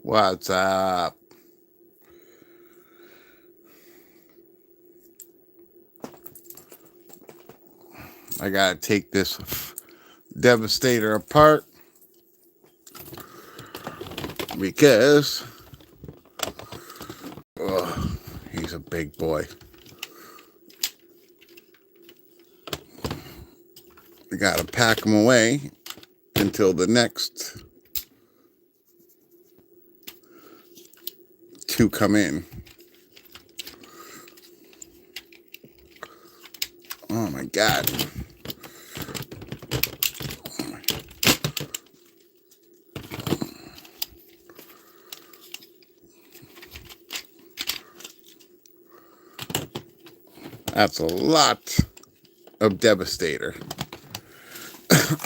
What's up? I gotta take this Devastator apart because he's a big boy. I gotta pack him away until the next two come in. Oh my God. That's a lot of Devastator.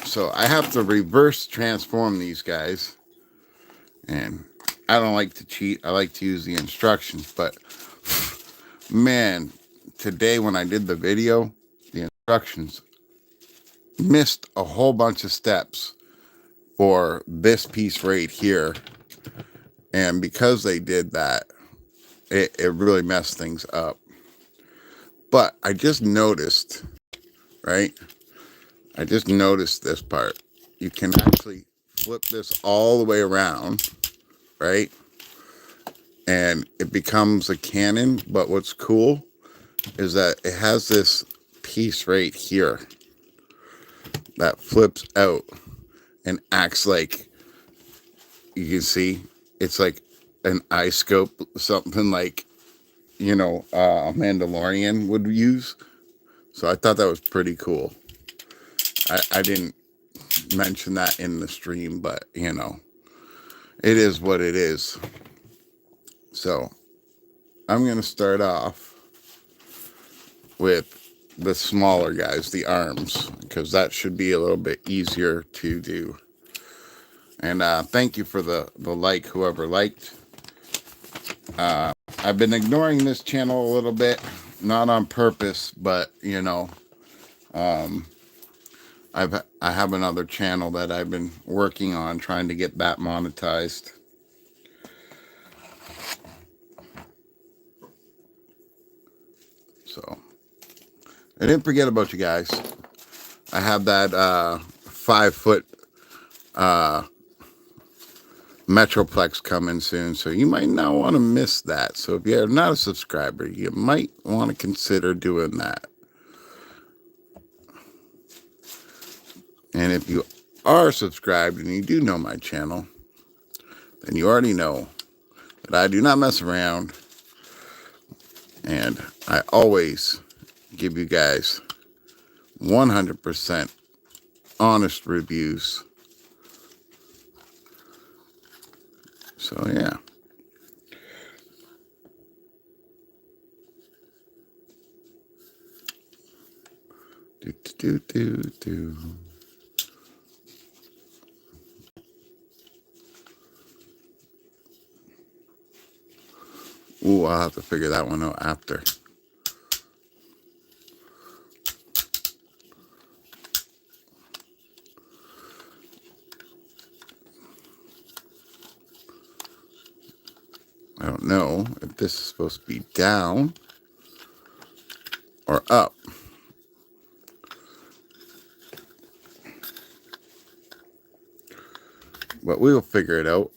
So I have to reverse transform these guys. And I don't like to cheat. I like to use the instructions. But man, today when I did the video, the instructions missed a whole bunch of steps for this piece right here. And because they did that, it really messed things up. But I just noticed, right? I just noticed this part. You can actually flip this all the way around, right? And it becomes a cannon. But what's cool is that it has this piece right here that flips out and acts like, you can see, it's like an eye scope, something like, you know, a Mandalorian would use. So I thought that was pretty cool. I didn't mention that in the stream, but, you know, it is what it is. So I'm going to start off with the smaller guys, the arms, because that should be a little bit easier to do. And thank you for the like, whoever liked. I've been ignoring this channel a little bit, not on purpose, but, you know, I have another channel that I've been working on, trying to get that monetized. So I didn't forget about you guys. I have that 5-foot Metroplex coming soon, so you might not want to miss that. So if you're not a subscriber, you might want to consider doing that. And if you are subscribed and you do know my channel, then you already know that I do not mess around, and I always give you guys 100% honest reviews. So yeah. Do. Ooh, I'll have to figure that one out after. I don't know if this is supposed to be down or up. But we'll figure it out,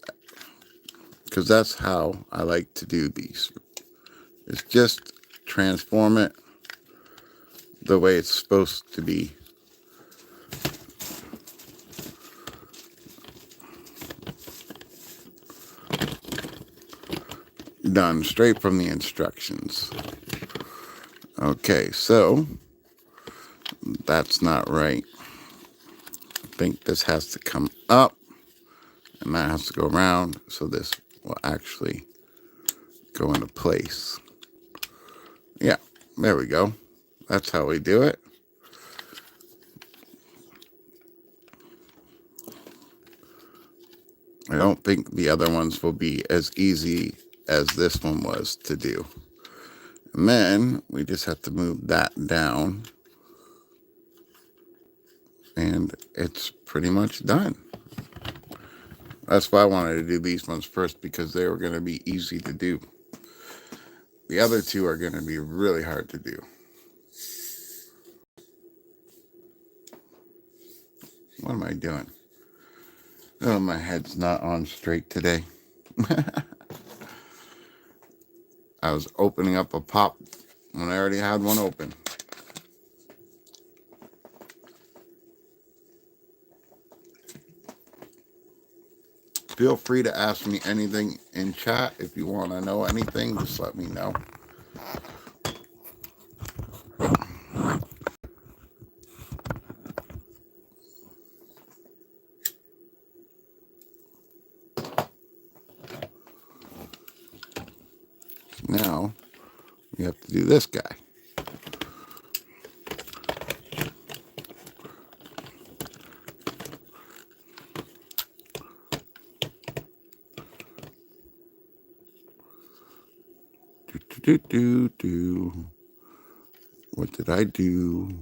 because that's how I like to do these. It's just transform it the way it's supposed to be done straight from the instructions. Okay, so that's not right. I think this has to come up and that has to go around, so this will actually go into place. Yeah, there we go. That's how we do it. I don't think the other ones will be as easy as this one was to do. And then we just have to move that down. And it's pretty much done. That's why I wanted to do these ones first, because they were going to be easy to do. The other two are going to be really hard to do. What am I doing? Oh, my head's not on straight today. I was opening up a pop when I already had one open. Feel free to ask me anything in chat. If you want to know anything, just let me know. Now, we have to do this guy. What did I do?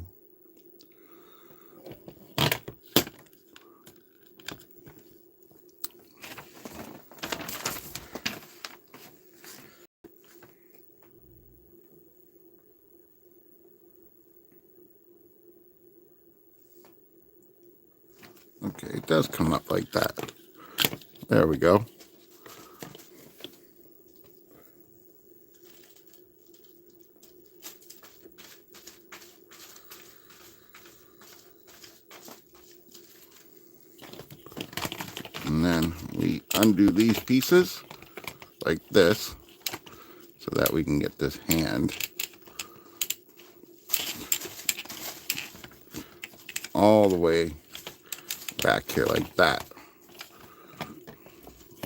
Okay, it does come up like that. There we go. And then we undo these pieces like this so that we can get this hand all the way back here like that.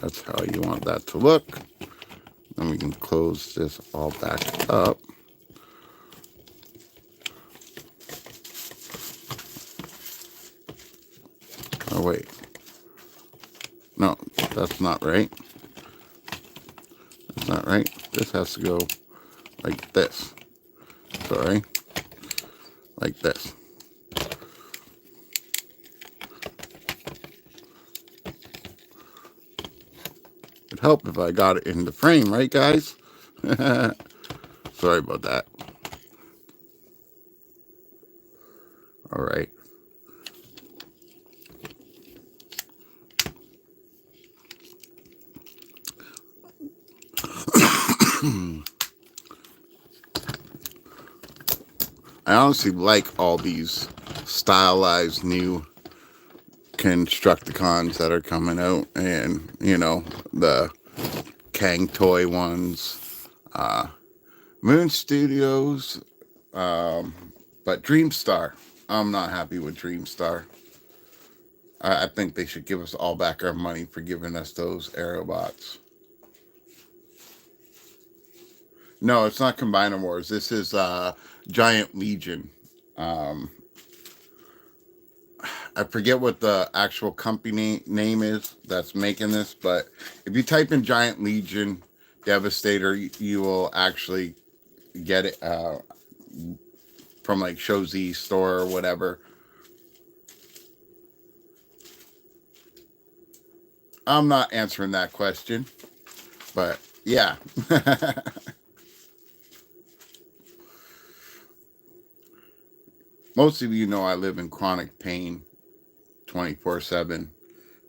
That's how you want that to look. Then we can close this all back up. Oh, wait. No, that's not right. That's not right. This has to go like this. Sorry. Like this. It'd help if I got it in the frame, right, guys? Sorry about that. All right. I honestly like all these stylized new Constructicons that are coming out, and you know, the Kang toy ones, Moon Studios, but Dreamstar. I'm not happy with Dreamstar. I think they should give us all back our money for giving us those Aerobots. No, it's not Combiner Wars. This is Giant Legion. I forget what the actual company name is that's making this, but if you type in Giant Legion Devastator, you will actually get it from like Showzstore or whatever. I'm not answering that question, but yeah. Most of you know I live in chronic pain 24/7,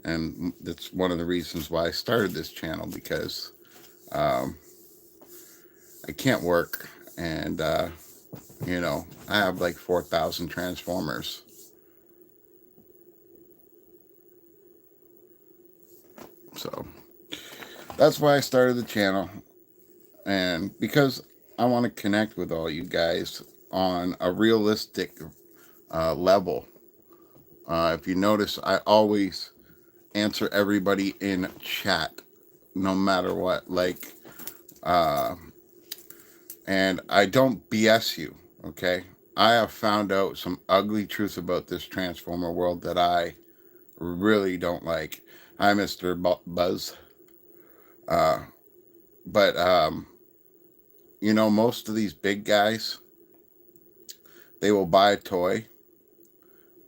and that's one of the reasons why I started this channel, because I can't work, and you know, I have like 4,000 transformers. So that's why I started the channel. And because I want to connect with all you guys on a realistic level. If you notice, I always answer everybody in chat, no matter what. Like, and I don't BS you, okay? I have found out some ugly truths about this Transformer world that I really don't like. Hi, Mr. Buzz. But, you know, most of these big guys, they will buy a toy,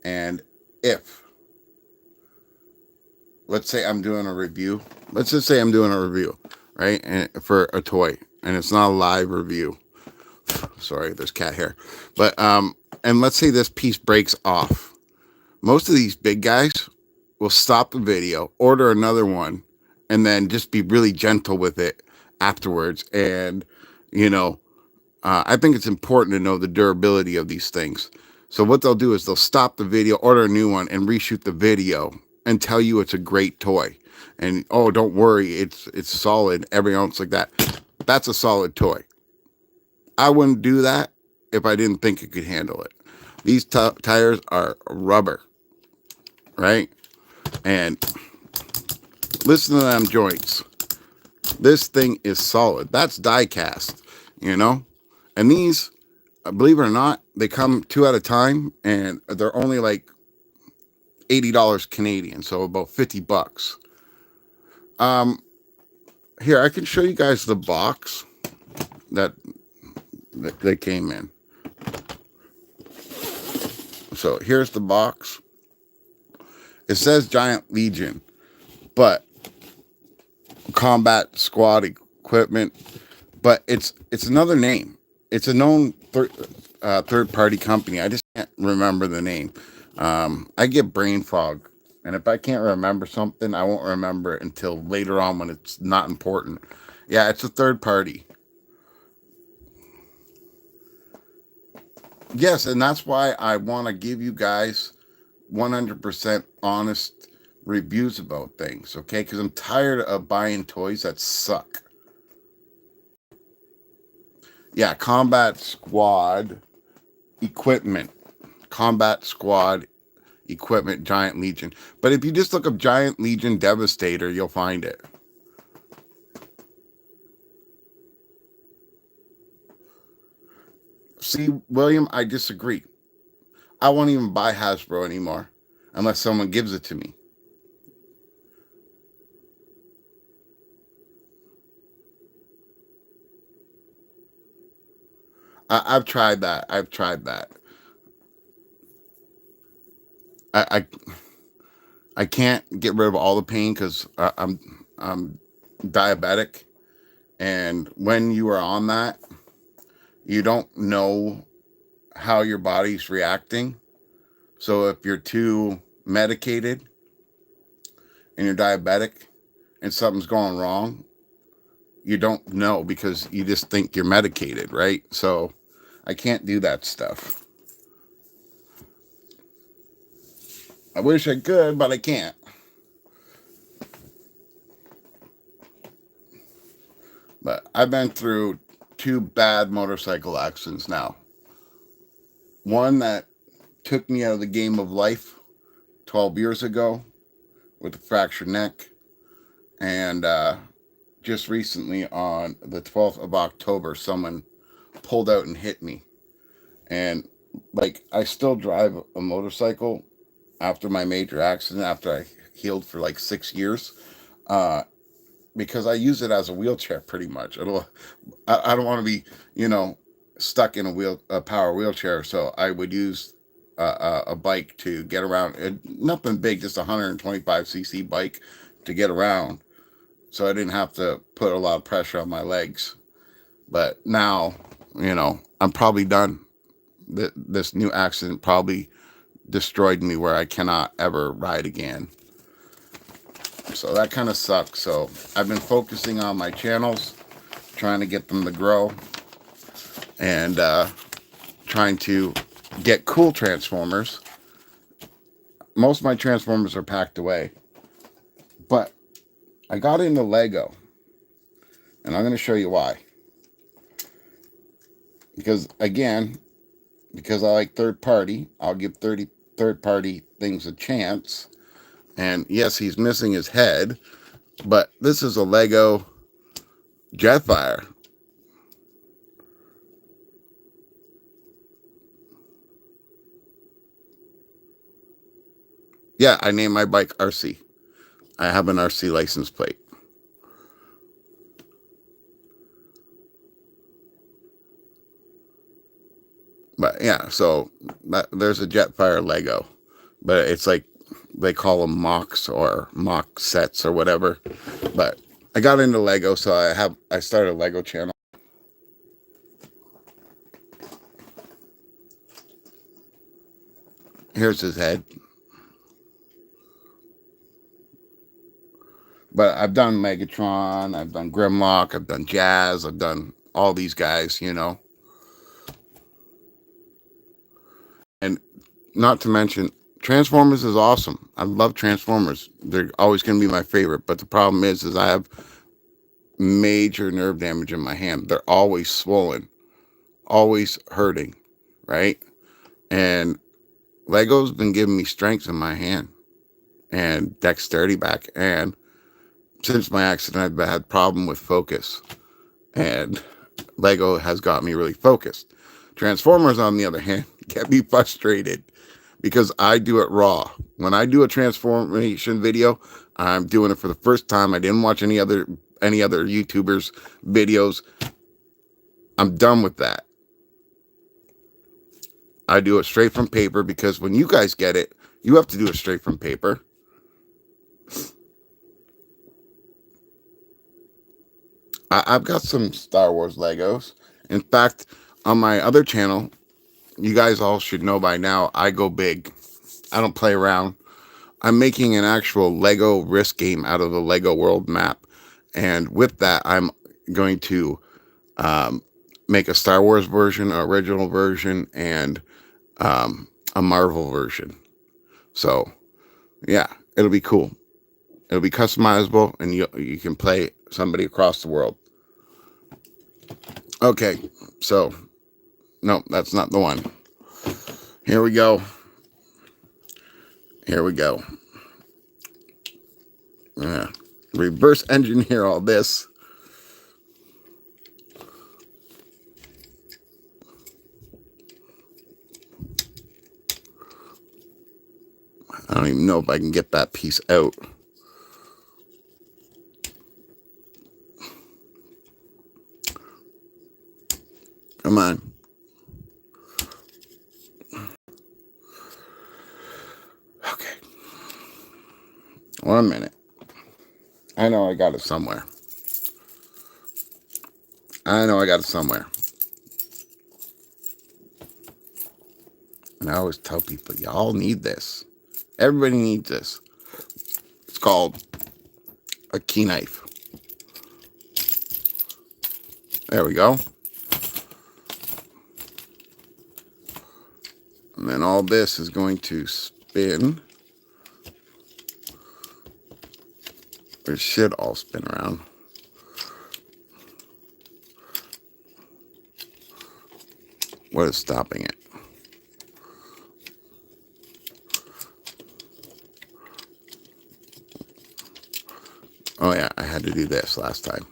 and if, let's say I'm doing a review, let's just say I'm doing a review, right? And for a toy, and it's not a live review. Sorry, there's cat hair. But, and let's say this piece breaks off. Most of these big guys will stop the video, order another one, and then just be really gentle with it afterwards. And, you know, I think it's important to know the durability of these things. So what they'll do is they'll stop the video, order a new one, and reshoot the video and tell you it's a great toy. And, oh, don't worry, it's solid, every ounce like that. That's a solid toy. I wouldn't do that if I didn't think it could handle it. These tires are rubber, right? And listen to them joints. This thing is solid. That's die cast, you know? And these, believe it or not, they come 2 at a time, and they're only like $80 Canadian, so about 50 bucks. Here, I can show you guys the box that they came in. So here's the box. It says Giant Legion, but combat squad equipment, but it's another name. It's a known third party company. I just can't remember the name. I get brain fog, and if I can't remember something, I won't remember it until later on when it's not important. Yeah, it's a third party. Yes, and that's why I want to give you guys 100% honest reviews about things, okay? Because I'm tired of buying toys that suck. Yeah, Combat Squad equipment. Combat Squad equipment, Giant Legion. But if you just look up Giant Legion Devastator, you'll find it. See, William, I disagree. I won't even buy Hasbro anymore unless someone gives it to me. I've tried that. I've tried that. I I can't get rid of all the pain because I'm diabetic, and when you are on that, you don't know how your body's reacting. So if you're too medicated and you're diabetic and something's going wrong, you don't know because you just think you're medicated, right? So I can't do that stuff. I wish I could, but I can't. But I've been through 2 bad motorcycle accidents now. One that took me out of the game of life 12 years ago with a fractured neck. And just recently on the 12th of October, someone pulled out and hit me. And like, I still drive a motorcycle after my major accident, after I healed for like 6 years, because I use it as a wheelchair pretty much. I don't want to be, you know, stuck in a power wheelchair. So I would use a bike to get around. Nothing big, just a 125cc bike to get around. So I didn't have to put a lot of pressure on my legs. But now, you know, I'm probably done. This new accident probably destroyed me where I cannot ever ride again. So that kind of sucks. So I've been focusing on my channels, trying to get them to grow, and trying to get cool Transformers. Most of my Transformers are packed away. But I got into Lego, and I'm going to show you why. because again, because I like third party, I'll give third party things a chance. And yes, he's missing his head, but this is a Lego Jetfire. Yeah, I named my bike RC. I have an RC license plate. But yeah, so there's a Jetfire Lego, but it's like they call them mocks or mock sets or whatever. But I got into Lego, so I started a Lego channel. Here's his head. But I've done Megatron, I've done Grimlock, I've done Jazz, I've done all these guys, you know. And not to mention, Transformers is awesome. I love Transformers. They're always going to be my favorite. But the problem is I have major nerve damage in my hand. They're always swollen, always hurting, right? And Lego's been giving me strength in my hand and dexterity back. And since my accident, I've had problem with focus. And Lego has got me really focused. Transformers, on the other hand, get me frustrated because I do it raw. When I do a transformation video, I'm doing it for the first time. I didn't watch any other YouTubers' videos. I'm done with that. I do it straight from paper because when you guys get it, you have to do it straight from paper. I've got some Star Wars Legos. In fact, on my other channel, you guys all should know by now, I go big. I don't play around. I'm making an actual Lego Risk game out of the Lego World map. And with that, I'm going to make a Star Wars version, an original version, and a Marvel version. So, yeah, it'll be cool. It'll be customizable, and you can play somebody across the world. Okay, so, no, that's not the one. Here we go. Here we go. Reverse engineer all this. I don't even know if I can get that piece out. Come on. Okay. 1 minute. I know I got it somewhere. And I always tell people, y'all need this. Everybody needs this. It's called a key knife. There we go. And then all this is going to spin. It should all spin around. What is stopping it? Oh yeah, I had to do this last time.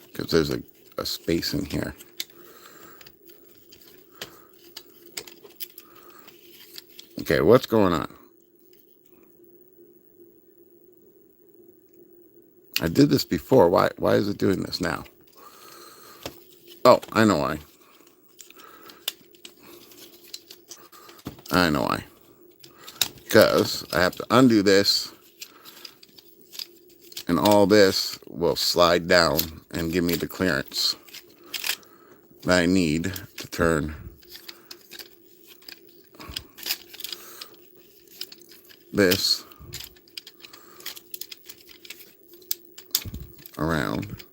Because there's a space in here. Okay, what's going on? I did this before. Why is it doing this now? Oh, I know why. I know why. Because I have to undo this, and all this will slide down and give me the clearance that I need to turn this around.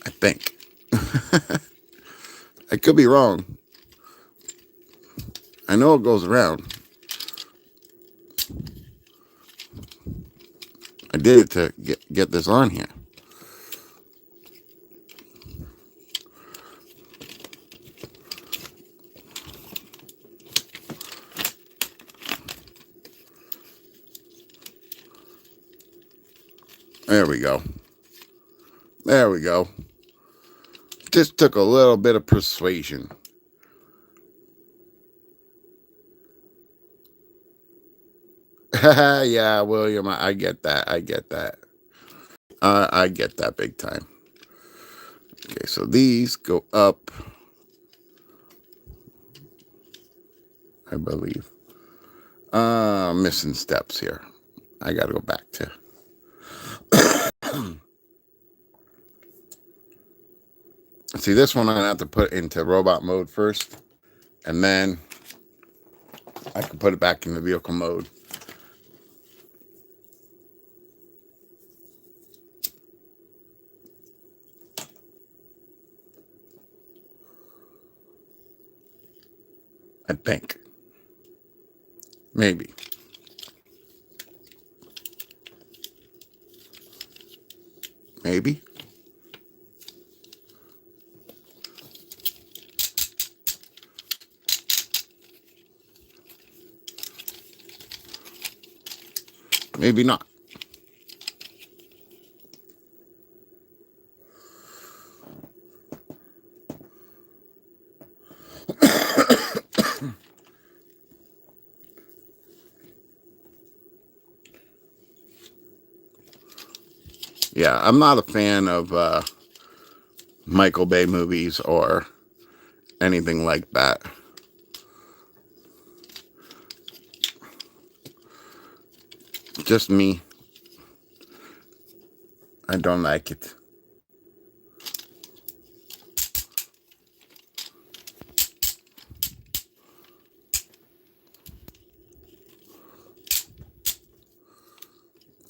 I think. I could be wrong. I know it goes around. I did it to get this on here. There we go. There we go. Just took a little bit of persuasion. Yeah, William, I get that. I get that. I get that big time. Okay, so these go up, I believe. Missing steps here. I got to go back to. See, this one I'm going to have to put into robot mode first. And then I can put it back into vehicle mode. I think. Maybe. Maybe. Maybe not. Yeah, I'm not a fan of Michael Bay movies or anything like that. Just me. I don't like it.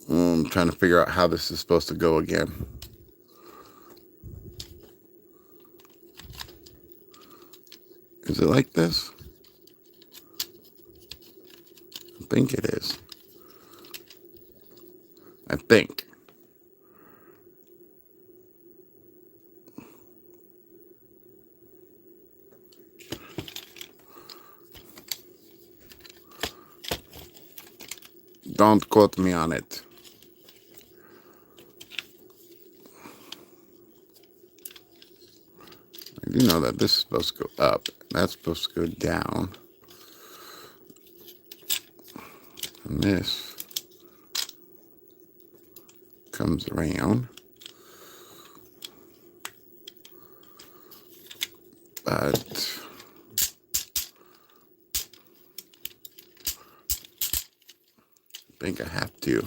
I'm trying to figure out how this is supposed to go again. Is it like this? I think it is. I think. Don't quote me on it. I do know that this is supposed to go up. That's supposed to go down. And this comes around. But I think I have to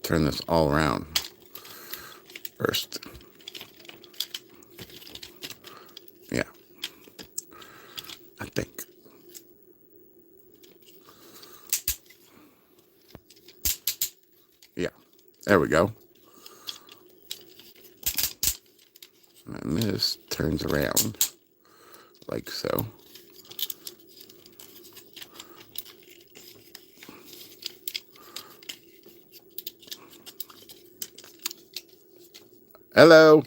turn this all around first. Yeah, I think. Yeah, there we go. And this turns around like so. Hello.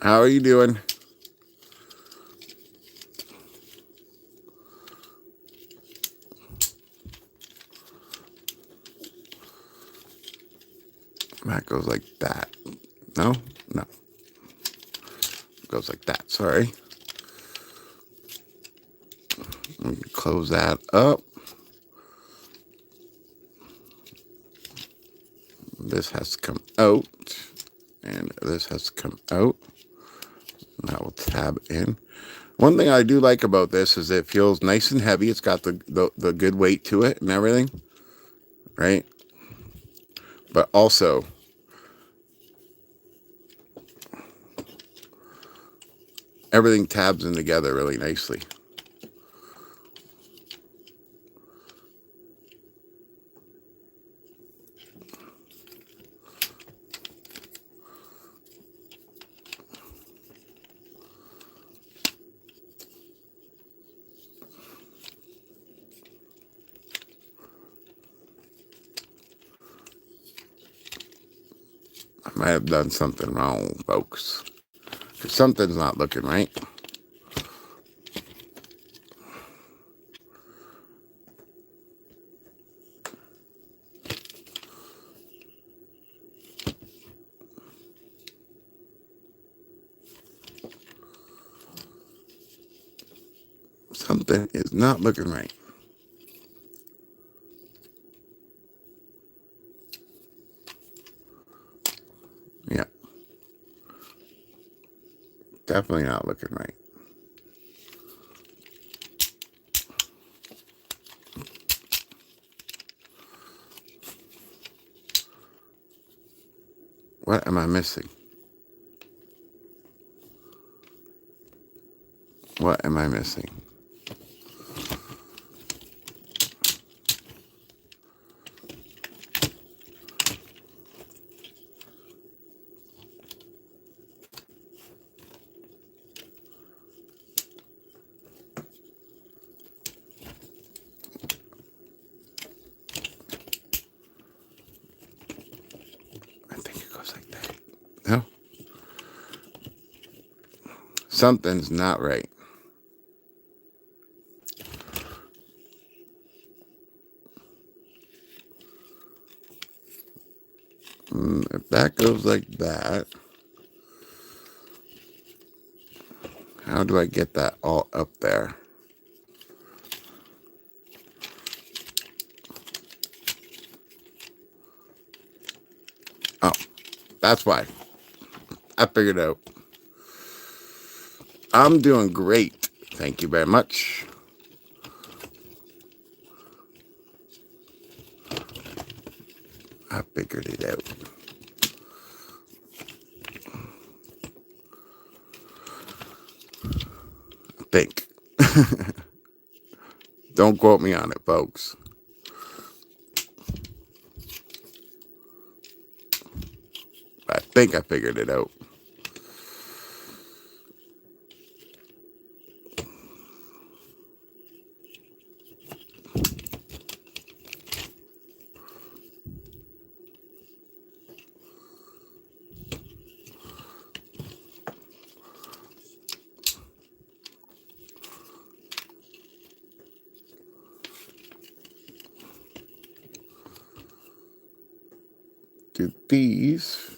How are you doing? That goes like that. No? No. It goes like that. Sorry. We can close that up. This has to come out. And this has to come out. And that will tab in. One thing I do like about this is it feels nice and heavy. It's got the good weight to it and everything. Right? But also, everything tabs in together really nicely. I might have done something wrong, folks. Because something's not looking right. Something is not looking right. Yeah. Definitely not looking right. What am I missing? What am I missing? I think it goes like that. No. Something's not right. If that goes like that, how do I get that all up there? Oh, that's why. I figured it out. I'm doing great. Thank you very much. I figured it out. I think. Don't quote me on it, folks. I think I figured it out. Do these...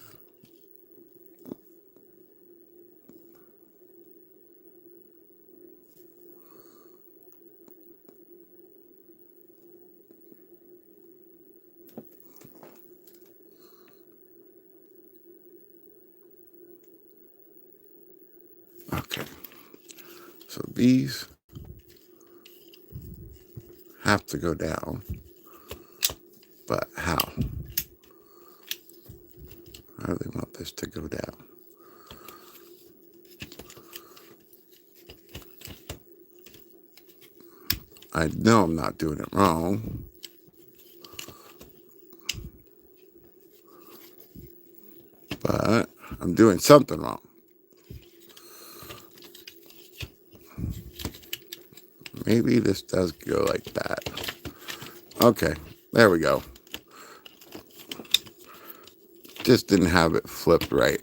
Okay. So these have to go down. But how? How do they want this to go down? I know I'm not doing it wrong. But I'm doing something wrong. Maybe this does go like that. Okay, there we go. Just didn't have it flipped right.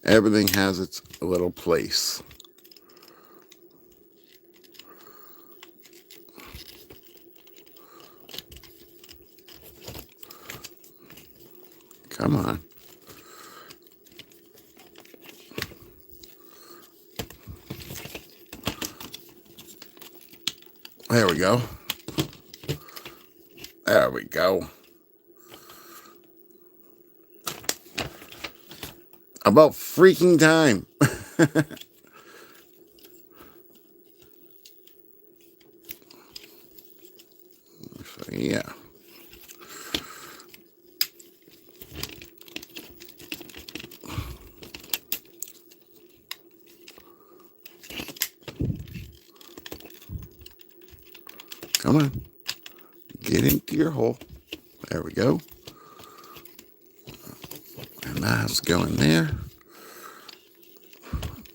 Everything has its little place. Come on. There we go. There we go. About freaking time. So, yeah. Come on. Get into your hole. There we go. And that's going there.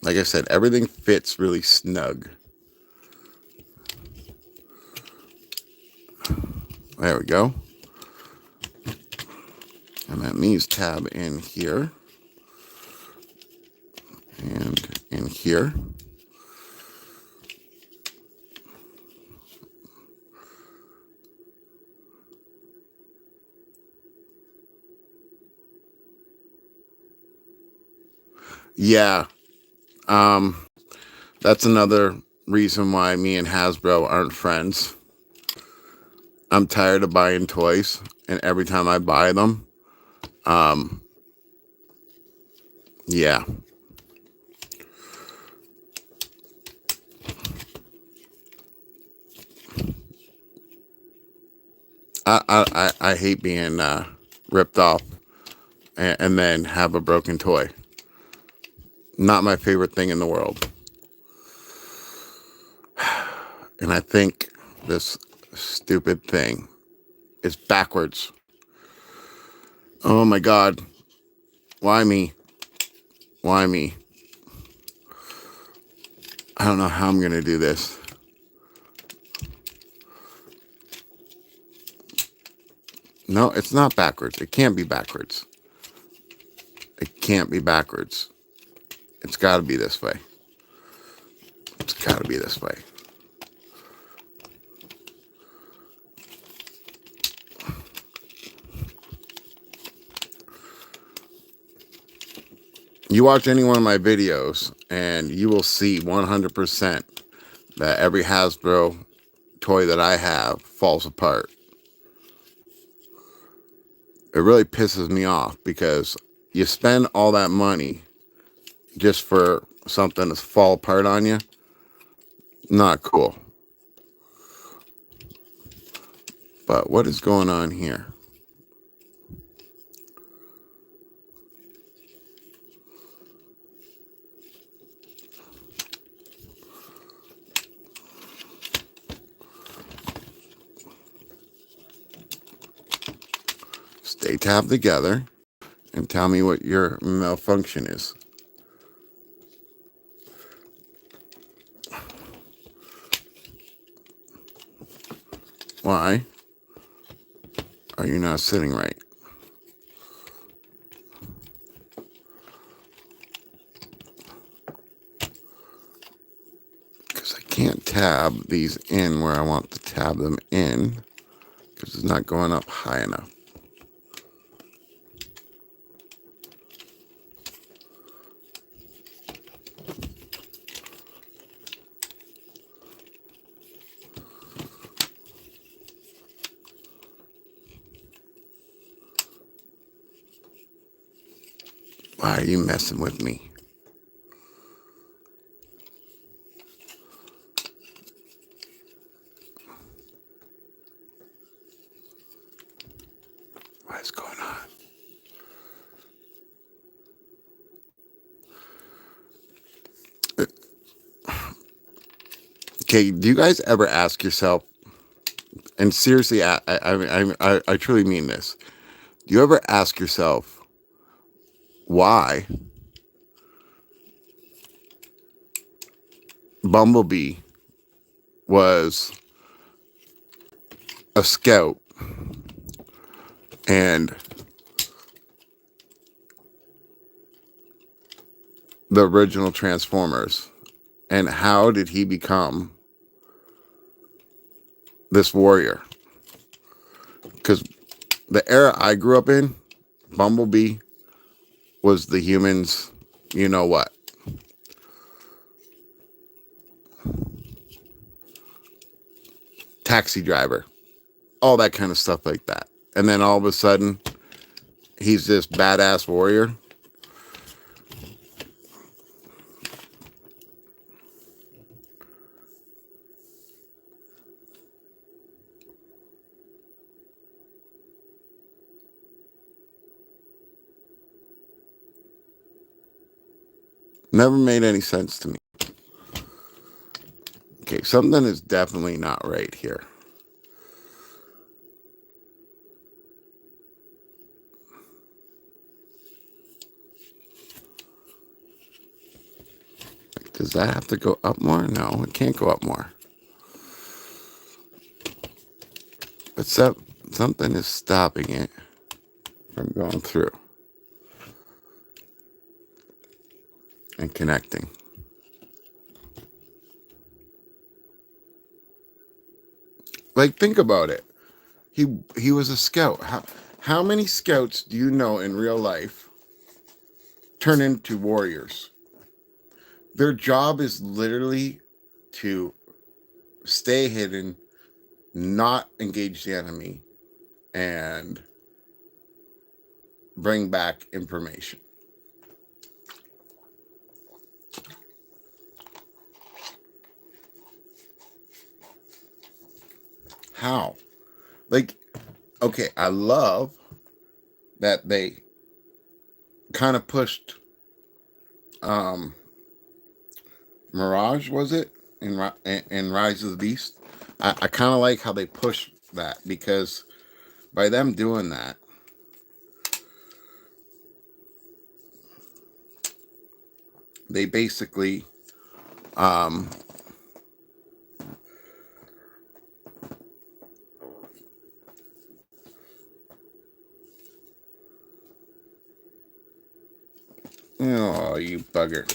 Like I said, everything fits really snug. There we go. And that needs tab in here. And in here. Yeah. Um, that's another reason why me and Hasbro aren't friends. I'm tired of buying toys, and every time I buy them, um, yeah. I hate being ripped off and then have a broken toy. Not my favorite thing in the world. And I think this stupid thing is backwards. Oh my God. Why me? Why me? I don't know how I'm going to do this. No, it's not backwards. It can't be backwards. It can't be backwards. It's got to be this way. It's got to be this way. You watch any one of my videos and you will see 100% that every Hasbro toy that I have falls apart. It really pisses me off because you spend all that money just for something to fall apart on you. Not cool. But what is going on here? Stay tabbed together and tell me what your malfunction is. Why are you not sitting right? Because I can't tab these in where I want to tab them in because it's not going up high enough. Why are you messing with me? What is going on? Okay, do you guys ever ask yourself, and seriously, I truly mean this. Do you ever ask yourself why Bumblebee was a scout and the original Transformers? And how did he become this warrior? Because the era I grew up in, Bumblebee was the humans, you know what? Taxi driver, all that kind of stuff like that. And then all of a sudden, he's this badass warrior. Never made any sense to me. Okay, something is definitely not right here. Does that have to go up more? No, it can't go up more. But something is stopping it from going through and connecting. Like, think about it. He was a scout. How many scouts do you know in real life turn into warriors. Their job is literally to stay hidden, not engage the enemy, and bring back information. How? Like, okay, I love that they kind of pushed Mirage, was it? In Rise of the Beast? I kind of like how they push that, because by them doing that, they basically oh, you bugger.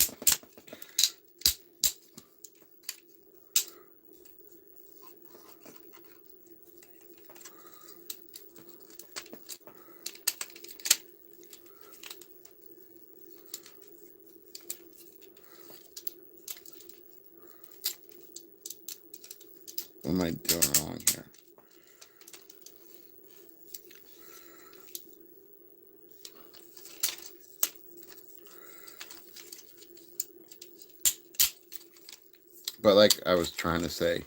What am I doing wrong here? But like I was trying to say,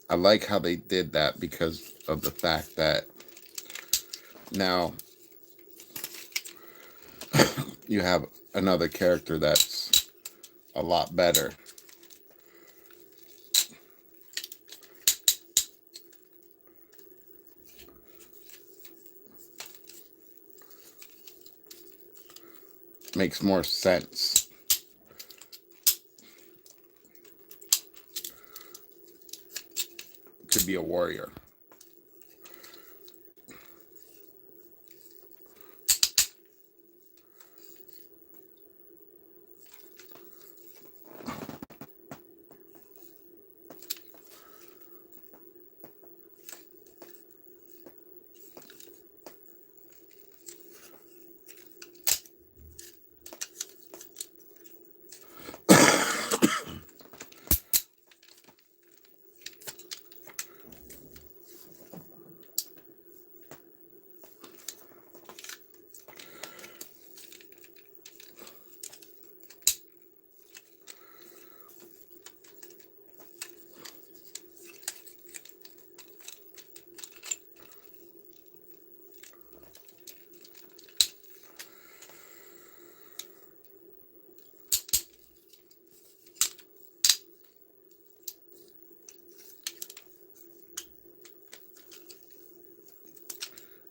I like how they did that because of the fact that now you have another character that's a lot better. Makes more sense. To be a warrior.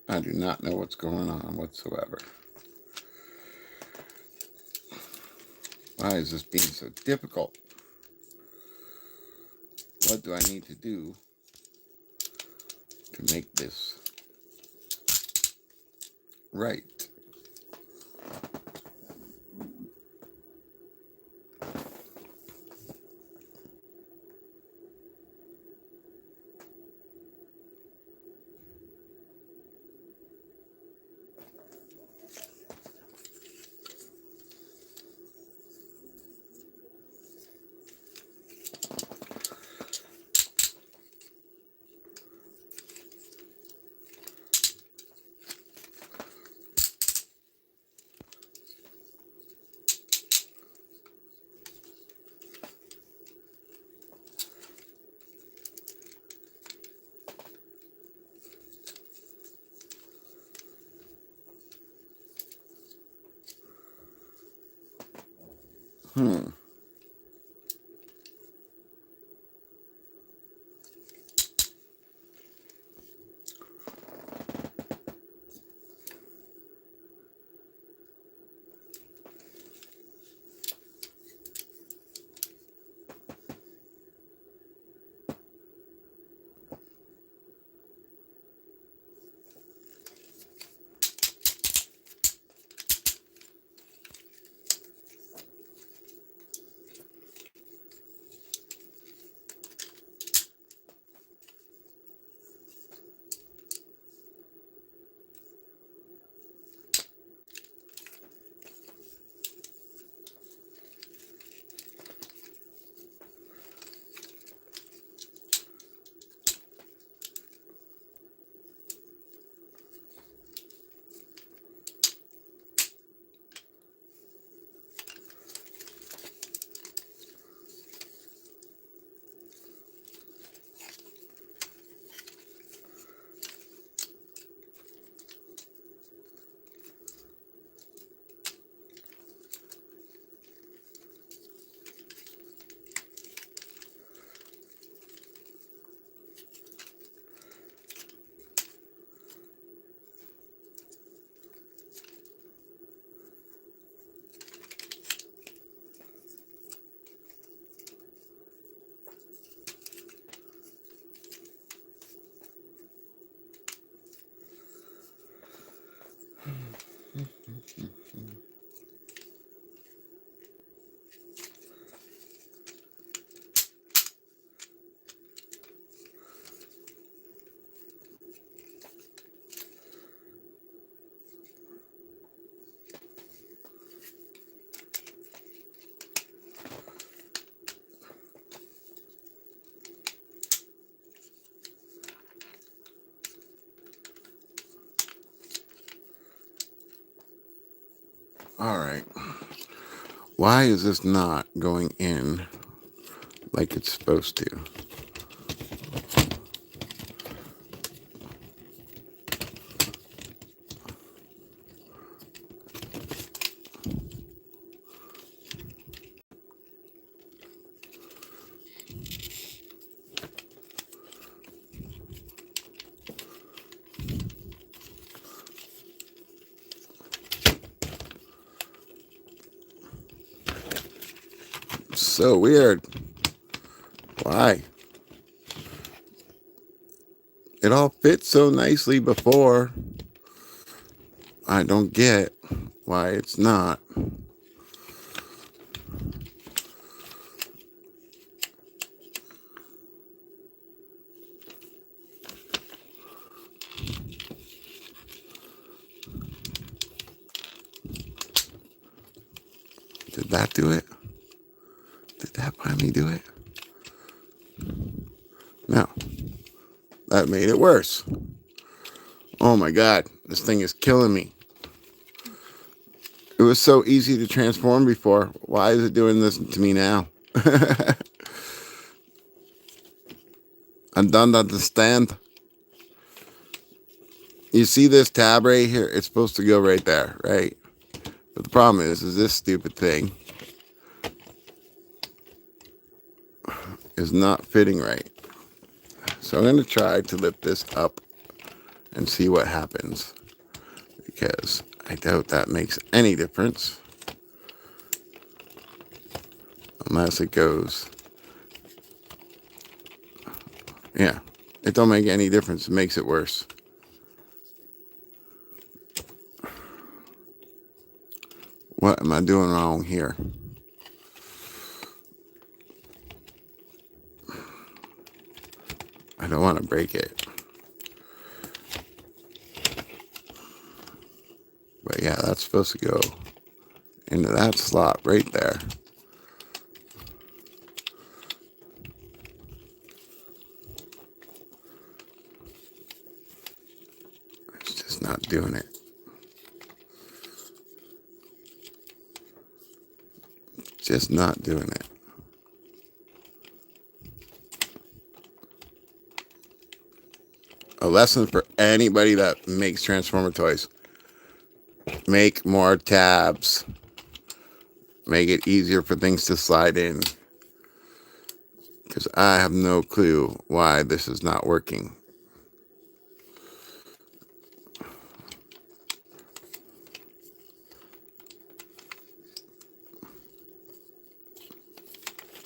I do not know what's going on whatsoever. Why is this being so difficult? What do I need to do to make this right? All right. Why is this not going in like it's supposed to? So weird. Why? It all fit so nicely before. I don't get why it's not. Did that do it? Did that finally do it? No. That made it worse. Oh my God. This thing is killing me. It was so easy to transform before. Why is it doing this to me now? I don't understand. You see this tab right here? It's supposed to go right there, right? But the problem is this stupid thing is not fitting right. So I'm going to try to lift this up and see what happens, because I doubt that makes any difference unless it goes. Yeah, it don't make any difference. It makes it worse. What am I doing wrong here? I don't want to break it. But yeah, that's supposed to go into that slot right there. It's just not doing it. Just not doing it. A lesson for anybody that makes Transformer toys. Make more tabs. Make it easier for things to slide in. Because I have no clue why this is not working.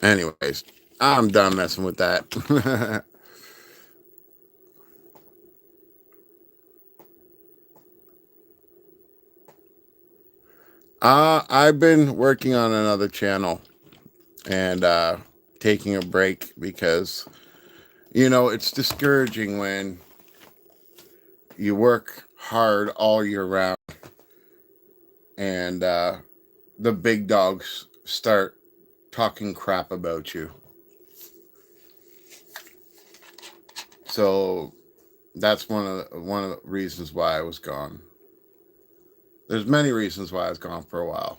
Anyways, I'm done messing with that. I've been working on another channel and taking a break because, you know, it's discouraging when you work hard all year round and the big dogs start talking crap about you. So that's one of the reasons why I was gone. There's many reasons why I was gone for a while.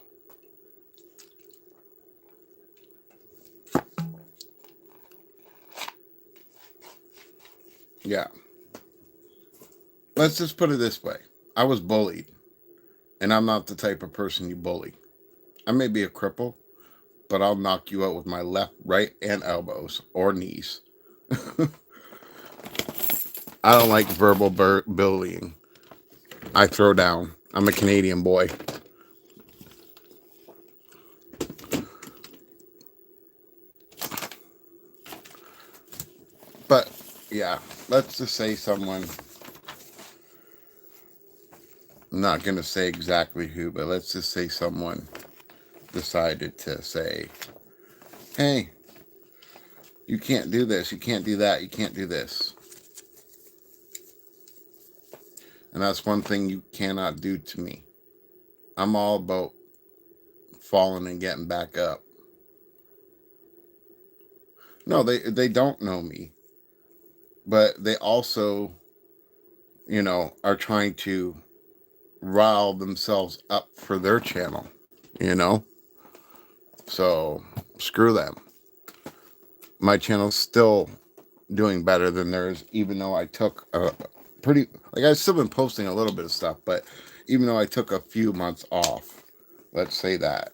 Yeah. Let's just put it this way. I was bullied, and I'm not the type of person you bully. I may be a cripple, but I'll knock you out with my left, right, and elbows or knees. I don't like verbal bullying. I throw down. I'm a Canadian boy. But yeah, let's just say someone, I'm not going to say exactly who, but let's just say someone decided to say, hey, you can't do this, you can't do that, you can't do this. And that's one thing you cannot do to me. I'm all about falling and getting back up. No, they don't know me. But they also, you know, are trying to rile themselves up for their channel, you know? So screw them. My channel's still doing better than theirs, even though I took a pretty, like, I've still been posting a little bit of stuff, but even though I took a few months off, let's say that.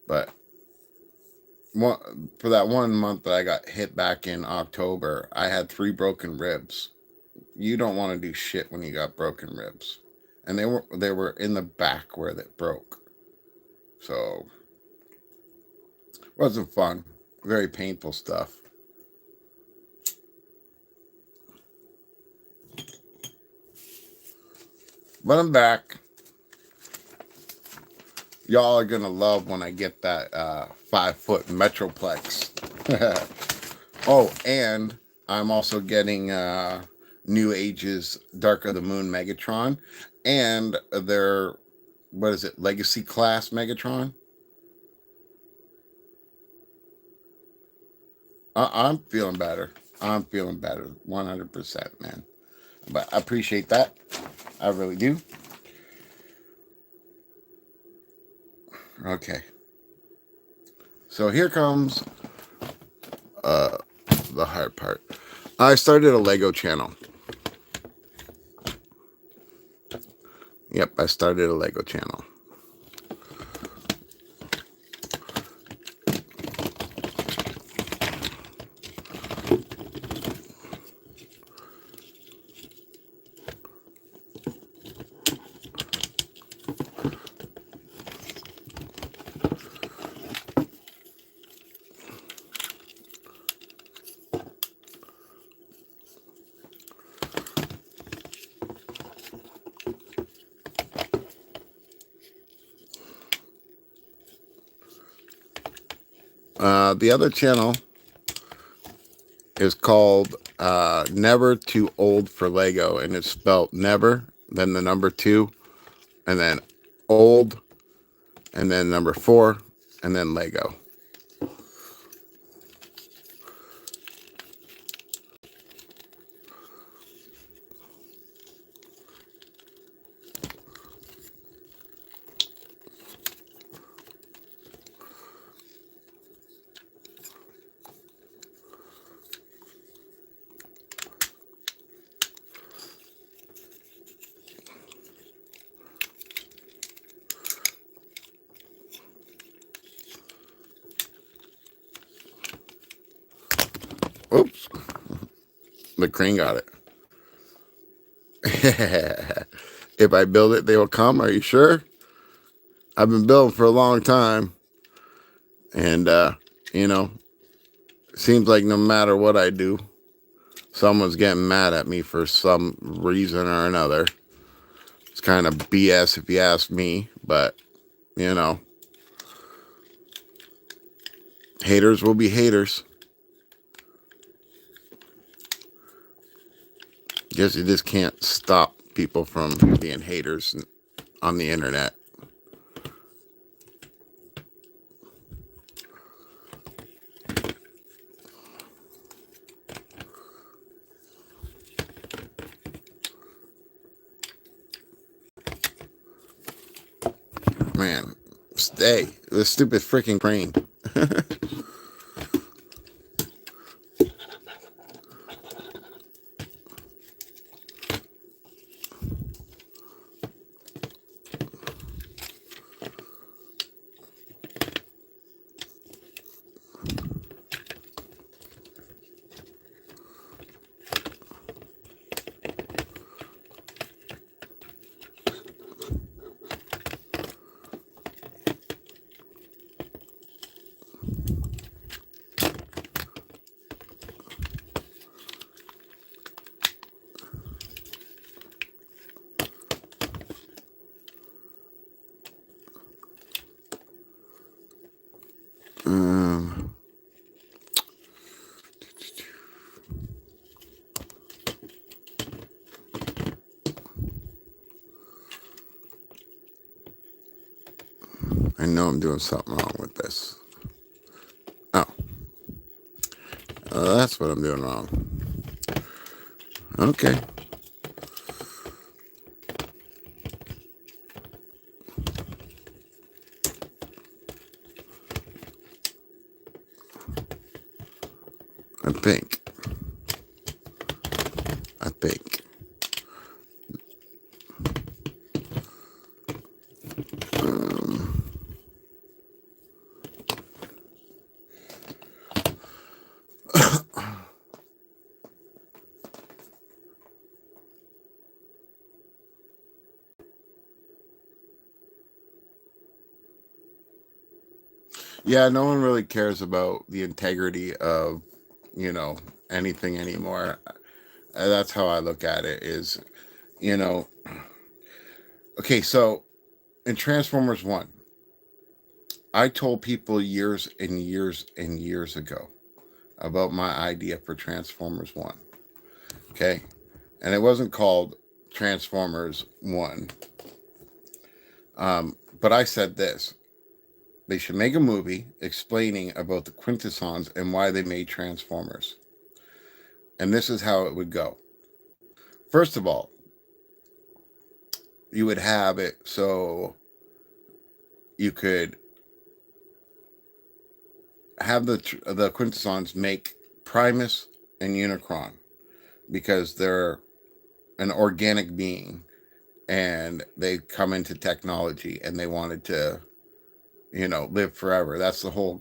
But for that 1 month that I got hit back in October, I had 3 broken ribs. You don't want to do shit when you got broken ribs. And they were in the back where they broke. So it wasn't fun. Very painful stuff. But I'm back. Y'all are gonna love when I get that 5-foot Metroplex. Oh, and I'm also getting New Age's Dark of the Moon Megatron, and their, what is it, Legacy Class Megatron. I'm feeling better. I'm feeling better, 100%, man. But I appreciate that. I really do. Okay. So here comes the hard part. I started a Lego channel. Yep, I started a Lego channel. The other channel is called Never Too Old for Lego, and it's spelled never, then the number 2, and then old, and then number 4, and then Lego. Oops. The crane got it. If I build it, they will come. Are you sure? I've been building for a long time. And, you know, seems like no matter what I do, someone's getting mad at me for some reason or another. It's kind of BS if you ask me, but, you know, haters will be haters. Guess you just can't stop people from being haters on the internet. Man, stay. This stupid freaking crane. I know I'm doing something wrong with this. Oh. That's what I'm doing wrong. Okay. I think. Yeah, no one really cares about the integrity of, anything anymore. That's how I look at it is, you know, okay, so in Transformers 1, I told people years and years and years ago about my idea for Transformers 1. Okay? And it wasn't called Transformers 1. But I said this: they should make a movie explaining about the Quintessons and why they made Transformers. And this is how it would go. First of all, you would have it so you could have the Quintessons make Primus and Unicron because they're an organic being and they come into technology and they wanted to, live forever. That's the whole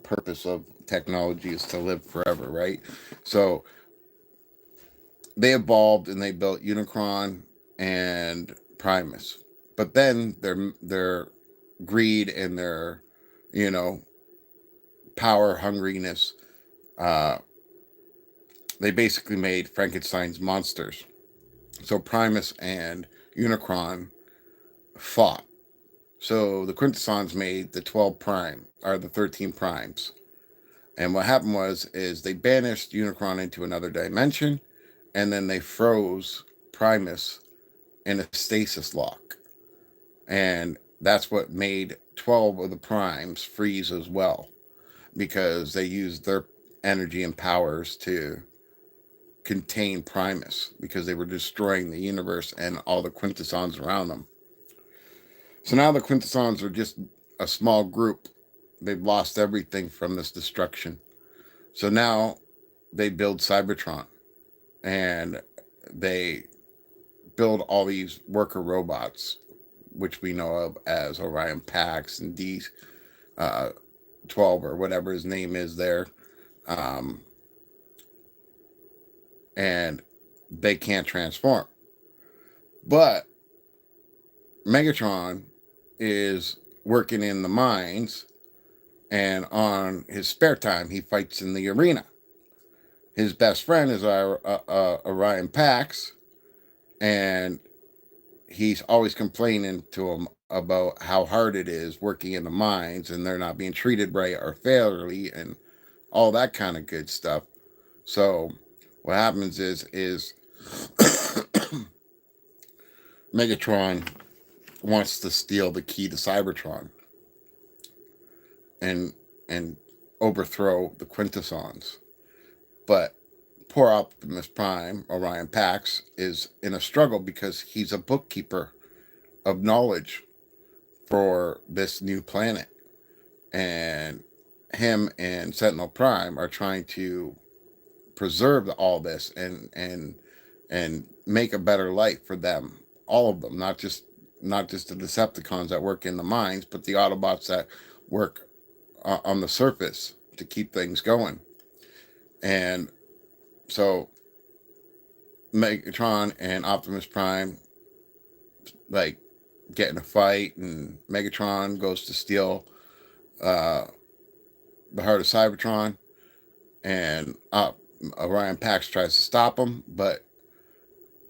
purpose of technology, is to live forever, right? So they evolved and they built Unicron and Primus. But then their greed and their, you know, power hungriness, uh, they basically made Frankenstein's monsters. So Primus and Unicron fought. So the Quintessons made the 12 prime, or the 13 primes. And what happened is they banished Unicron into another dimension, and then they froze Primus in a stasis lock. And that's what made 12 of the primes freeze as well, because they used their energy and powers to contain Primus, because they were destroying the universe and all the Quintessons around them. So now the Quintessons are just a small group. They've lost everything from this destruction. So now they build Cybertron, and they build all these worker robots, which we know of as Orion Pax and D12 or whatever his name is there. Um, and they can't transform. But Megatron is working in the mines, and on his spare time, he fights in the arena. His best friend is Orion Pax, and he's always complaining to him about how hard it is working in the mines, and they're not being treated right or fairly, and all that kind of good stuff. So what happens is Megatron wants to steal the key to Cybertron and and overthrow the Quintessons. But poor Optimus Prime, Orion Pax, is in a struggle because he's a bookkeeper of knowledge for this new planet. And him and Sentinel Prime are trying to preserve all this and make a better life for them, all of them, not just the Decepticons that work in the mines, but the Autobots that work on the surface to keep things going. And so Megatron and Optimus Prime like get in a fight, and Megatron goes to steal uh, the heart of Cybertron, and Orion Pax tries to stop him, but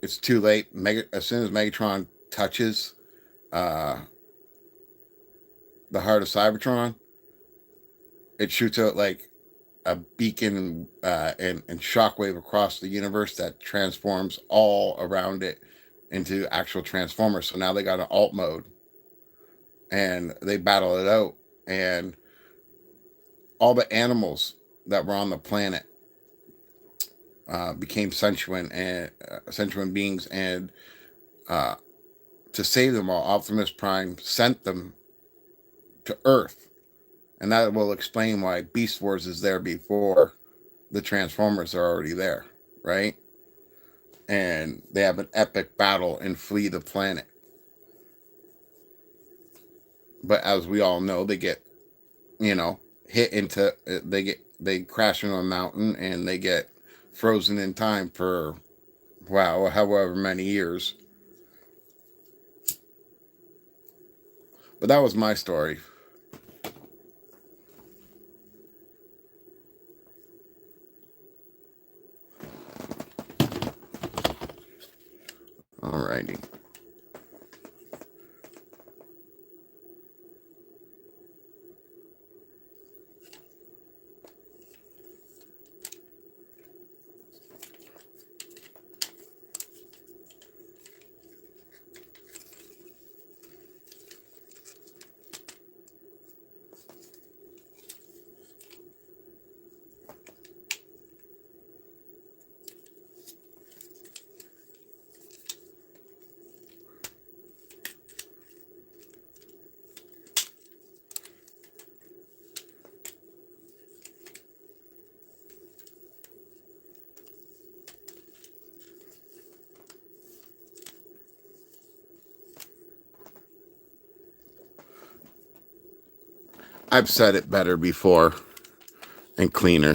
it's too late. As soon as Megatron touches uh, the heart of Cybertron, it shoots out like a beacon and shockwave across the universe that transforms all around it into actual Transformers. So now they got an alt mode, and they battle it out, and all the animals that were on the planet became sentient beings, and uh, to save them all, Optimus Prime sent them to Earth, and that will explain why Beast Wars is there before the Transformers are already there, right? And they have an epic battle and flee the planet. But as we all know, they get, hit into, they crash into a mountain and they get frozen in time for, wow, however many years. But that was my story. Alrighty. I've said it better before and cleaner.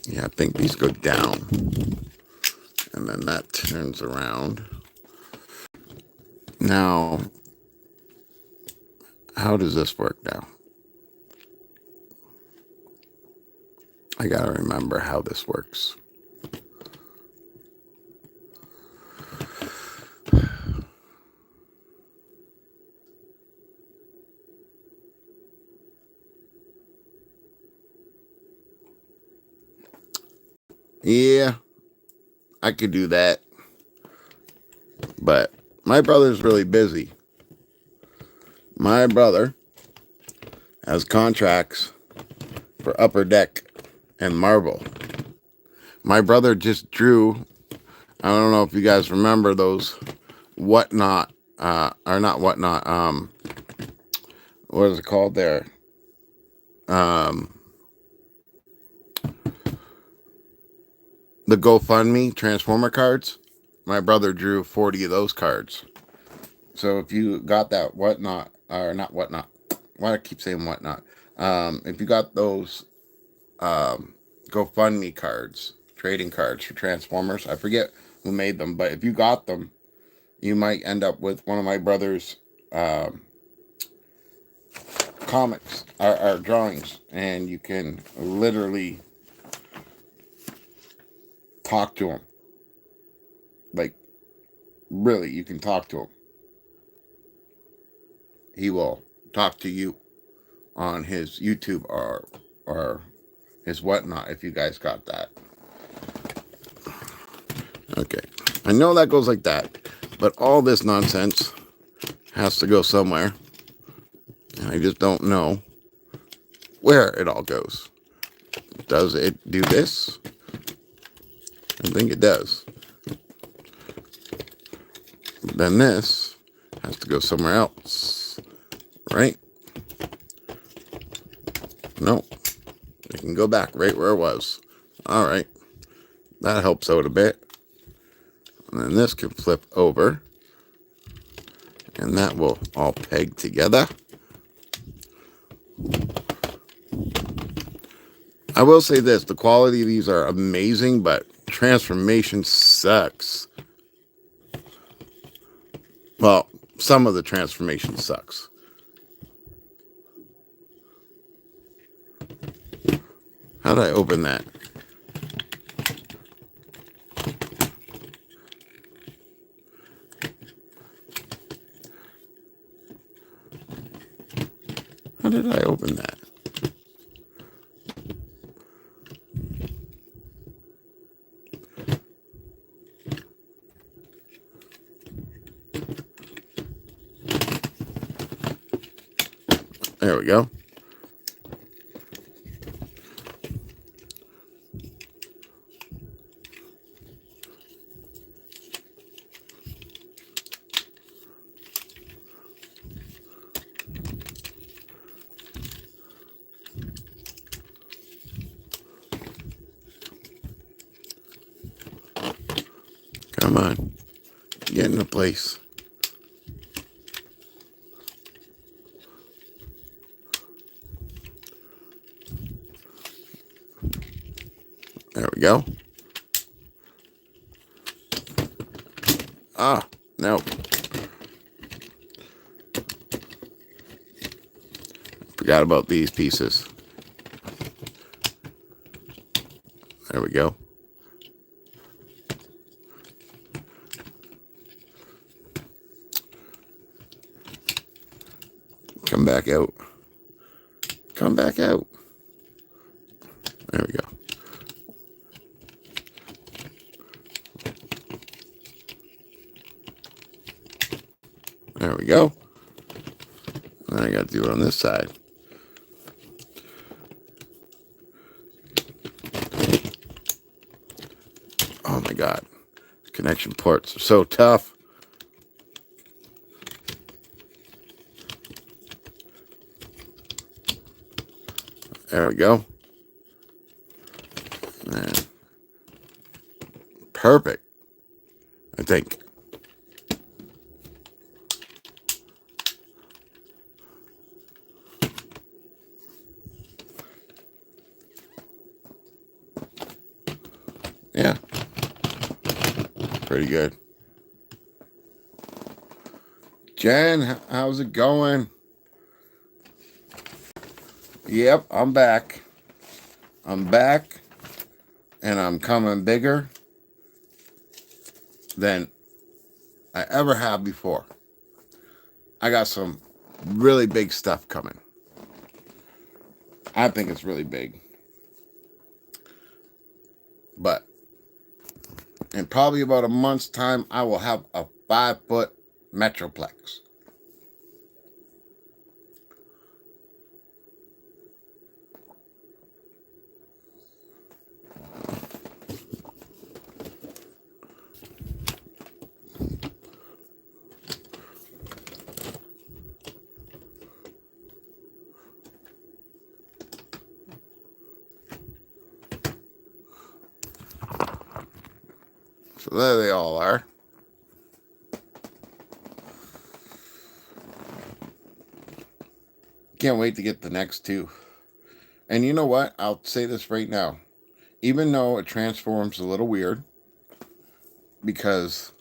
Yeah, I think these go down. And then that turns around. Now, how does this work now? I gotta remember how this works. Yeah, I could do that. But my brother's really busy. My brother has contracts for Upper Deck and Marvel. My brother just drew, I don't know if you guys remember those whatnot, or not whatnot, what is it called there? The GoFundMe Transformer cards. My brother drew 40 of those cards. So if you got that whatnot, or not whatnot, why do I keep saying whatnot? If you got those GoFundMe cards, trading cards for Transformers, I forget who made them, but if you got them, you might end up with one of my brother's comics or drawings, and you can literally talk to him. Like, really, you can talk to him. He will talk to you on his YouTube or his whatnot if you guys got that. Okay, I know that goes like that, but all this nonsense has to go somewhere, and I just don't know where it all goes. Does it do this? I think it does. Then this has to go somewhere else, right? No, it can go back right where it was. All right, that helps out a bit. And then this can flip over, and that will all peg together. I will say this, the quality of these are amazing, but transformation sucks. Well, some of the transformation sucks. How did I open that? How did I open that? There we go. Come on. Get in the place. There we go. Ah, no. Forgot about these pieces. There we go. Come back out. Come back out. There we go. There we go. And I got to do it on this side. Oh my God. Connection ports are so tough. There we go. And perfect, I think. Yeah. Pretty good. Jen, how's it going? Yep, I'm back. I'm back, and I'm coming bigger than I ever have before. I got some really big stuff coming. I think it's really big. But in probably about a month's time, I will have a 5-foot Metroplex. So there they all are. Can't wait to get the next two. And you know what? I'll say this right now. Even though it transforms a little weird, because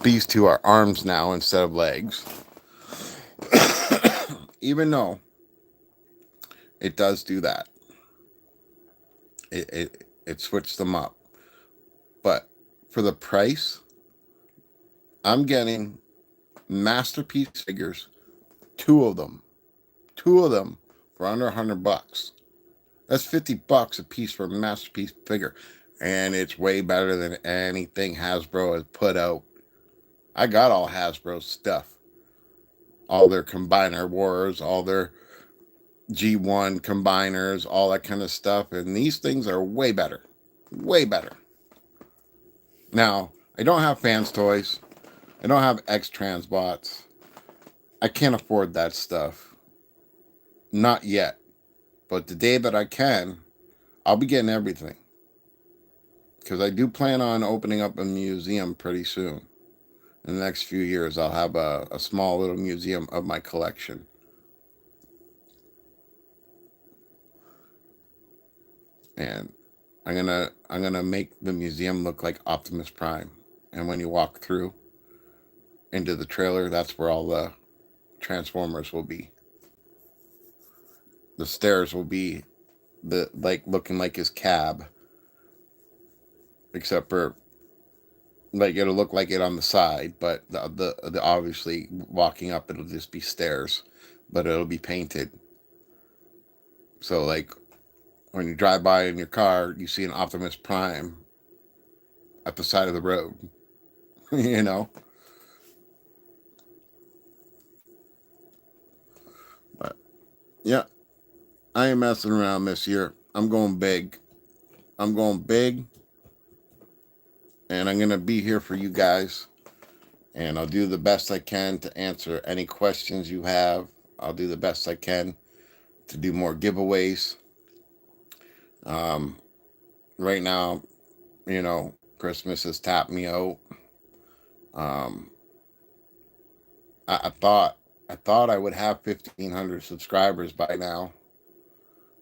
these two are arms now instead of legs, even though it does do that, it switched them up. But for the price, I'm getting masterpiece figures, two of them for under $100. That's $50 a piece for a masterpiece figure, and it's way better than anything Hasbro has put out. I got all Hasbro stuff, all their combiner wars, all their G1 combiners, all that kind of stuff, and these things are way better. Now, I don't have Fans Toys. I don't have X-Transbots. I can't afford that stuff. Not yet. But the day that I can, I'll be getting everything. Because I do plan on opening up a museum pretty soon. In the next few years, I'll have a small little museum of my collection. And I'm gonna make the museum look like Optimus Prime. And when you walk through into the trailer, that's where all the Transformers will be. The stairs will be looking like his cab, except for like it'll look like it on the side, but the obviously walking up it'll just be stairs, but it'll be painted. So like when you drive by in your car, you see an Optimus Prime at the side of the road. You know. But yeah, I ain't messing around this year. I'm going big. I'm going big. And I'm going to be here for you guys. And I'll do the best I can to answer any questions you have. I'll do the best I can to do more giveaways. Right now, you know, Christmas has tapped me out. Um, I thought I would have 1,500 subscribers by now,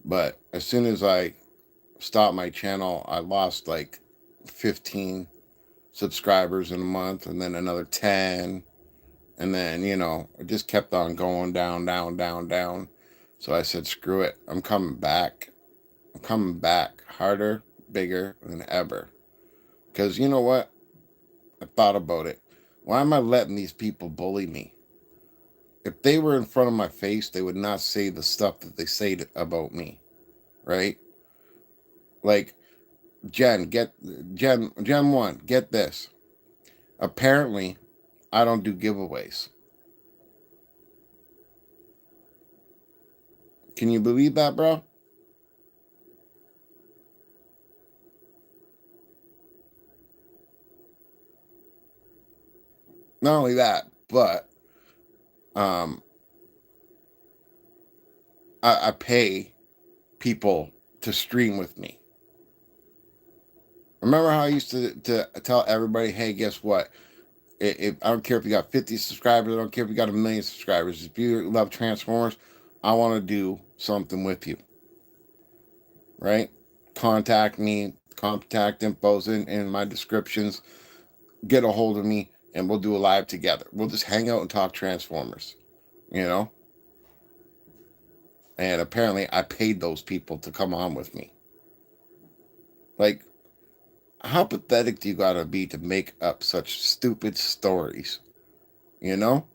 but as soon as I stopped my channel, I lost like 15 subscribers in a month, and then another 10, and then it just kept on going down, down, down, down. So I said, screw it, I'm coming back. I'm coming back harder, bigger than ever. Because you know what? I thought about it. Why am I letting these people bully me? If they were in front of my face, they would not say the stuff that they say about me, right? Like Gen 1, get this. Apparently, I don't do giveaways. Can you believe that, bro? Not only that, but um, I pay people to stream with me. Remember how I used to tell everybody, hey, guess what? If I don't care if you got 50 subscribers, I don't care if you got 1,000,000 subscribers. If you love Transformers, I want to do something with you, right? Contact me. Contact info's in my descriptions. Get a hold of me, and we'll do a live together. We'll just hang out and talk Transformers, you know? And apparently I paid those people to come on with me. Like, how pathetic do you gotta be to make up such stupid stories, you know?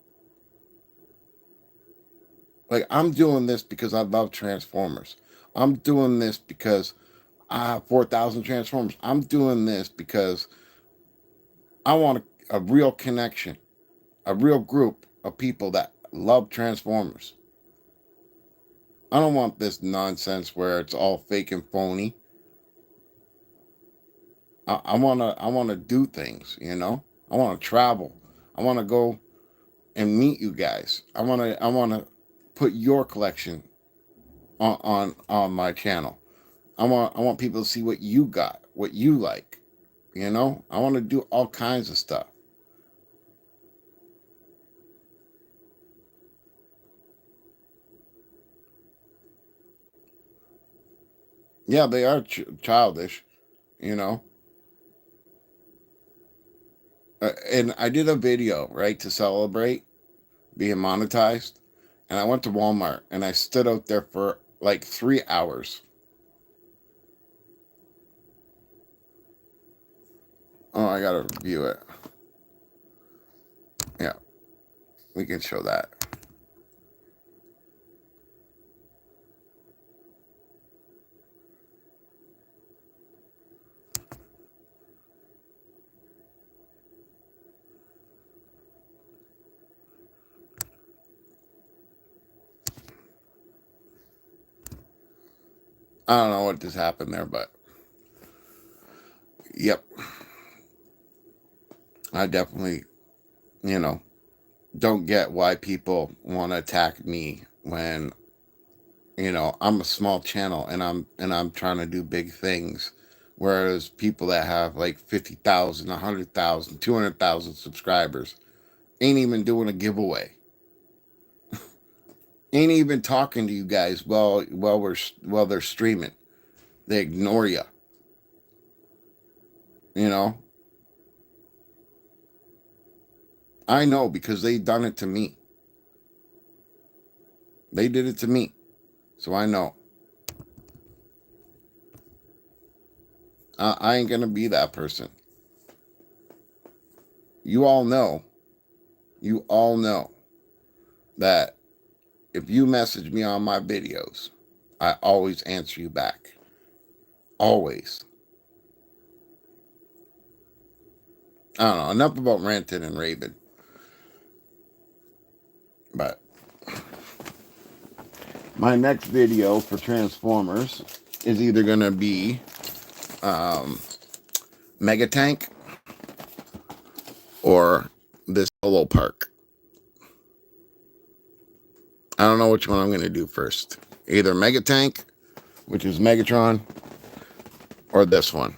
Like, I'm doing this because I love Transformers. I'm doing this because I have 4,000 Transformers. I'm doing this because I want a real connection, a real group of people that love Transformers. I don't want this nonsense where it's all fake and phony. I wanna do things, you know? I wanna travel. I wanna go and meet you guys. I wanna put your collection on my channel. I want people to see what you got, what you like. You know, I want to do all kinds of stuff. Yeah, they are childish. You know, and I did a video right to celebrate being monetized, and I went to Walmart and I stood out there for like 3 hours. Oh, I gotta review it. Yeah, we can show that. I don't know what just happened there, but yep, I definitely, you know, don't get why people want to attack me when I'm a small channel and I'm trying to do big things, whereas people that have like 50,000, 100,000, 200,000 subscribers ain't even doing a giveaway, ain't even talking to you guys while they're streaming. They ignore you. You know, I know because they done it to me. They did it to me, so I know. I ain't gonna be that person. You all know. You all know that if you message me on my videos, I always answer you back. Always. I don't know. Enough about ranting and raving. But my next video for Transformers is either going to be Mega Tank or this Yolopark. I don't know which one I'm going to do first. Either Mega Tank, which is Megatron, or this one.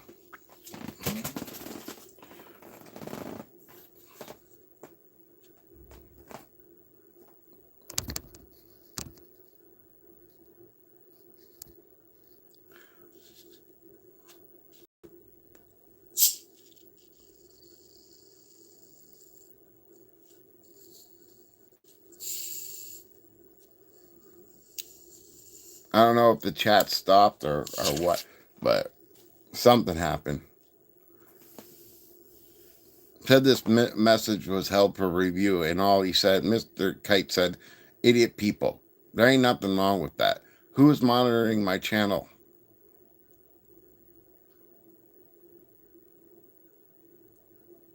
I don't know if the chat stopped or what, but something happened. Said this message was held for review, and all he said, Mr. Kite said, idiot people. There ain't nothing wrong with that. Who is monitoring my channel?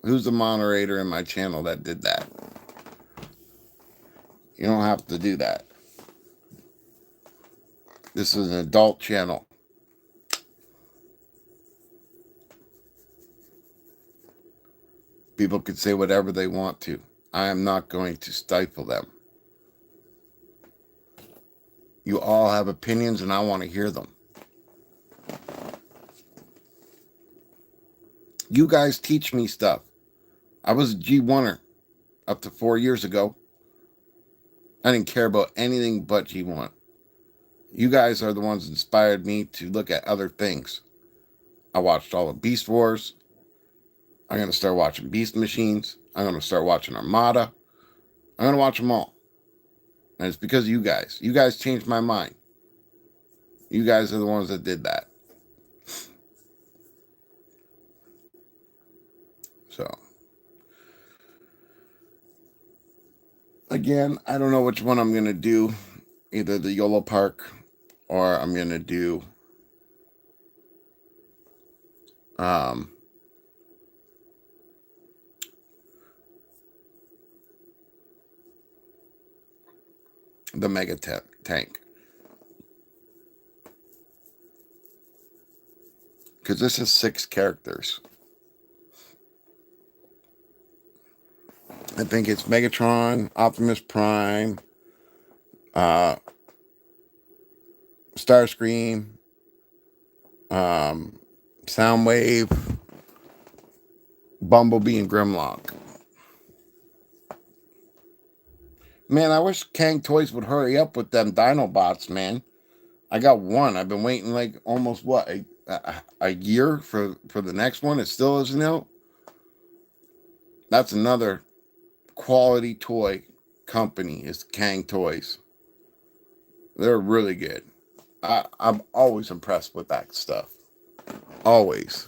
Who's the moderator in my channel that did that? You don't have to do that. This is an adult channel. People can say whatever they want to. I am not going to stifle them. You all have opinions, and I want to hear them. You guys teach me stuff. I was a G1er up to 4 years ago. I didn't care about anything but G1. You guys are the ones that inspired me to look at other things. I watched all of Beast Wars. I'm going to start watching Beast Machines. I'm going to start watching Armada. I'm going to watch them all. And it's because of you guys. You guys changed my mind. You guys are the ones that did that. So, again, I don't know which one I'm going to do. Either the Yolopark or I'm going to do the Mega Tank. Because this is 6 characters. I think it's Megatron, Optimus Prime, Starscream, Soundwave, Bumblebee, and Grimlock. Man, I wish Kang Toys would hurry up with them Dinobots, man. I got one. I've been waiting like almost, what, a year for the next one. It still isn't out. That's another quality toy company, is Kang Toys. They're really good. I'm always impressed with that stuff. Always.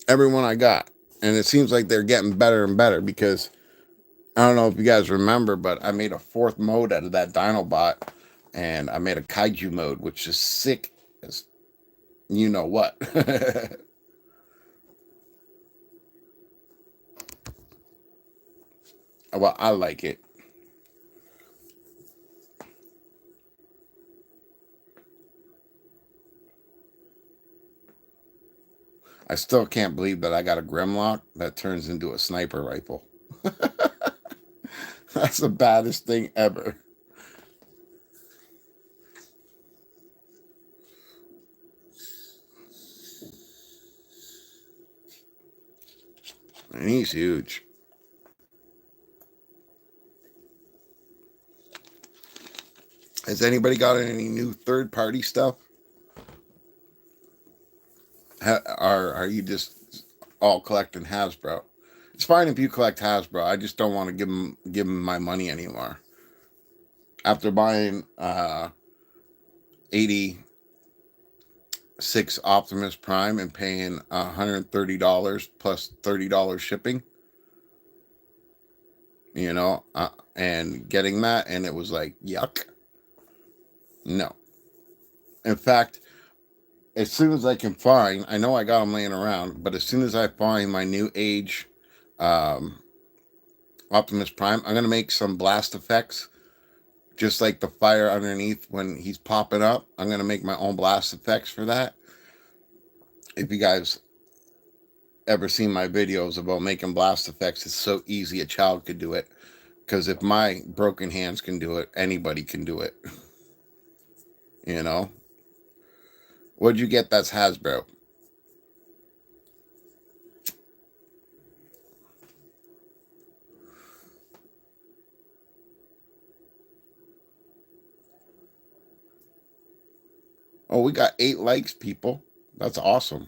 Everyone I got. And it seems like they're getting better and better, because I don't know if you guys remember, but I made a 4th mode out of that Dinobot, and I made a Kaiju mode, which is sick as you know what. Well, I like it. I still can't believe that I got a Grimlock that turns into a sniper rifle. That's the baddest thing ever. And he's huge. Has anybody got any new third-party stuff? Are you just all collecting Hasbro? It's fine if you collect Hasbro. I just don't want to give them my money anymore. After buying 86 Optimus Prime and paying $130 plus $30 shipping, and getting that, and it was like, yuck. No. In fact, as soon as I can find, I know I got them laying around, but as soon as I find my new age Optimus Prime, I'm going to make some blast effects, just like the fire underneath when he's popping up. I'm going to make my own blast effects for that. If you guys ever seen my videos about making blast effects, it's so easy a child could do it. Because if my broken hands can do it, anybody can do it. What'd you get that's Hasbro? Oh, we got 8 likes, people. That's awesome.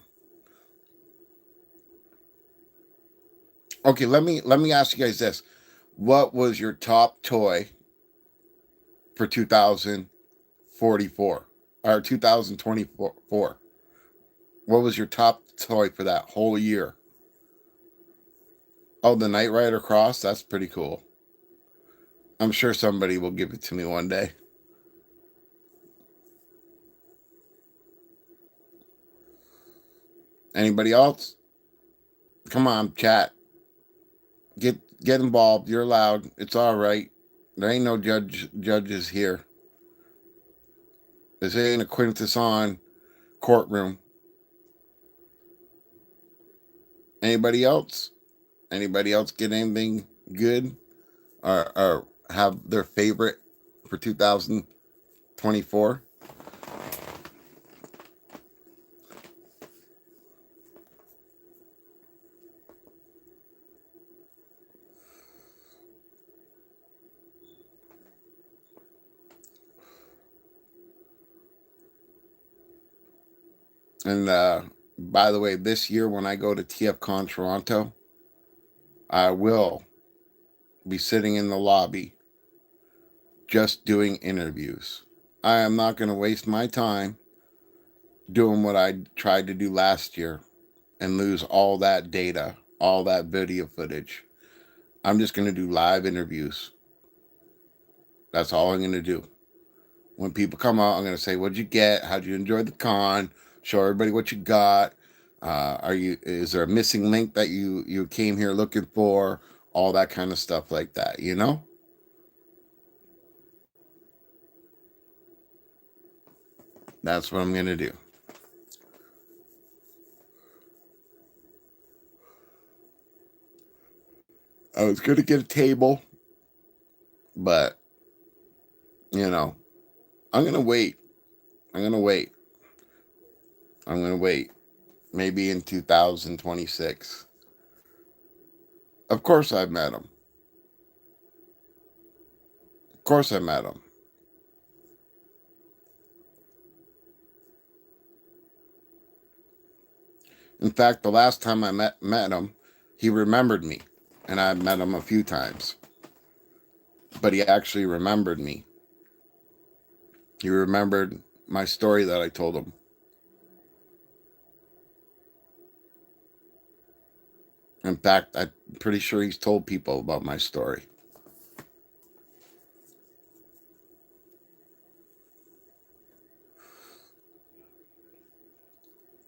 Okay, let me ask you guys this. What was your top toy for 2014? or 2024? What was your top toy for that whole year? Oh, the Knight Rider Cross? That's pretty cool. I'm sure somebody will give it to me one day. Anybody else? Come on, chat. Get involved. You're allowed. It's all right. There ain't no judges here. This ain't a Quintesson courtroom. Anybody else? Anybody else get anything good or have their favorite for 2024? And by the way, this year when I go to TFCon Toronto, I will be sitting in the lobby just doing interviews. I am not going to waste my time doing what I tried to do last year and lose all that data, all that video footage. I'm just going to do live interviews. That's all I'm going to do. When people come out, I'm going to say, "What'd you get? How'd you enjoy the con? Show everybody what you got. Is there a missing link that you came here looking for?" All that kind of stuff like that, you know? That's what I'm going to do. I was going to get a table, but, you know, I'm going to wait. I'm going to wait. I'm going to wait. Maybe in 2026. Of course I met him. Of course I met him. In fact, the last time I met him, he remembered me. And I met him a few times. But he actually remembered me. He remembered my story that I told him. In fact, I'm pretty sure he's told people about my story.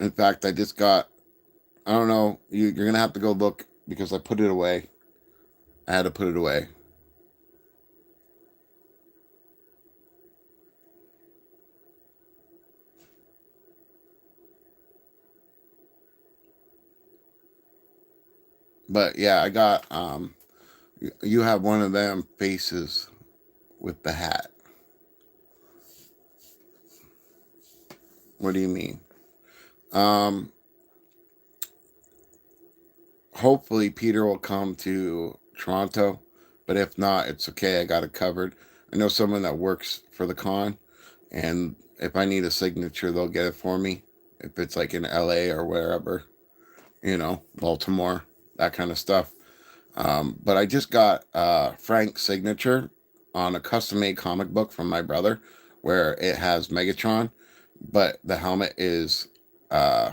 In fact, I just got, I don't know, you're going to have to go look because I put it away. I had to put it away. But yeah, I got, you have one of them faces with the hat. What do you mean? Um, Hopefully Peter will come to Toronto, but if not, it's okay. I got it covered. I know someone that works for the con, and if I need a signature, they'll get it for me. If it's like in LA or wherever, Baltimore, that kind of stuff. But I just got Frank's signature on a custom made comic book from my brother where it has Megatron, but the helmet is uh,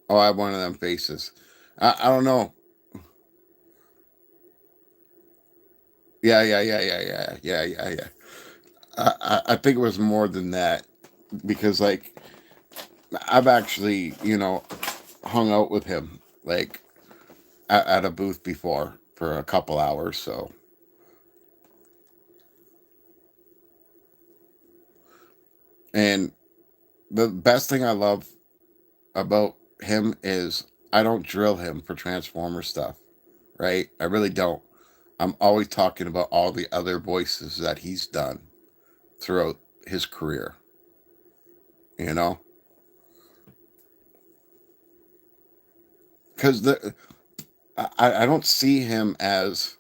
oh, I have one of them faces. I don't know. Yeah. I think it was more than that because like I've actually hung out with him like at a booth before for a couple hours. So and the best thing I love about him is I don't drill him for Transformer stuff, right? I really don't. I'm always talking about all the other voices that he's done throughout his career, you know? Because I don't see him as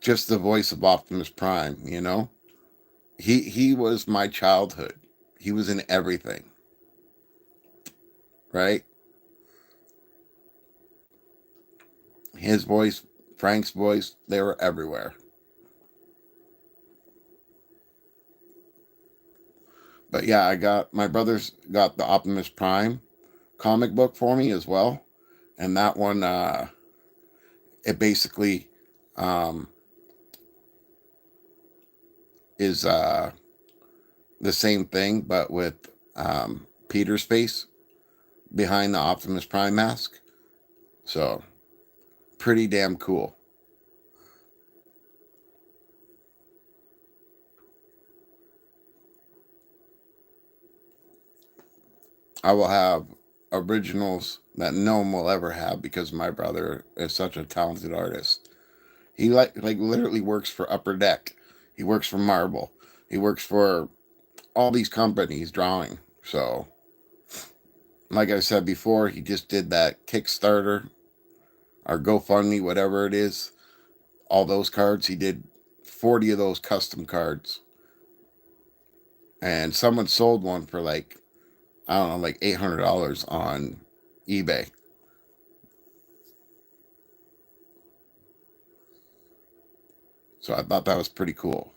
just the voice of Optimus Prime, you know? He was my childhood. He was in everything, right? his voice, Frank's voice, they were everywhere. But yeah, my brothers got the Optimus Prime comic book for me as well. And that one, it basically um, is the same thing, but with Peter's face behind the Optimus Prime mask. So, pretty damn cool. I will have originals that no one will ever have because my brother is such a talented artist. He like literally works for Upper Deck. He works for Marvel. He works for all these companies drawing. So, like I said before, he just did that Kickstarter or GoFundMe, whatever it is. All those cards. He did 40 of those custom cards. And someone sold one for like, I don't know, like $800 on eBay. So I thought that was pretty cool.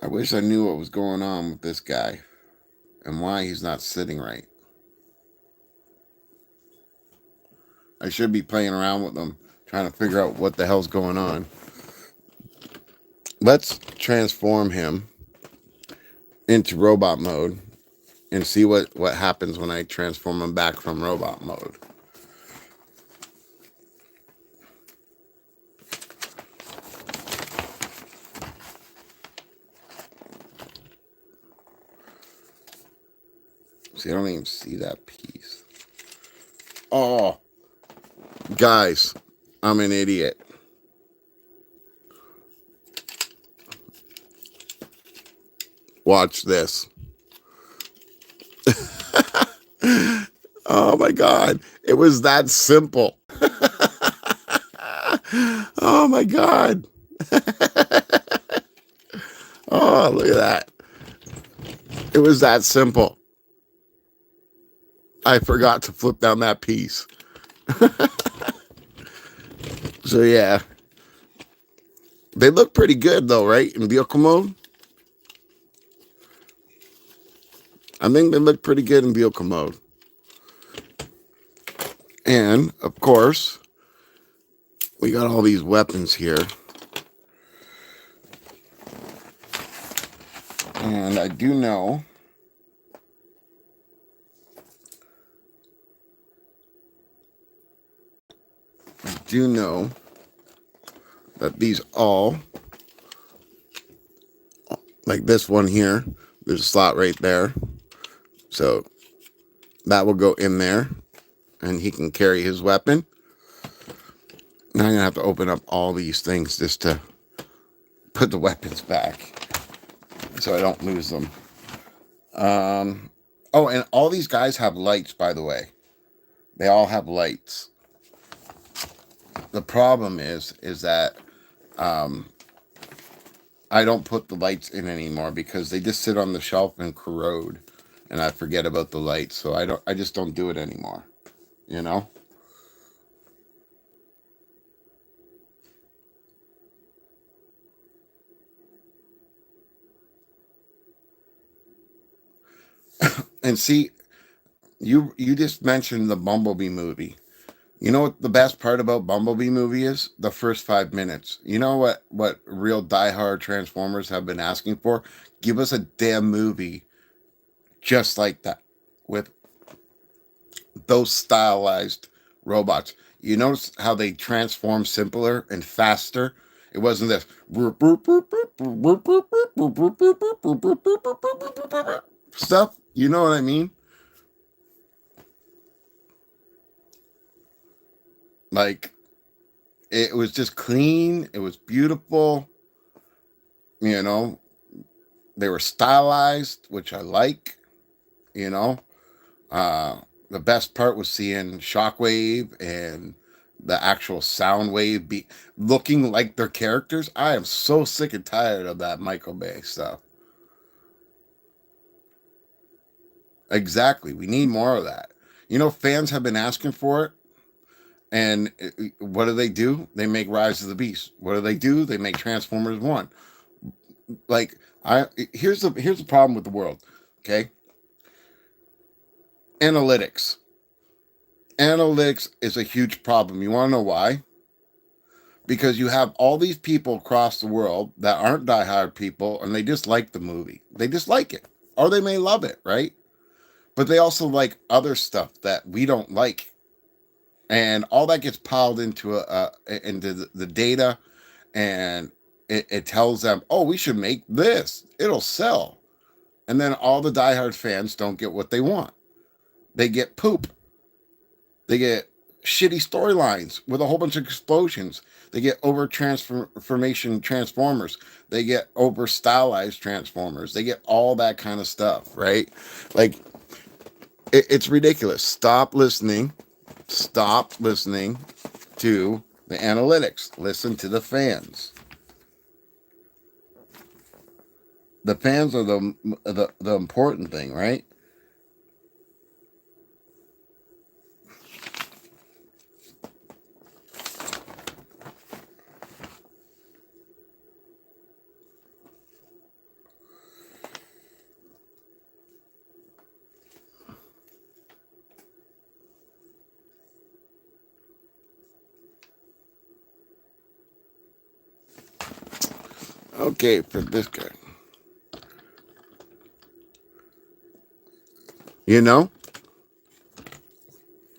I wish I knew what was going on with this guy and why he's not sitting right. I should be playing around with them, trying to figure out what the hell's going on. Let's transform him into robot mode and see what happens when I transform him back from robot mode. See, I don't even see that piece. Oh, guys, I'm an idiot. Watch this. Oh my God. It was that simple. Oh my God. Oh, look at that. It was that simple. I forgot to flip down that piece. So yeah. They look pretty good though, right? In vehicle mode. I think they look pretty good in vehicle mode. And, of course, we got all these weapons here. And I do know that these all, like this one here, there's a slot right there. So that will go in there and he can carry his weapon. Now I'm going to have to open up all these things just to put the weapons back so I don't lose them. Oh, and all these guys have lights, by the way. They all have lights. The problem is that I don't put the lights in anymore because they just sit on the shelf and corrode, and I forget about the lights. So I just don't do it anymore. You know. And see, you just mentioned the Bumblebee movie. You know what the best part about Bumblebee movie is? The first 5 minutes. You know what real diehard Transformers have been asking for? Give us a damn movie just like that with those stylized robots. You notice how they transform simpler and faster? It wasn't this stuff. You know what I mean? Like, it was just clean. It was beautiful. You know, they were stylized, which I like. You know, the best part was seeing Shockwave and the actual sound wave be looking like their characters. I am so sick and tired of that micro bass stuff. Exactly. We need more of that. Fans have been asking for it. And what do? They make Rise of the Beast. What do? They make Transformers 1. Like, here's the problem with the world. Okay? Analytics. Analytics is a huge problem. You want to know why? Because you have all these people across the world that aren't diehard people, and they just like the movie. They just like it. Or they may love it, right? But they also like other stuff that we don't like. And all that gets piled into into the data, and it tells them, oh, we should make this. It'll sell. And then all the diehard fans don't get what they want. They get poop. They get shitty storylines with a whole bunch of explosions. They get over transformation Transformers. They get over stylized Transformers. They get all that kind of stuff, right? Like, it's ridiculous. Stop listening to the analytics. Listen to the fans. The fans are the important thing, right? Okay, for this guy. You know,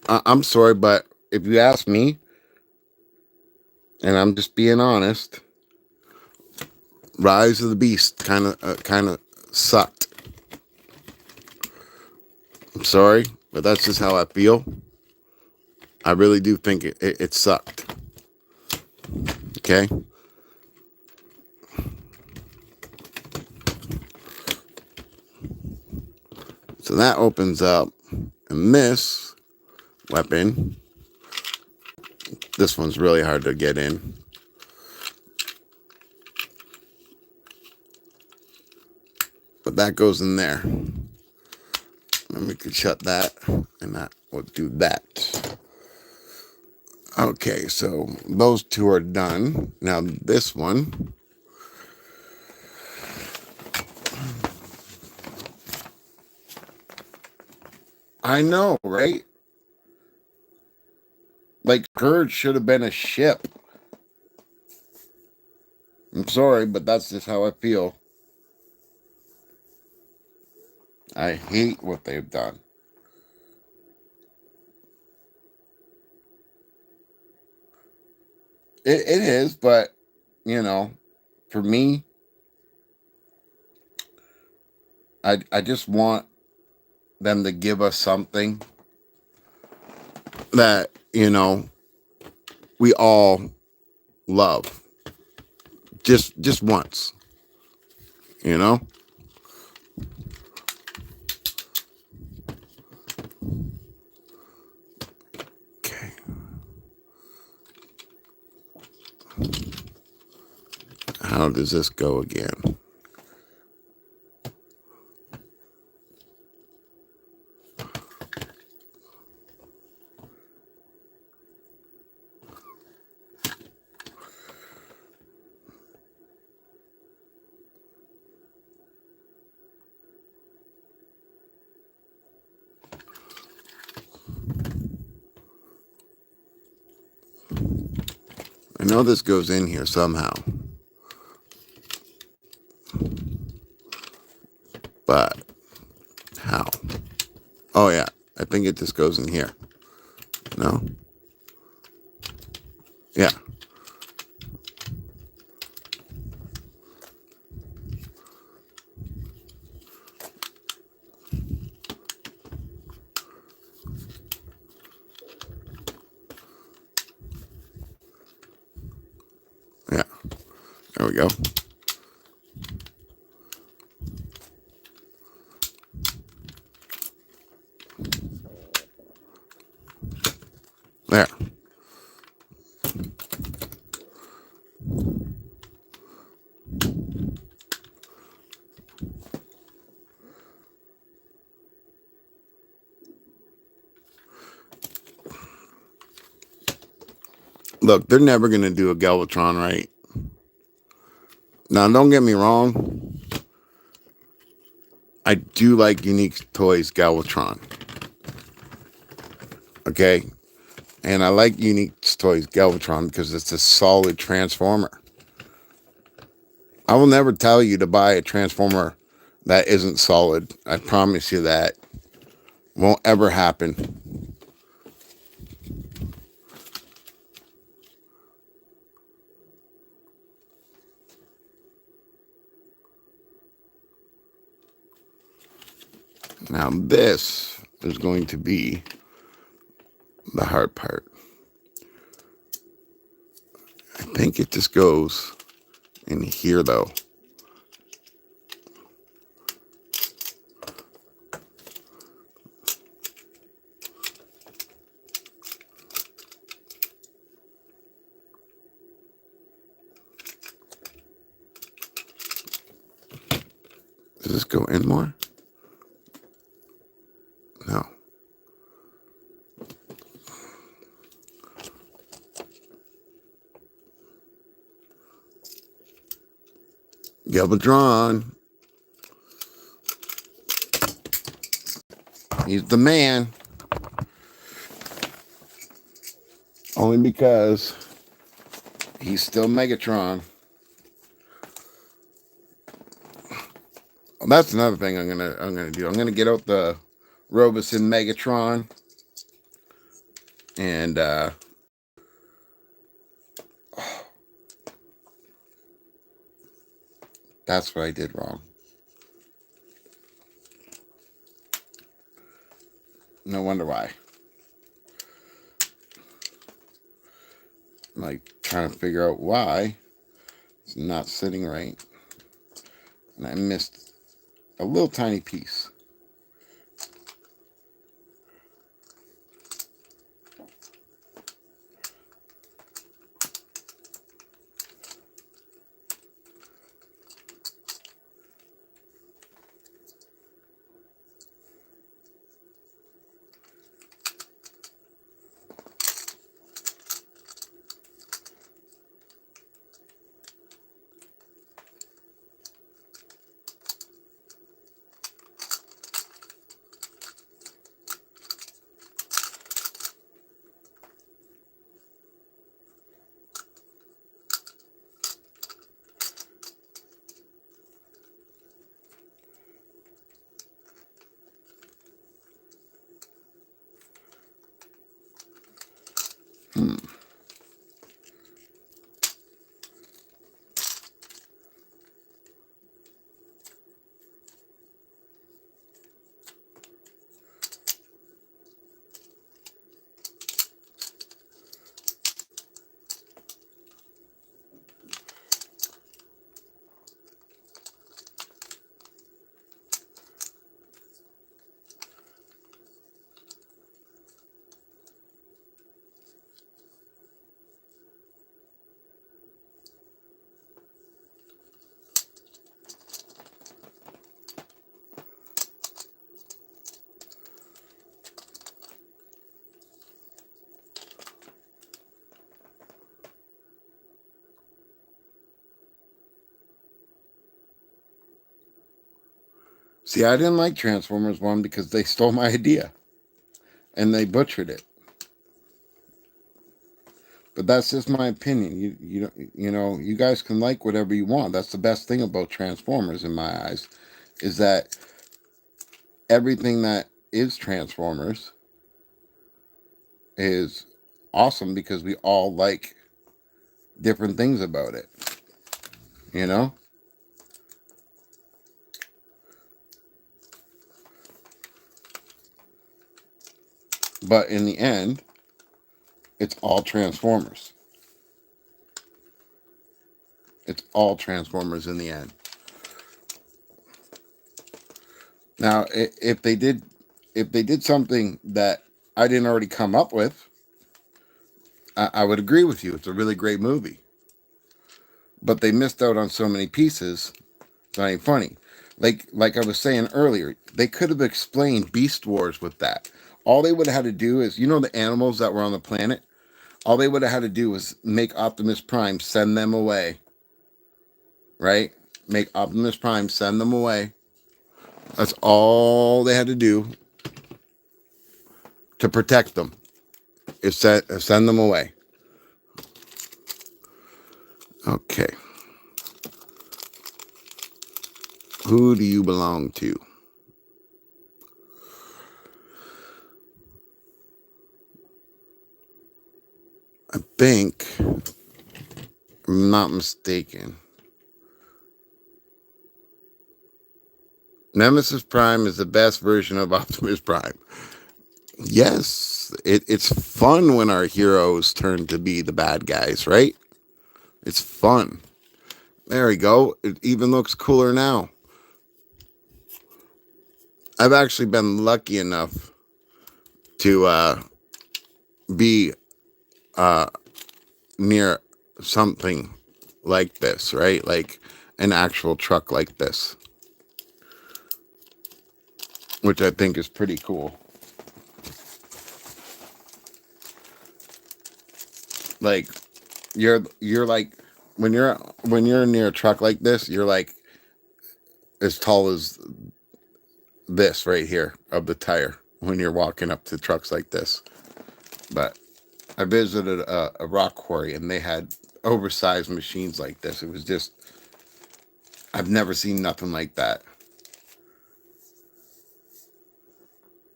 I'm sorry, but if you ask me, and I'm just being honest, Rise of the Beast kind of sucked. I'm sorry, but that's just how I feel. I really do think it sucked. Okay? So that opens up, and this weapon, this one's really hard to get in. But that goes in there. And we could shut that, and that will do that. Okay, so those two are done. Now this one. I know, right? Like, Scourge should have been a ship. I'm sorry, but that's just how I feel. I hate what they've done. It is, but, for me, I just want them to give us something that, we all love. Just once, you know? Okay. How does this go again? I know this goes in here somehow. But how? Oh, yeah. I think it just goes in here. No? Yeah. Yeah. There we go. There. Look, they're never going to do a Galvatron right. Now, don't get me wrong. I do like Unique Toys Galvatron. Okay? And I like Unique Toys Galvatron because it's a solid transformer. I will never tell you to buy a transformer that isn't solid. I promise you that. Won't ever happen. Now this is going to be the hard part. I think it just goes in here though. Does this go in more? No. Galvatron. He's the man. Only because he's still Megatron. Well, that's another thing I'm gonna do. I'm gonna get out the Roboson Megatron. And that's what I did wrong. No wonder why. I'm like trying to figure out why it's not sitting right. And I missed a little tiny piece. See, I didn't like Transformers 1 because they stole my idea. And they butchered it. But that's just my opinion. You know, you guys can like whatever you want. That's the best thing about Transformers in my eyes, is that everything that is Transformers is awesome because we all like different things about it. You know? But in the end, it's all Transformers. It's all Transformers in the end. Now, if they did something that I didn't already come up with, I would agree with you. It's a really great movie. But they missed out on so many pieces. It's not even funny. Like I was saying earlier, they could have explained Beast Wars with that. All they would have had to do is, you know, the animals that were on the planet. All they would have had to do was make Optimus Prime, send them away. Right? Make Optimus Prime, send them away. That's all they had to do to protect them. Is send them away. Okay. Who do you belong to? I think, if I'm not mistaken, Nemesis Prime is the best version of Optimus Prime. Yes, it's fun when our heroes turn to be the bad guys, right? It's fun. There we go. It even looks cooler now. I've actually been lucky enough to be near something like this, right? Like an actual truck like this, which I think is pretty cool. Like you're like when you're near a truck like this, you're like as tall as this right here of the tire when you're walking up to trucks like this. But I visited a rock quarry and they had oversized machines like this. It was just, I've never seen nothing like that.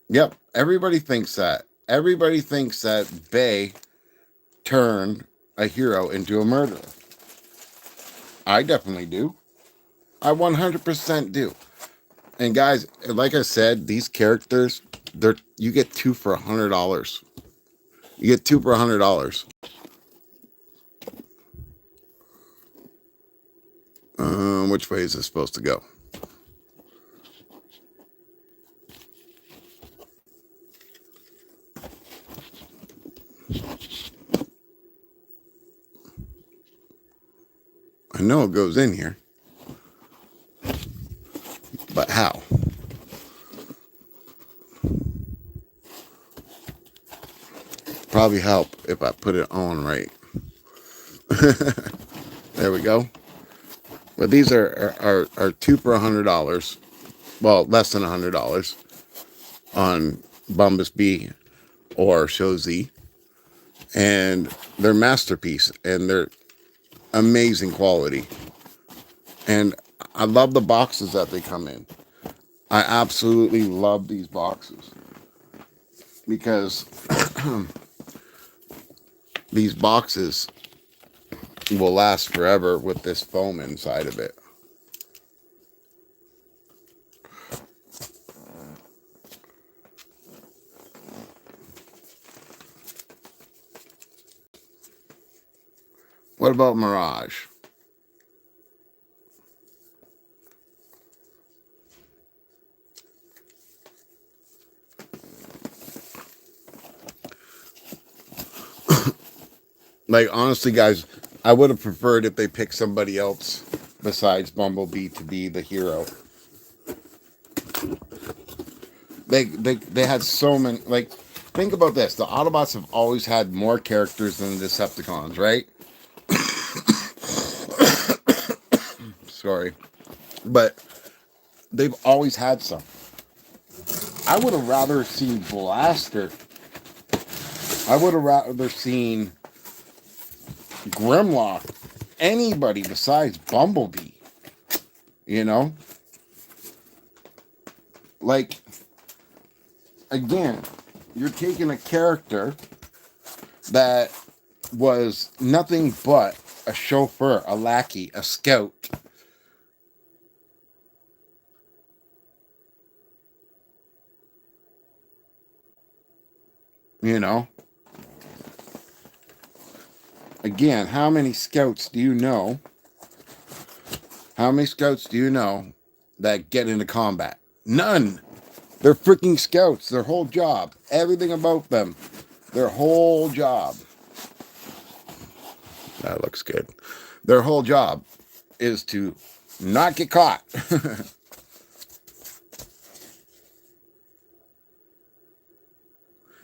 Yep, everybody thinks that. Everybody thinks that Bay turned a hero into a murderer. I definitely do. I 100% do. And guys, like I said, these characters, you get two for $100. You get two for $100. Which way is it supposed to go? I know it goes in here, but how? Probably help if I put it on right. There we go. But these are two for $100. Well, less than $100 on Bumbusbee or Showzstore, and they're masterpiece and they're amazing quality. And I love the boxes that they come in. I absolutely love these boxes because these boxes will last forever with this foam inside of it. What about Mirage? Like, honestly, guys, I would have preferred if they picked somebody else besides Bumblebee to be the hero. They had so many, like, think about this. The Autobots have always had more characters than the Decepticons, right? Sorry. But they've always had some. I would have rather seen Blaster. I would have rather seen Grimlock. Anybody besides Bumblebee. You know? Like, again, you're taking a character that was nothing but a chauffeur, a lackey, a scout. You know? Again, how many scouts do you know? How many scouts do you know that get into combat? None. They're freaking scouts. Their whole job, everything about them, their whole job. That looks good. Their whole job is to not get caught.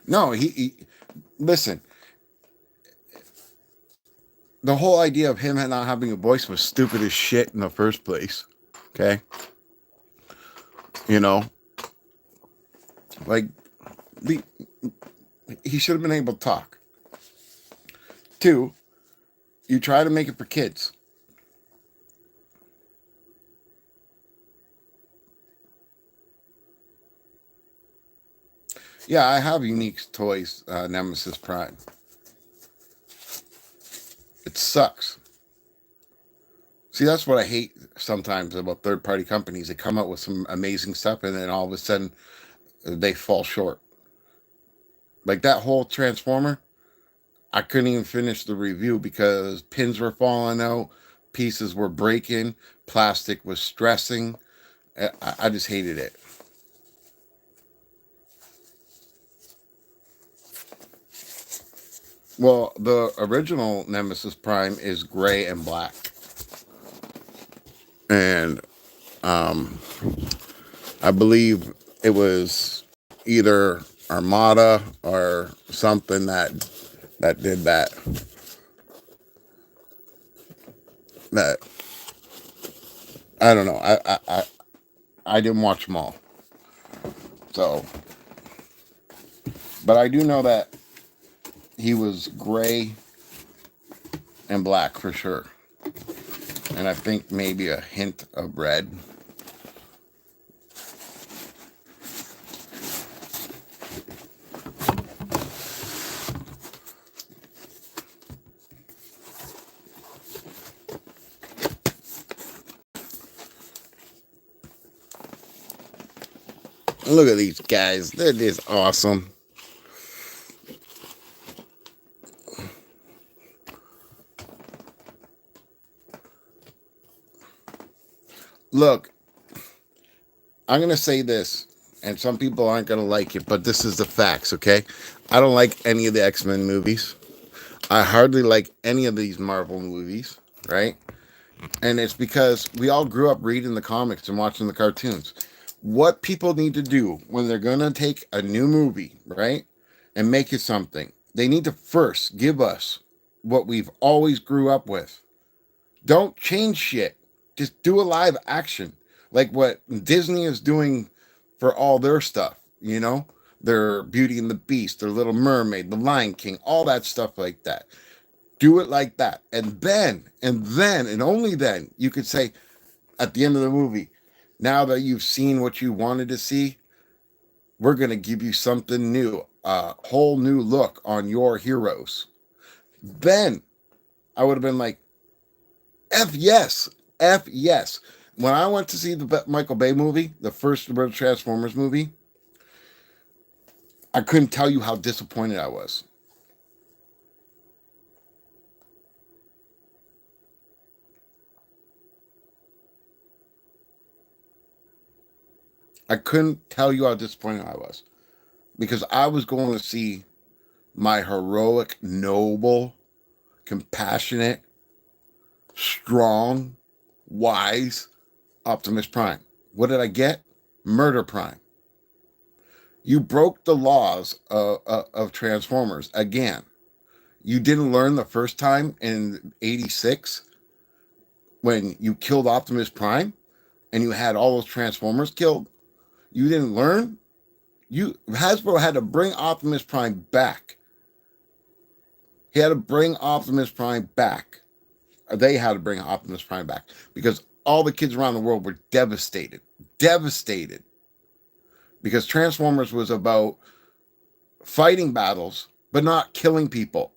No, he listen. the whole idea of him not having a voice was stupid as shit in the first place. Okay? You know, like, the, he should have been able to talk. Two, you try to make it for kids. Yeah, I have Unique Toys Nemesis Prime. It sucks. See, that's what I hate sometimes about third-party companies. They come out with some amazing stuff, and then all of a sudden, they fall short. Like that whole Transformer, I couldn't even finish the review because pins were falling out, pieces were breaking, plastic was stressing. I just hated it. Well, the original Nemesis Prime is gray and black. And I believe it was either Armada or something that did that. That I don't know. I didn't watch them all. So, but I do know that he was gray and black for sure. And I think maybe a hint of red. Look at these guys. They're just awesome. Look, I'm going to say this, and some people aren't going to like it, but this is the facts, okay? I don't like any of the X-Men movies. I hardly like any of these Marvel movies, right? And it's because we all grew up reading the comics and watching the cartoons. What people need to do when they're going to take a new movie, right, and make it something, they need to first give us what we've always grew up with. Don't change shit. Just do a live action like what Disney is doing for all their stuff, you know? Their Beauty and the Beast, their Little Mermaid, the Lion King, all that stuff like that. Do it like that. And only then, you could say at the end of the movie, now that you've seen what you wanted to see, we're going to give you something new, a whole new look on your heroes. Then I would have been like, F yes. F yes. When I went to see the Michael Bay movie, the first Transformers movie, I couldn't tell you how disappointed I was. I couldn't tell you how disappointed I was because I was going to see my heroic, noble, compassionate, strong, wise Optimus Prime. What did I get? Murder Prime. You broke the laws of Transformers again. You didn't learn the first time in '86 when you killed Optimus Prime and you had all those Transformers killed. You didn't learn. Hasbro had to bring Optimus Prime back. He had to bring Optimus Prime back. They had to bring Optimus Prime back because all the kids around the world were devastated. Devastated. Because Transformers was about fighting battles, but not killing people,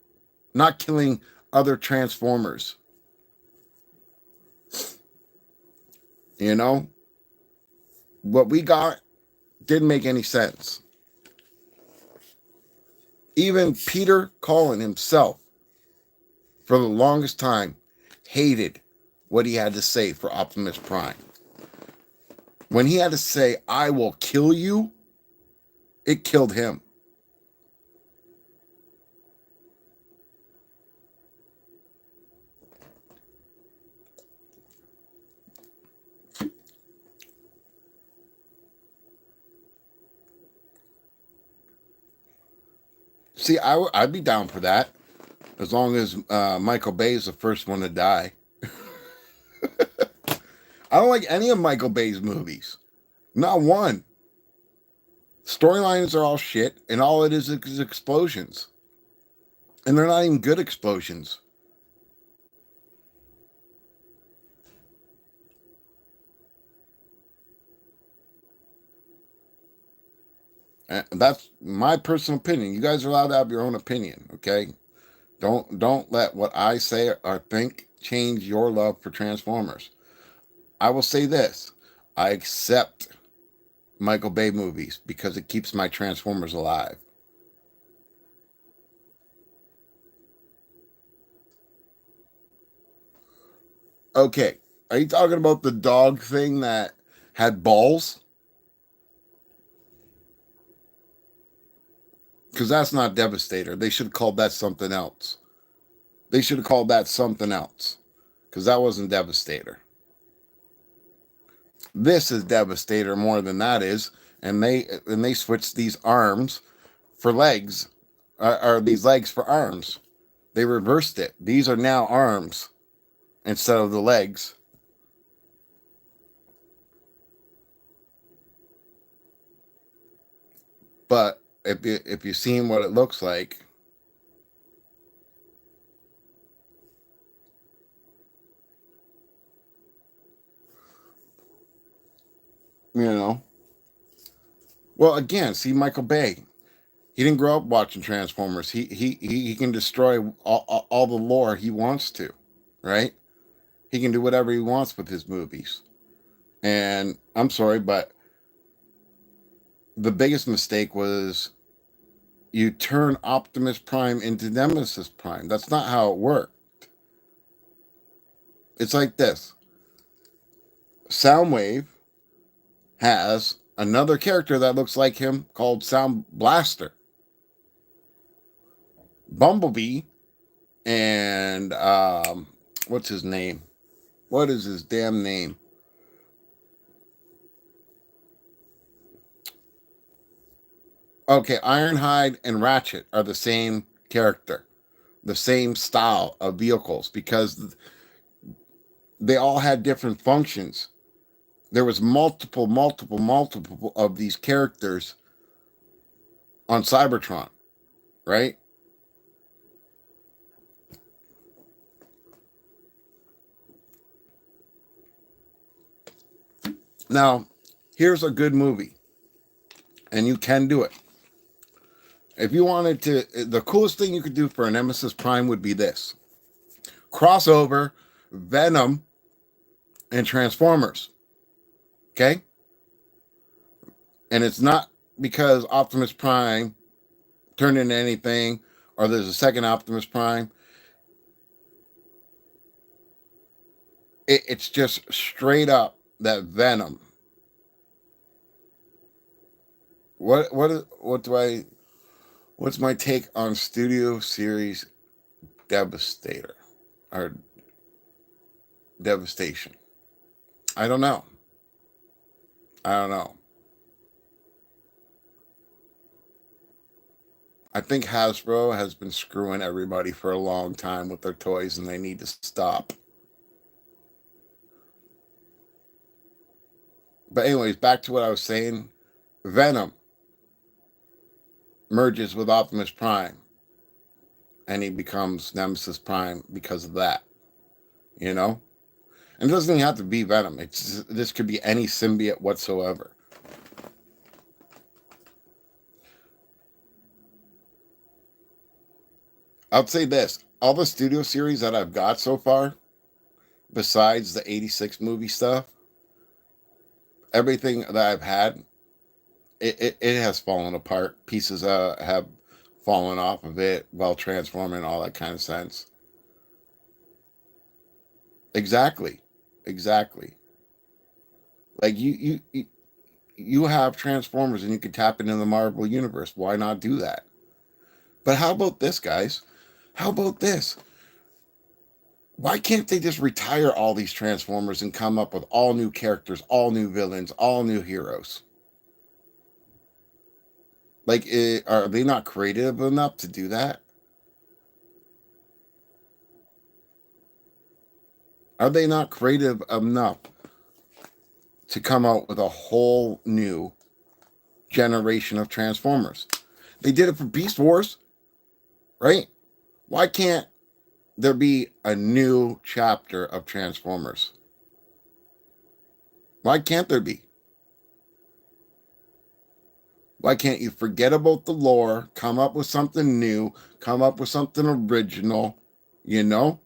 not killing other Transformers. You know? What we got didn't make any sense. Even Peter Cullen himself, for the longest time, hated what he had to say for Optimus Prime. When he had to say, I will kill you, it killed him. See, I'd be down for that. As long as Michael Bay is the first one to die. I don't like any of Michael Bay's movies. Not one. Storylines are all shit, and all it is explosions. And they're not even good explosions. That's my personal opinion. You guys are allowed to have your own opinion, okay? Don't let what I say or think change your love for Transformers. I will say this. I accept Michael Bay movies because it keeps my Transformers alive. Okay, are you talking about the dog thing that had balls? Because that's not Devastator. They should have called that something else. They should have called that something else. Because that wasn't Devastator. This is Devastator more than that is. And they switched these arms for legs, or these legs for arms. They reversed it. These are now arms instead of the legs. But if you've seen what it looks like, you know. Well, again, see Michael Bay. He didn't grow up watching Transformers. He can destroy all the lore he wants to, right? He can do whatever he wants with his movies. And I'm sorry, but the biggest mistake was you turn Optimus Prime into Nemesis Prime. That's not how it worked. It's like this. Soundwave has another character that looks like him called Sound Blaster. Bumblebee and what's his name? What is his damn name? Okay, Ironhide and Ratchet are the same character, the same style of vehicles because they all had different functions. There was multiple of these characters on Cybertron, right? Now, here's a good movie, and you can do it. If you wanted to, the coolest thing you could do for a Nemesis Prime would be this: crossover Venom and Transformers. Okay? And it's not because Optimus Prime turned into anything or there's a second Optimus Prime. It's just straight up that Venom. What's my take on Studio Series Devastator or Devastation? I don't know. I don't know. I think Hasbro has been screwing everybody for a long time with their toys and they need to stop. But anyways, back to what I was saying. Venom merges with Optimus Prime and he becomes Nemesis Prime because of that. You know? And it doesn't even have to be Venom. This could be any symbiote whatsoever. I'll say this. All the studio series that I've got so far, besides the 86 movie stuff, everything that I've had, it has fallen apart. Pieces have fallen off of it while transforming, all that kind of sense. Exactly. Exactly. Like you have Transformers and you can tap into the Marvel universe. Why not do that? But how about this, guys? How about this? Why can't they just retire all these Transformers and come up with all new characters, all new villains, all new heroes? Like, are they not creative enough to do that? Are they not creative enough to come out with a whole new generation of Transformers? They did it for Beast Wars, right? Why can't there be a new chapter of Transformers? Why can't there be? Why can't you forget about the lore, come up with something new, come up with something original, you know?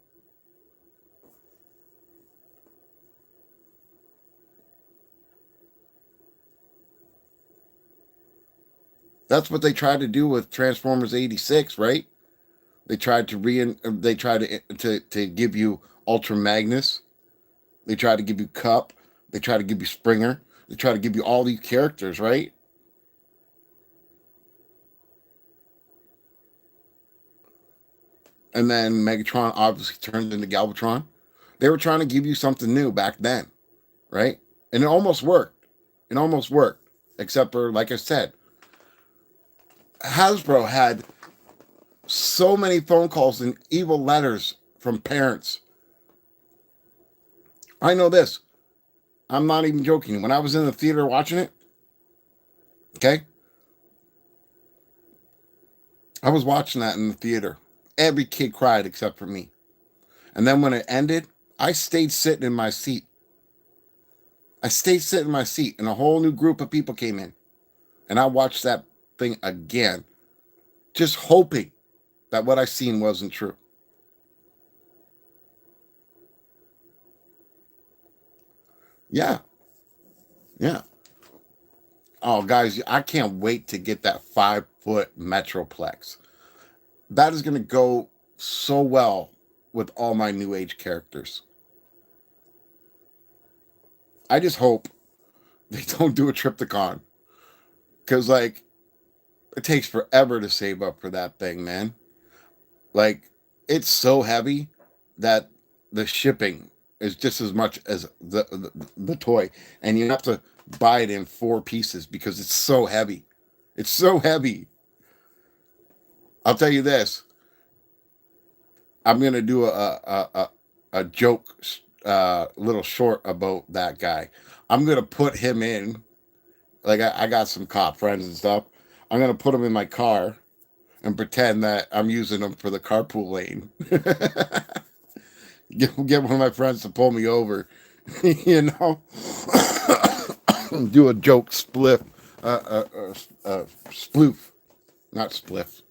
That's what they tried to do with Transformers 86, right? They tried to give you Ultra Magnus. They tried to give you Cup. They tried to give you Springer. They tried to give you all these characters, right? And then Megatron obviously turned into Galvatron. They were trying to give you something new back then, right? And it almost worked. It almost worked. Except for, like I said, Hasbro had so many phone calls and evil letters from parents. I know this. I'm not even joking. When I was in the theater watching it, okay, I was watching that in the theater. Every kid cried except for me. And then when it ended, I stayed sitting in my seat. I stayed sitting in my seat, and a whole new group of people came in. And I watched that thing again, just hoping that what I seen wasn't true. Yeah, yeah. Oh, guys, I can't wait to get that 5-foot Metroplex. That is going to go so well with all my new age characters. I just hope they don't do a Triptychon, because, like, it takes forever to save up for that thing, man. Like, it's so heavy that the shipping is just as much as the toy, and you have to buy it in 4 pieces because it's so heavy. It's so heavy. I'll tell you this: I'm gonna do a joke, little short about that guy. I'm gonna put him in. Like, I got some cop friends and stuff. I'm gonna put him in my car and pretend that I'm using him for the carpool lane. Get one of my friends to pull me over, you know, do a joke spliff, sploof, not spliff.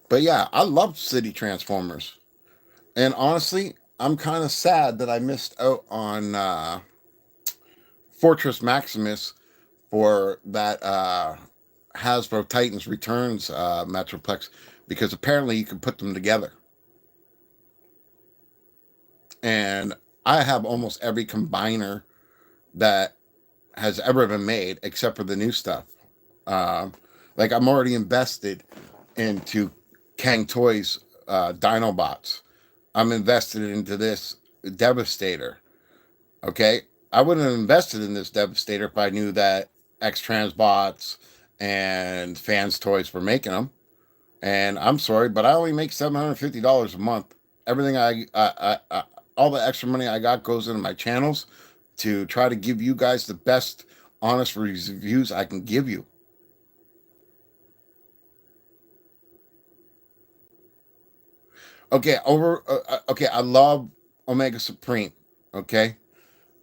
But yeah, I love City Transformers, and honestly, I'm kind of sad that I missed out on Fortress Maximus for that Hasbro Titans Returns Metroplex, because apparently you can put them together. And I have almost every combiner that has ever been made except for the new stuff. Um, like, I'm already invested into Kang Toys Dinobots. I'm invested into this Devastator. Okay, I wouldn't have invested in this Devastator if I knew that X Transbots and Fans Toys were making them. And I'm sorry, but I only make $750 a month. Everything all the extra money I got goes into my channels to try to give you guys the best, honest reviews I can give you. Okay, I love Omega Supreme. Okay,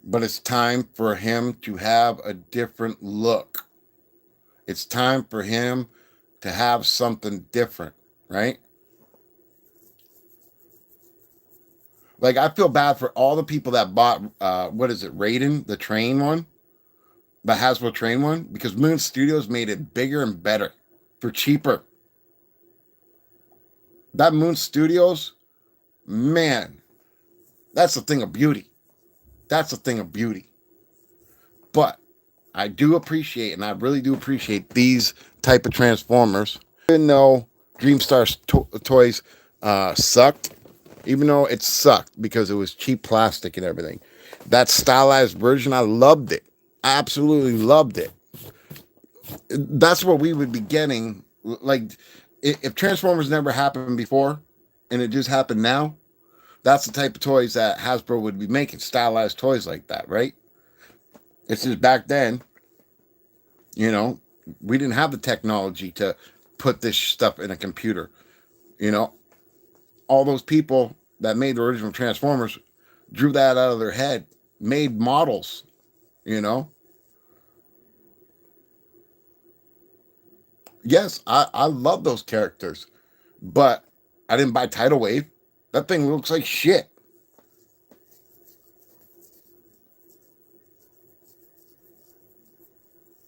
but it's time for him to have a different look. It's time for him to have something different, right? Like, I feel bad for all the people that bought what is it, Raiden, the train one, the Hasbro train one, because Moon Studios made it bigger and better for cheaper. That Moon Studios, man, that's a thing of beauty. That's a thing of beauty. But I do appreciate, and I really do appreciate, these type of Transformers. Even though Dreamstar toys sucked, even though it sucked because it was cheap plastic and everything, that stylized version, I loved it. I absolutely loved it. That's what we would be getting. Like, if Transformers never happened before and it just happened now, That's the type of toys that Hasbro would be making, stylized toys like that, right? It's just back then, you know, we didn't have the technology to put this stuff in a computer. You know, all those people that made the original Transformers drew that out of their head, made models, you know. Yes, I love those characters, but I didn't buy Tidal Wave. That thing looks like shit.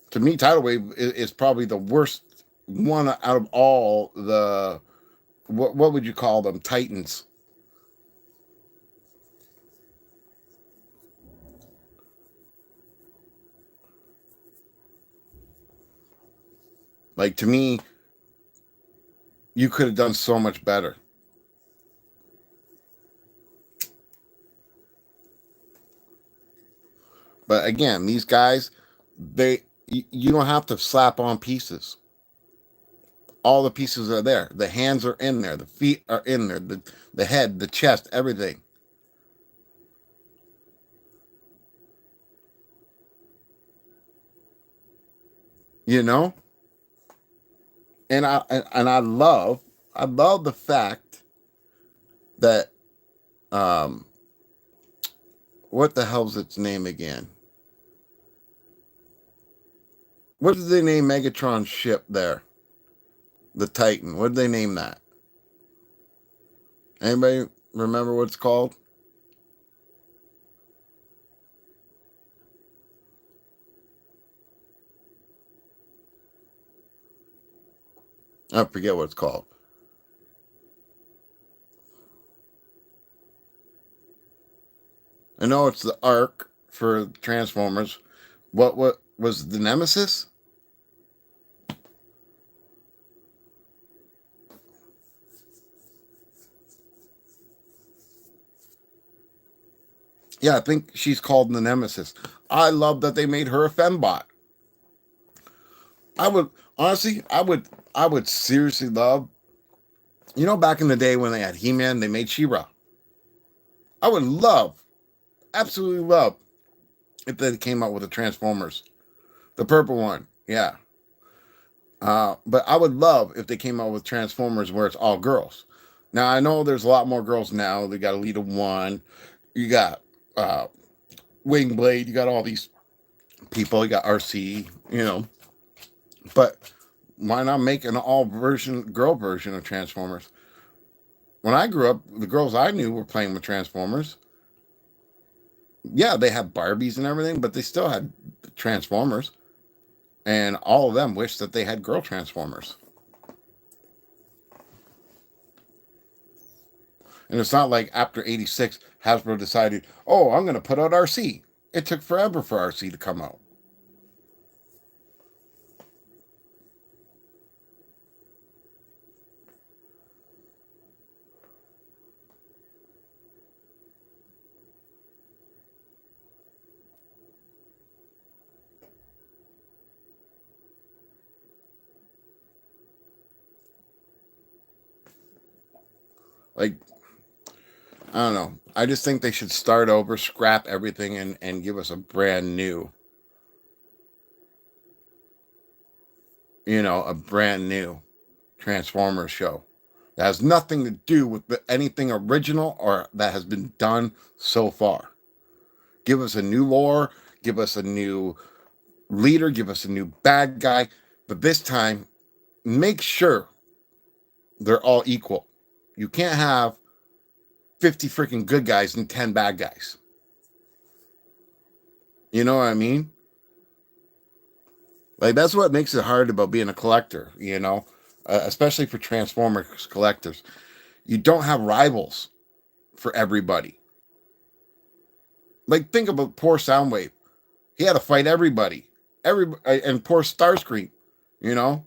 To me, Tidal Wave is probably the worst one out of all the, what would you call them, Titans. Like, to me, you could have done so much better. But again, these guys, you don't have to slap on pieces. All the pieces are there. The hands are in there. The feet are in there. The head, the chest, everything. You know, and I love the fact that um, what the hell's its name again? What did they name Megatron's ship there? The Titan. What did they name that? Anybody remember what it's called? I forget what it's called. I know it's the Ark for Transformers. What was the Nemesis? Yeah, I think she's called the Nemesis. I love that they made her a fembot. I would honestly, I would seriously love. You know, back in the day when they had He-Man, they made She-Ra. I would love, absolutely love, if they came out with the Transformers, the purple one. Yeah, but I would love if they came out with Transformers where it's all girls. Now I know there's a lot more girls now. They got Elita One, you got uh, Wingblade, you got all these people. You got RC, you know. But why not make an all girl version of Transformers? When I grew up, the girls I knew were playing with Transformers. Yeah, they had Barbies and everything, but they still had Transformers. And all of them wished that they had girl Transformers. And it's not like after 86, Hasbro decided, oh, I'm going to put out RC. It took forever for RC to come out. Like, I don't know. I just think they should start over, scrap everything, and give us a brand new, a brand new Transformers show that has nothing to do with anything original or that has been done so far. Give us a new lore, give us a new leader, give us a new bad guy, but this time make sure they're all equal. You can't have 50 freaking good guys and 10 bad guys. You know what I mean? Like, that's what makes it hard about being a collector, especially for Transformers collectors. You don't have rivals for everybody. Like, think about poor Soundwave. He had to fight everybody. And poor Starscream, you know,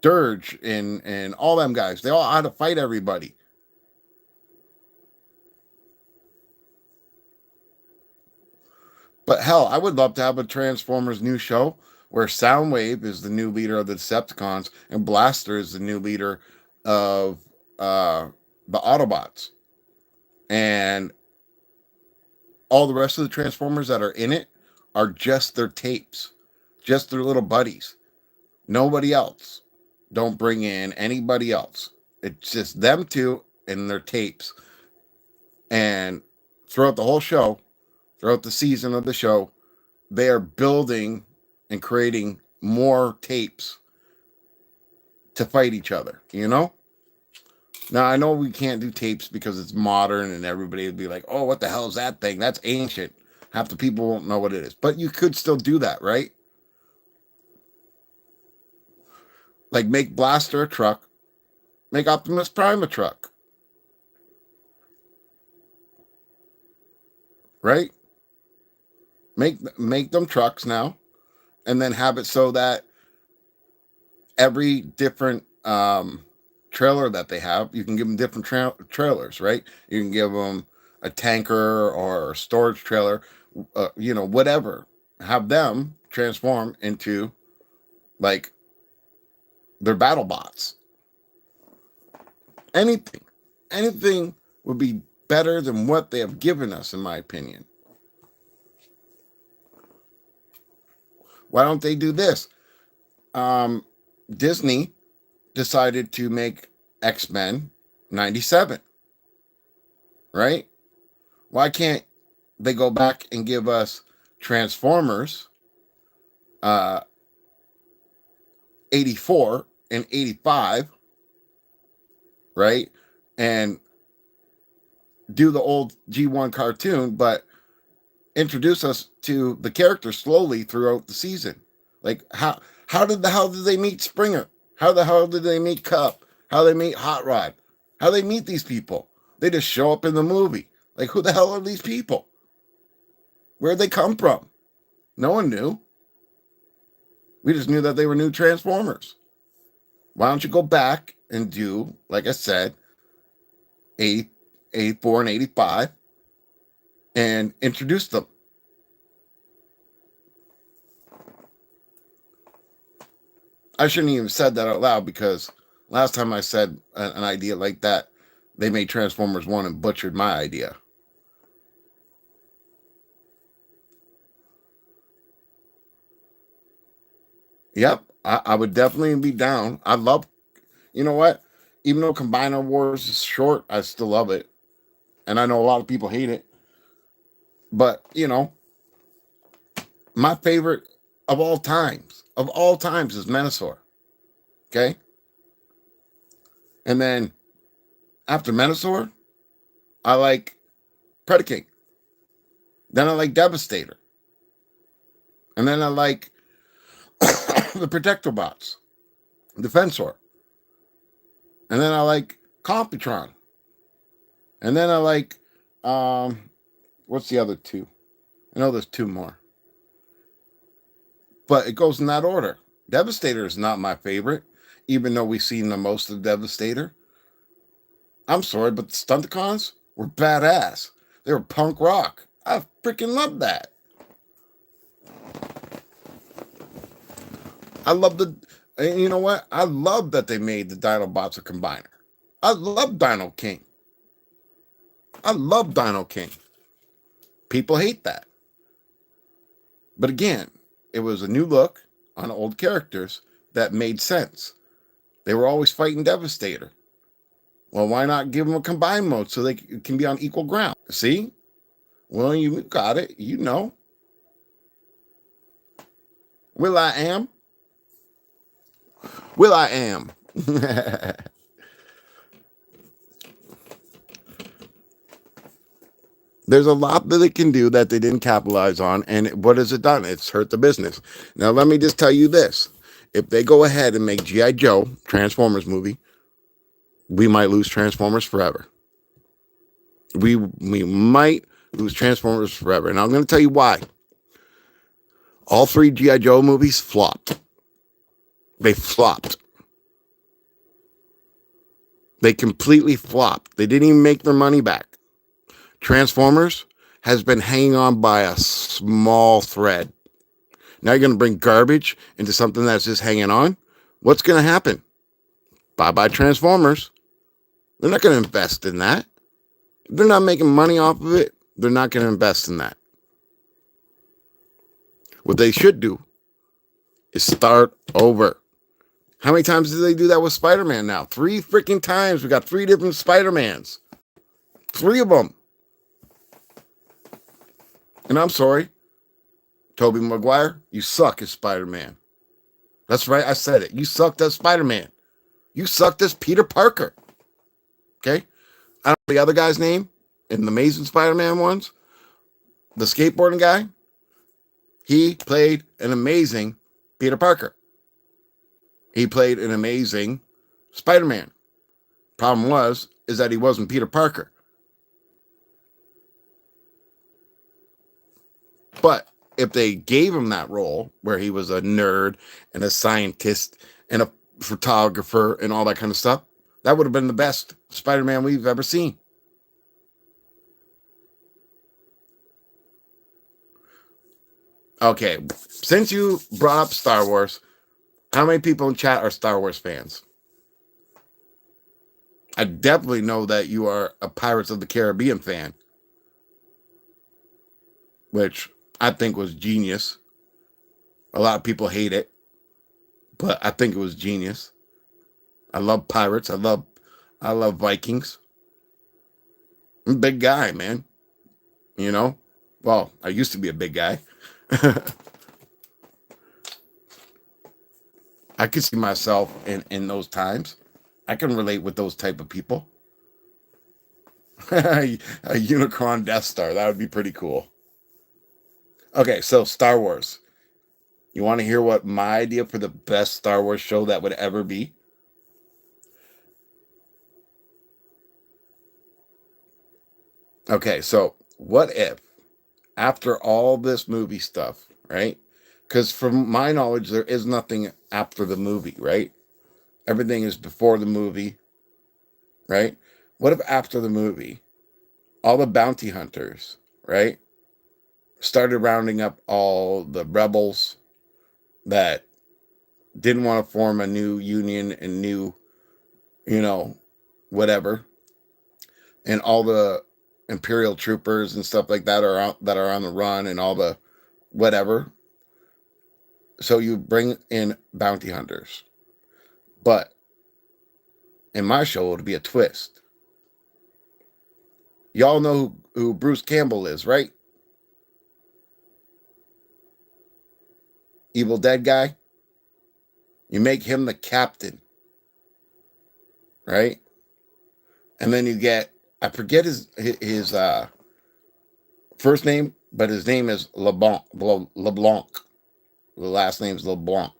Dirge and all them guys. They all had to fight everybody. But hell, I would love to have a Transformers new show where Soundwave is the new leader of the Decepticons and Blaster is the new leader of the Autobots. And all the rest of the Transformers that are in it are just their tapes, just their little buddies. Nobody else. Don't bring in anybody else. It's just them two and their tapes. And throughout the whole show, throughout the season of the show, they are building and creating more tapes to fight each other, you know? Now, I know we can't do tapes because it's modern and everybody would be like, oh, what the hell is that thing? That's ancient. Half the people won't know what it is. But you could still do that, right? Like make Blaster a truck, make Optimus Prime a truck, right? Make them trucks now, and then have it so that every different trailer that they have, you can give them different trailers, right? You can give them a tanker or a storage trailer, whatever. Have them transform into like their battle bots. Anything would be better than what they have given us, in my opinion. Why don't they do this? Disney decided to make X-Men 97, right? Why can't they go back and give us Transformers 84 and 85, right? And do the old G1 cartoon, but introduce us to the characters slowly throughout the season. Like how did the hell did they meet Springer? How the hell did they meet Cup? How they meet Hot Rod? How they meet these people? They just show up in the movie. Like, who the hell are these people? Where'd they come from? No one knew. We just knew that they were new Transformers. Why don't you go back and do, like I said, 84 and 85 and introduce them? I shouldn't even have said that out loud because last time I said an idea like that, they made Transformers 1 and butchered my idea. Yep, I would definitely be down. I love, you know what? Even though Combiner Wars is short, I still love it. And I know a lot of people hate it. But, my favorite of all times, is Menasor. Okay? And then after Menasor, I like Predaking. Then I like Devastator. And then I like the Protectobots, Defensor. And then I like Computron. And then I like, what's the other two? I know there's two more. But it goes in that order. Devastator is not my favorite, even though we've seen the most of Devastator. I'm sorry, but the Stunticons were badass. They were punk rock. I freaking love that. I love and you know what? I love that they made the Dinobots a combiner. I love Dino King. I love Dino King. People hate that. But again, it was a new look on old characters that made sense. They were always fighting Devastator. Well, why not give them a combined mode so they can be on equal ground? See? Well, you got it. You know. Will I am? Will I am? There's a lot that it can do that they didn't capitalize on. And what has it done? It's hurt the business. Now, let me just tell you this. If they go ahead and make G.I. Joe Transformers movie, we might lose Transformers forever. We might lose Transformers forever. And I'm going to tell you why. All three G.I. Joe movies flopped. They flopped. They completely flopped. They didn't even make their money back. Transformers has been hanging on by a small thread. Now you're going to bring garbage into something that's just hanging on? What's going to happen? Bye-bye Transformers. They're not going to invest in that. If they're not making money off of it, they're not going to invest in that. What they should do is start over. How many times did they do that with Spider-Man now? 3 freaking times. We got 3 different Spider-Mans. 3 of them. And I'm sorry, Tobey Maguire, you suck as Spider-Man. That's right, I said it. You sucked as Spider-Man. You sucked as Peter Parker. Okay? I don't know the other guy's name in the Amazing Spider-Man ones. The skateboarding guy, he played an amazing Peter Parker. He played an amazing Spider-Man. Problem is that he wasn't Peter Parker. But if they gave him that role where he was a nerd and a scientist and a photographer and all that kind of stuff, that would have been the best Spider-Man we've ever seen. Okay, since you brought up Star Wars, how many people in chat are Star Wars fans? I definitely know that you are a Pirates of the Caribbean fan, which I think was genius. A lot of people hate it, but I think it was genius. I love pirates. I love Vikings. I'm a big guy, man. You know? Well, I used to be a big guy. I could see myself in those times. I can relate with those type of people. A Unicron Death Star. That would be pretty cool. Okay, so Star Wars. You want to hear what my idea for the best Star Wars show that would ever be? Okay, so what if after all this movie stuff, right? Because from my knowledge, there is nothing after the movie, right? Everything is before the movie, right? What if after the movie, all the bounty hunters, right, started rounding up all the rebels that didn't want to form a new union and new, whatever, and all the imperial troopers and stuff like that are on the run and all the whatever. So you bring in bounty hunters, but in my show it'll be a twist. Y'all know who Bruce Campbell is, right? Evil Dead guy. You make him the captain, right? And then you get, I forget his first name, but his name is LeBlanc. The last name is LeBlanc.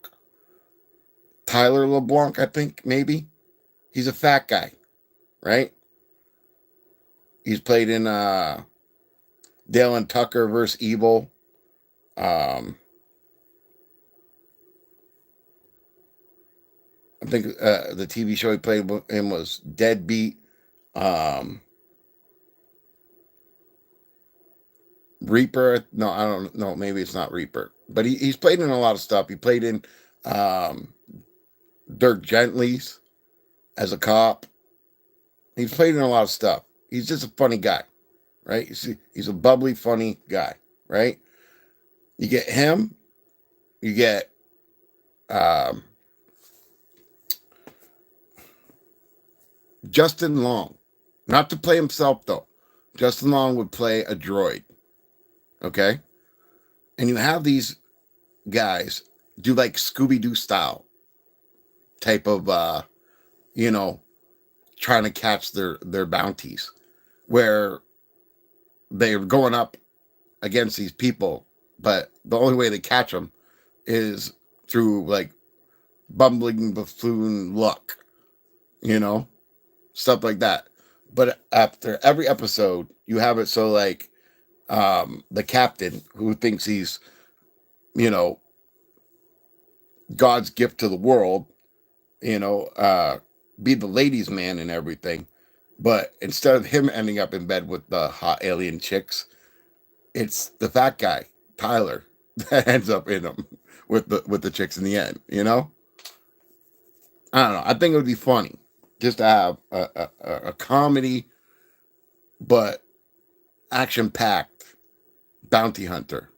Tyler LeBlanc, I think, maybe. He's a fat guy, right? He's played in Dale and Tucker versus Evil. I think the TV show he played in was Deadbeat. Reaper. No, I don't know. Maybe it's not Reaper. But he's played in a lot of stuff. He played in Dirk Gently's as a cop. He's played in a lot of stuff. He's just a funny guy, right? He's a bubbly, funny guy, right? You get him. You get Justin Long. Not to play himself, though. Justin Long would play a droid. Okay? And you have these guys do like Scooby-Doo style type of, trying to catch their bounties, where they're going up against these people, but the only way they catch them is through like bumbling buffoon luck, stuff like that. But after every episode, you have it so like the captain who thinks he's, God's gift to the world, be the ladies' man and everything. But instead of him ending up in bed with the hot alien chicks, it's the fat guy, Tyler, that ends up in them with the chicks in the end, I don't know. I think it would be funny just to have a comedy but action-packed bounty hunter.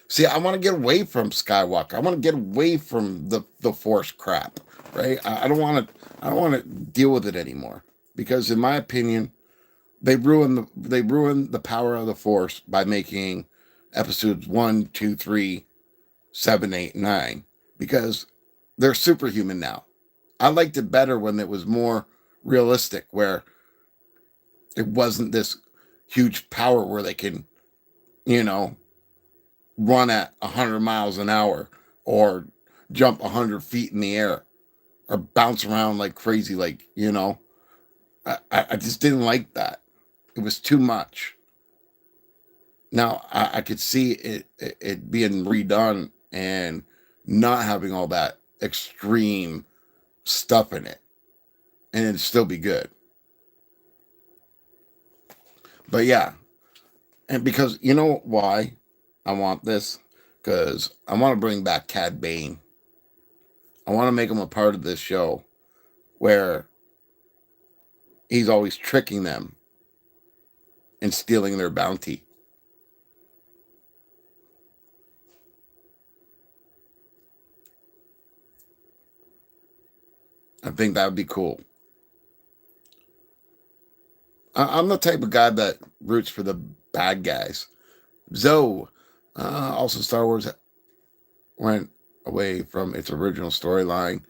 See, I want to get away from Skywalker. I want to get away from the Force crap, right? I don't want to. I don't want to deal with it anymore because, in my opinion, they ruined the power of the Force by making episodes 1, 2, 3, 7, 8, 9 because they're superhuman now. I liked it better when it was more realistic, where it wasn't this huge power where they can, you know, run at 100 miles an hour or jump 100 feet in the air or bounce around like crazy. Like, I just didn't like that. It was too much. Now I could see it being redone and not having all that extreme stuff in it, and it'd still be good. But yeah, and because you know why I want this? Because I want to bring back Cad Bane. I want to make him a part of this show where he's always tricking them and stealing their bounty. I think that would be cool. I'm the type of guy that roots for the bad guys. Zoe, also Star Wars went away from its original storyline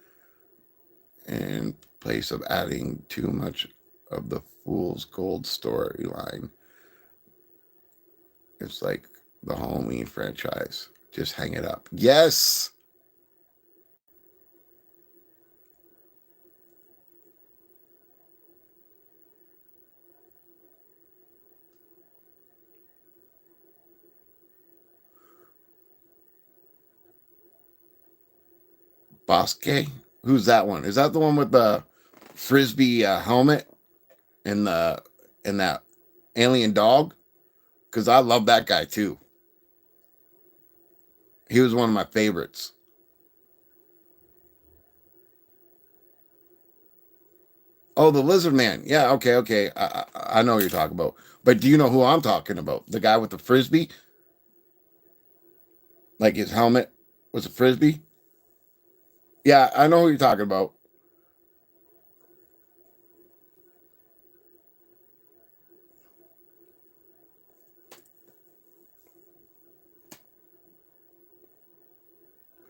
in place of adding too much of the Fool's Gold storyline. It's like the Halloween franchise. Just hang it up. Yes. Bosque? Who's that one? Is that the one with the frisbee helmet and that alien dog? Because I love that guy too. He was one of my favorites. Oh, the lizard man. Yeah, okay, okay. I know what you're talking about. But do you know who I'm talking about? The guy with the frisbee? Like his helmet was a frisbee? Yeah, I know who you're talking about.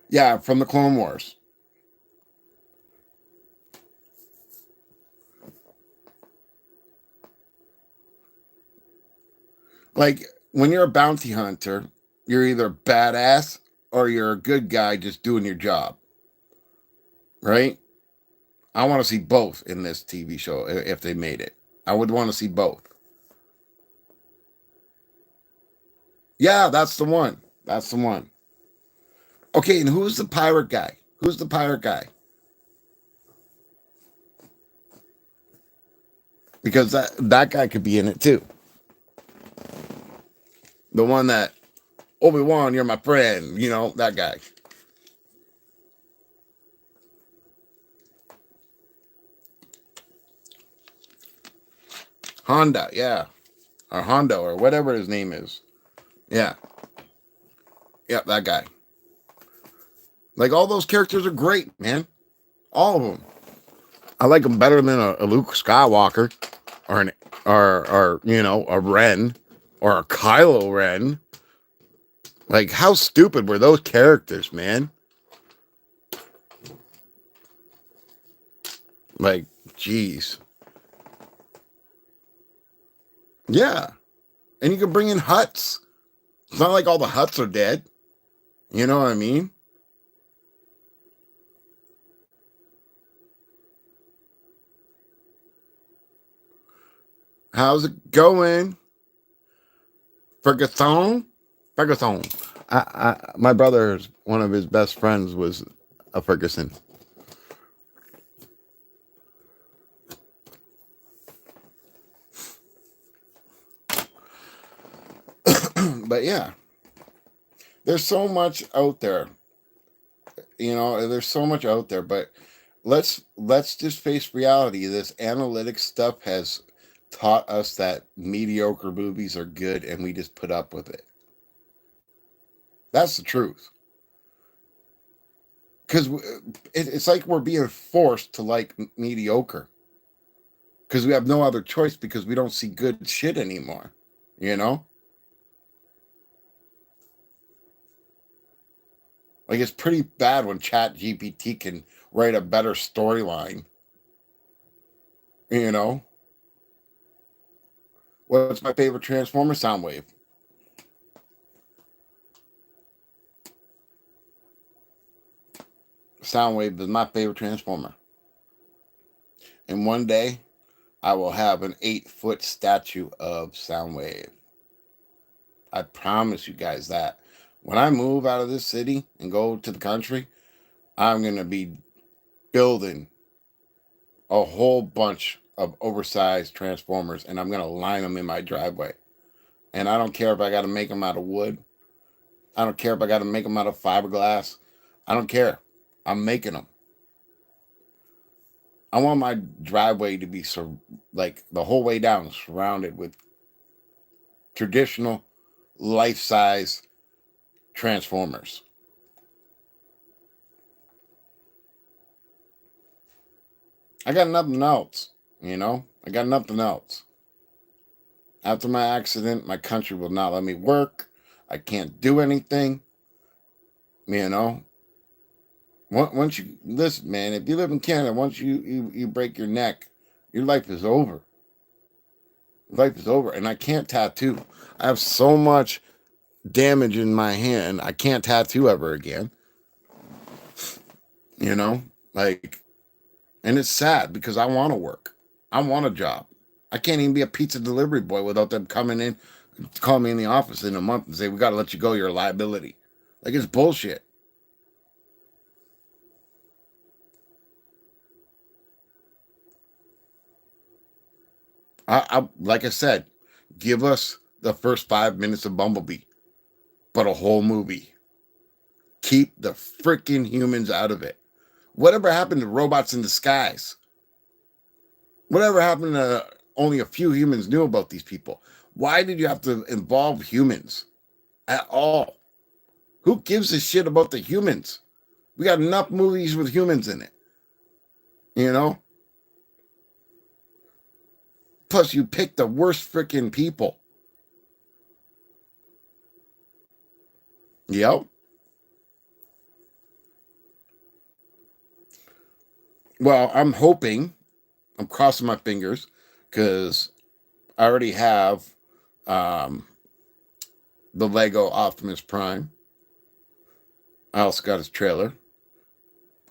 Yeah, from the Clone Wars. Like when you're a bounty hunter, you're either badass or you're a good guy just doing your job, right? I want to see both in this TV show if they made it. I would want to see both. Yeah, that's the one. That's the one. Okay, and who's the pirate guy? Who's the pirate guy? Because that guy could be in it too. The one that Obi-Wan, you're my friend. That guy. Honda, yeah, or Hondo, or whatever his name is. Yeah, yeah, that guy. Like all those characters are great, man. All of them. I like them better than a Luke Skywalker, or an or a Ren, or a Kylo Ren. Like how stupid were those characters, man? Like, jeez. Yeah, and you can bring in Hutts. It's not like all the Hutts are dead. You know what I mean? How's it going, Ferguson? Ferguson. My brother's one of his best friends was a Ferguson. But yeah, there's so much out there. There's so much out there. But let's just face reality. This analytics stuff has taught us that mediocre movies are good, and we just put up with it. That's the truth. Because it's like we're being forced to like mediocre. Because we have no other choice because we don't see good shit anymore. You know? Like it's pretty bad when Chat GPT can write a better storyline. You know? What's my favorite Transformer? Soundwave. Soundwave is my favorite Transformer. And one day I will have an 8-foot statue of Soundwave. I promise you guys that. When I move out of this city and go to the country, I'm going to be building a whole bunch of oversized Transformers, and I'm going to line them in my driveway. And I don't care if I got to make them out of wood. I don't care if I got to make them out of fiberglass. I don't care. I'm making them. I want my driveway to be like the whole way down surrounded with traditional life-size Transformers. I got nothing else, you know? I got nothing else. After my accident, my country will not let me work. I can't do anything, you know? Once you listen, man, if you live in Canada, once you break your neck, your life is over. Life is over, and I can't tattoo. I have so much damage in my hand. I can't tattoo ever again. You know, like, and it's sad because I want to work. I want a job. I can't even be a pizza delivery boy without them coming in, call me in the office in a month and say, "We got to let you go. You're a liability." Like it's bullshit. Like I said, give us the first 5 minutes of Bumblebee, but a whole movie. Keep the freaking humans out of it. Whatever happened to robots in disguise? Whatever happened to only a few humans knew about these people? Why did you have to involve humans at all? Who gives a shit about the humans? We got enough movies with humans in it. You know? Plus, you pick the worst freaking people. Yep. Well, I'm crossing my fingers because I already have um, the Lego Optimus Prime. I also got his trailer.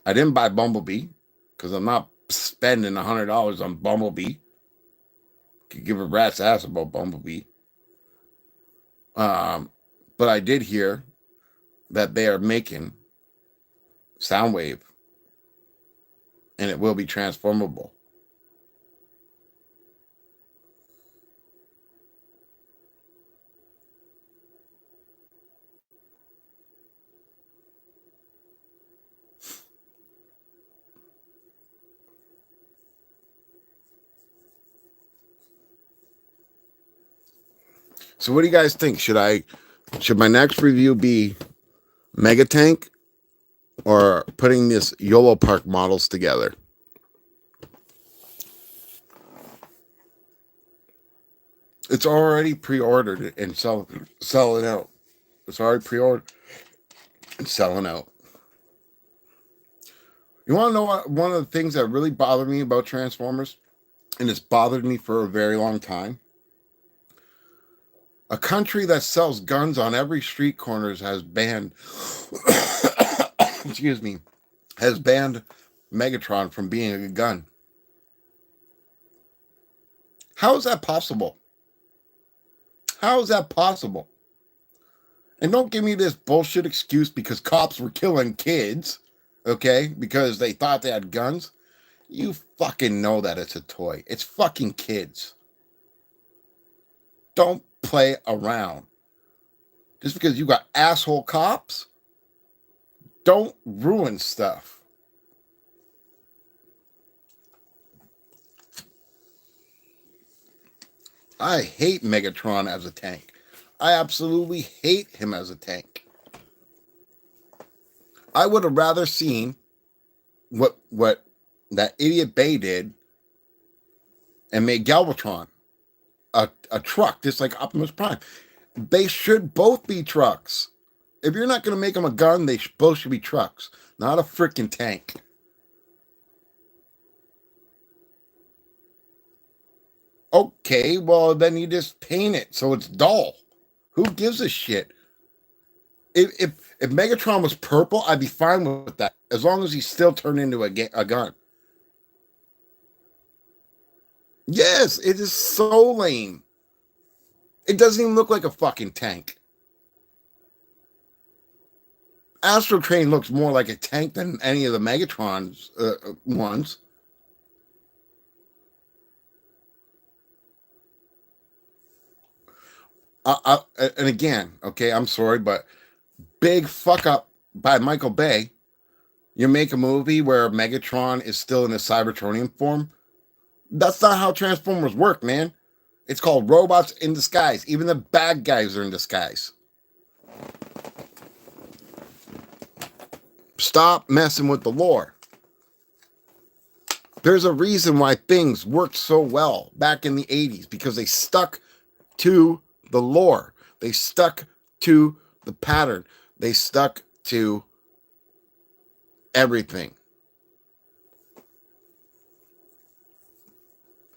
I didn't buy Bumblebee because I'm not spending $100 on Bumblebee. Could give a rat's ass about Bumblebee. Um, but I did hear that they are making Soundwave, and it will be transformable. So, what do you guys think? Should my next review be Mega Tank or putting this Yolopark models together? It's already pre-ordered and selling out. It's already pre-ordered and selling out. You want to know what one of the things that really bothered me about Transformers, and it's bothered me for a very long time? A country that sells guns on every street corners has banned excuse me, has banned Megatron from being a gun. How is that possible? How is that possible? And don't give me this bullshit excuse because cops were killing kids, okay, because they thought they had guns. You fucking know that it's a toy. It's fucking kids. Don't play around. Just because you got asshole cops, don't ruin stuff. I hate Megatron as a tank. I absolutely hate him as a tank. I would have rather seen what that idiot Bay did and made Galvatron a truck, just like Optimus Prime. They should both be trucks. If you're not going to make them a gun, they both should be trucks, not a freaking tank. Okay, well, then you just paint it so it's dull. Who gives a shit? If Megatron was purple, I'd be fine with that, as long as he's still turned into a gun. Yes, it is so lame. It doesn't even look like a fucking tank. Astro Train looks more like a tank than any of the Megatron's ones. And again, okay, I'm sorry, but big fuck up by Michael Bay. You make a movie where Megatron is still in a Cybertronian form. That's not how Transformers work, man. It's called robots in disguise. Even the bad guys are in disguise. Stop messing with the lore. There's a reason why things worked so well back in the 80s, because they stuck to the lore. They stuck to the pattern. They stuck to everything.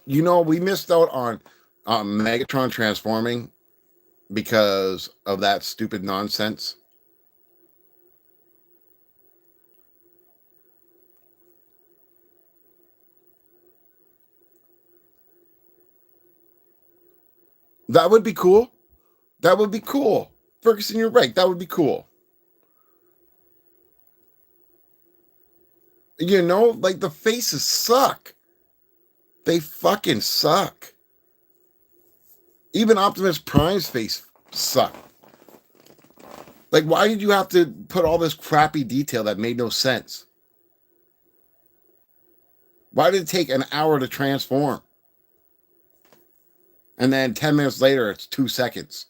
You know, we missed out on Megatron transforming because of that stupid nonsense. That would be cool. That would be cool. Ferguson, you're right. That would be cool. You know, like the faces suck. They fucking suck. Even Optimus Prime's face sucked. Like, why did you have to put all this crappy detail that made no sense? Why did it take an hour to transform? And then 10 minutes later, it's 2 seconds.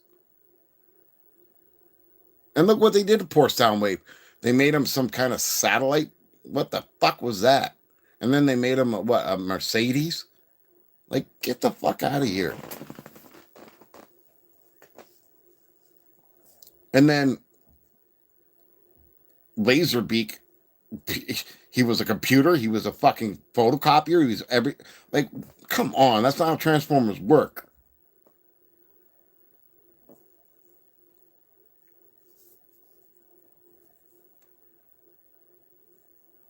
And look what they did to poor Soundwave. They made him some kind of satellite. What the fuck was that? And then they made him a Mercedes? Like, get the fuck out of here. And then Laserbeak, he was a computer. He was a fucking photocopier. He was like, come on. That's not how Transformers work.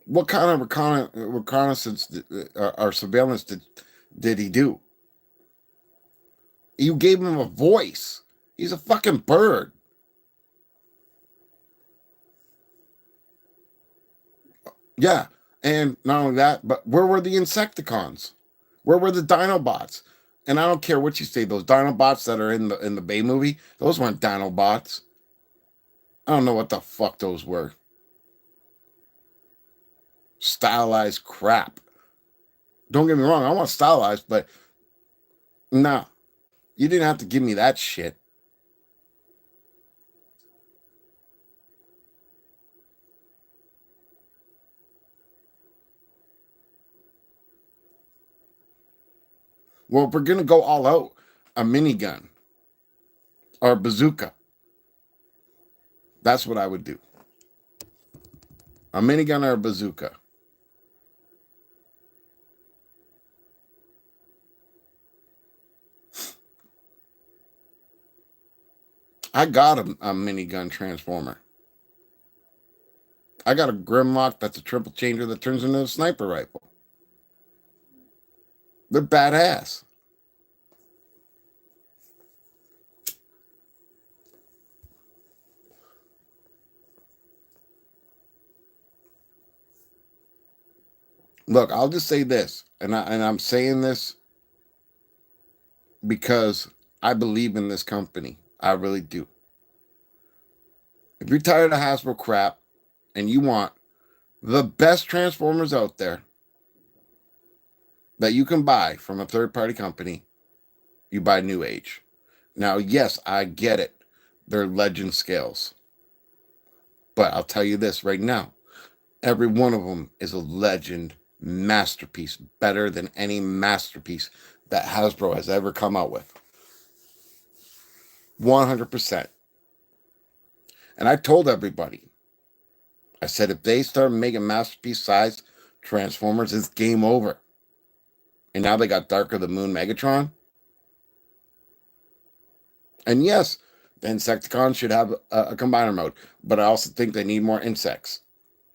What kind of reconnaissance or surveillance did he do? You gave him a voice. He's a fucking bird. Yeah. And not only that, but where were the Insecticons? Where were the Dinobots? And I don't care what you say, those Dinobots that are in the Bay movie, those weren't Dinobots. I don't know what the fuck those were. Stylized crap. Don't get me wrong, I want stylized, but nah. You didn't have to give me that shit. Well, if we're gonna go all out, a minigun or a bazooka. That's what I would do. A minigun or a bazooka. I got a minigun transformer. I got a Grimlock that's a triple changer that turns into a sniper rifle. They're badass. Look, I'll just say this, and I'm saying this because I believe in this company. I really do. If you're tired of Hasbro crap and you want the best Transformers out there that you can buy from a third party company, you buy New Age. Now, yes, I get it. They're legend scales. But I'll tell you this right now. Every one of them is a legend masterpiece, better than any masterpiece that Hasbro has ever come out with. 100%. And I told everybody, I said, if they start making masterpiece sized Transformers, it's game over. And now they got Dark of the Moon Megatron. And yes, the Insecticons should have a combiner mode, but I also think they need more insects.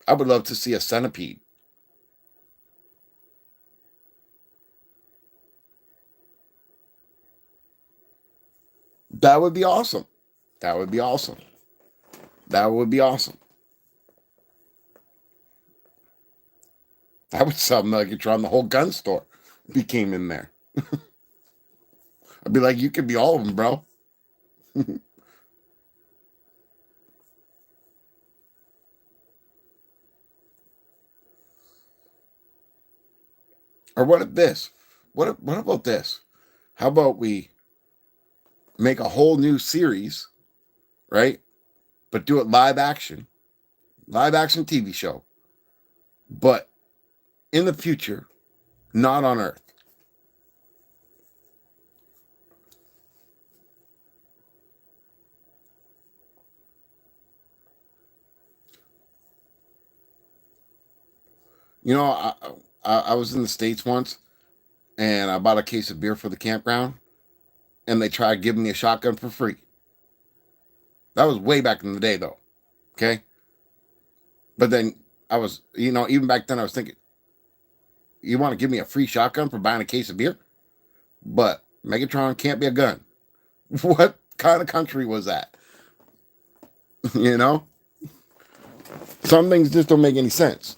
I would love to see a centipede. That would be awesome. That would be awesome. That would be awesome. I would sell Megatron. The whole gun store became in there. I'd be like, you could be all of them, bro. Or what if this? What about this? How about we make a whole new series, right? But do it live action TV show, but in the future, not on Earth. You know, I was in the States once, and I bought a case of beer for the campground, and they tried giving me a shotgun for free. That was way back in the day, though. Okay, but then I was, even back then, I was thinking, you want to give me a free shotgun for buying a case of beer? But Megatron can't be a gun. What kind of country was that? you know, some things just don't make any sense.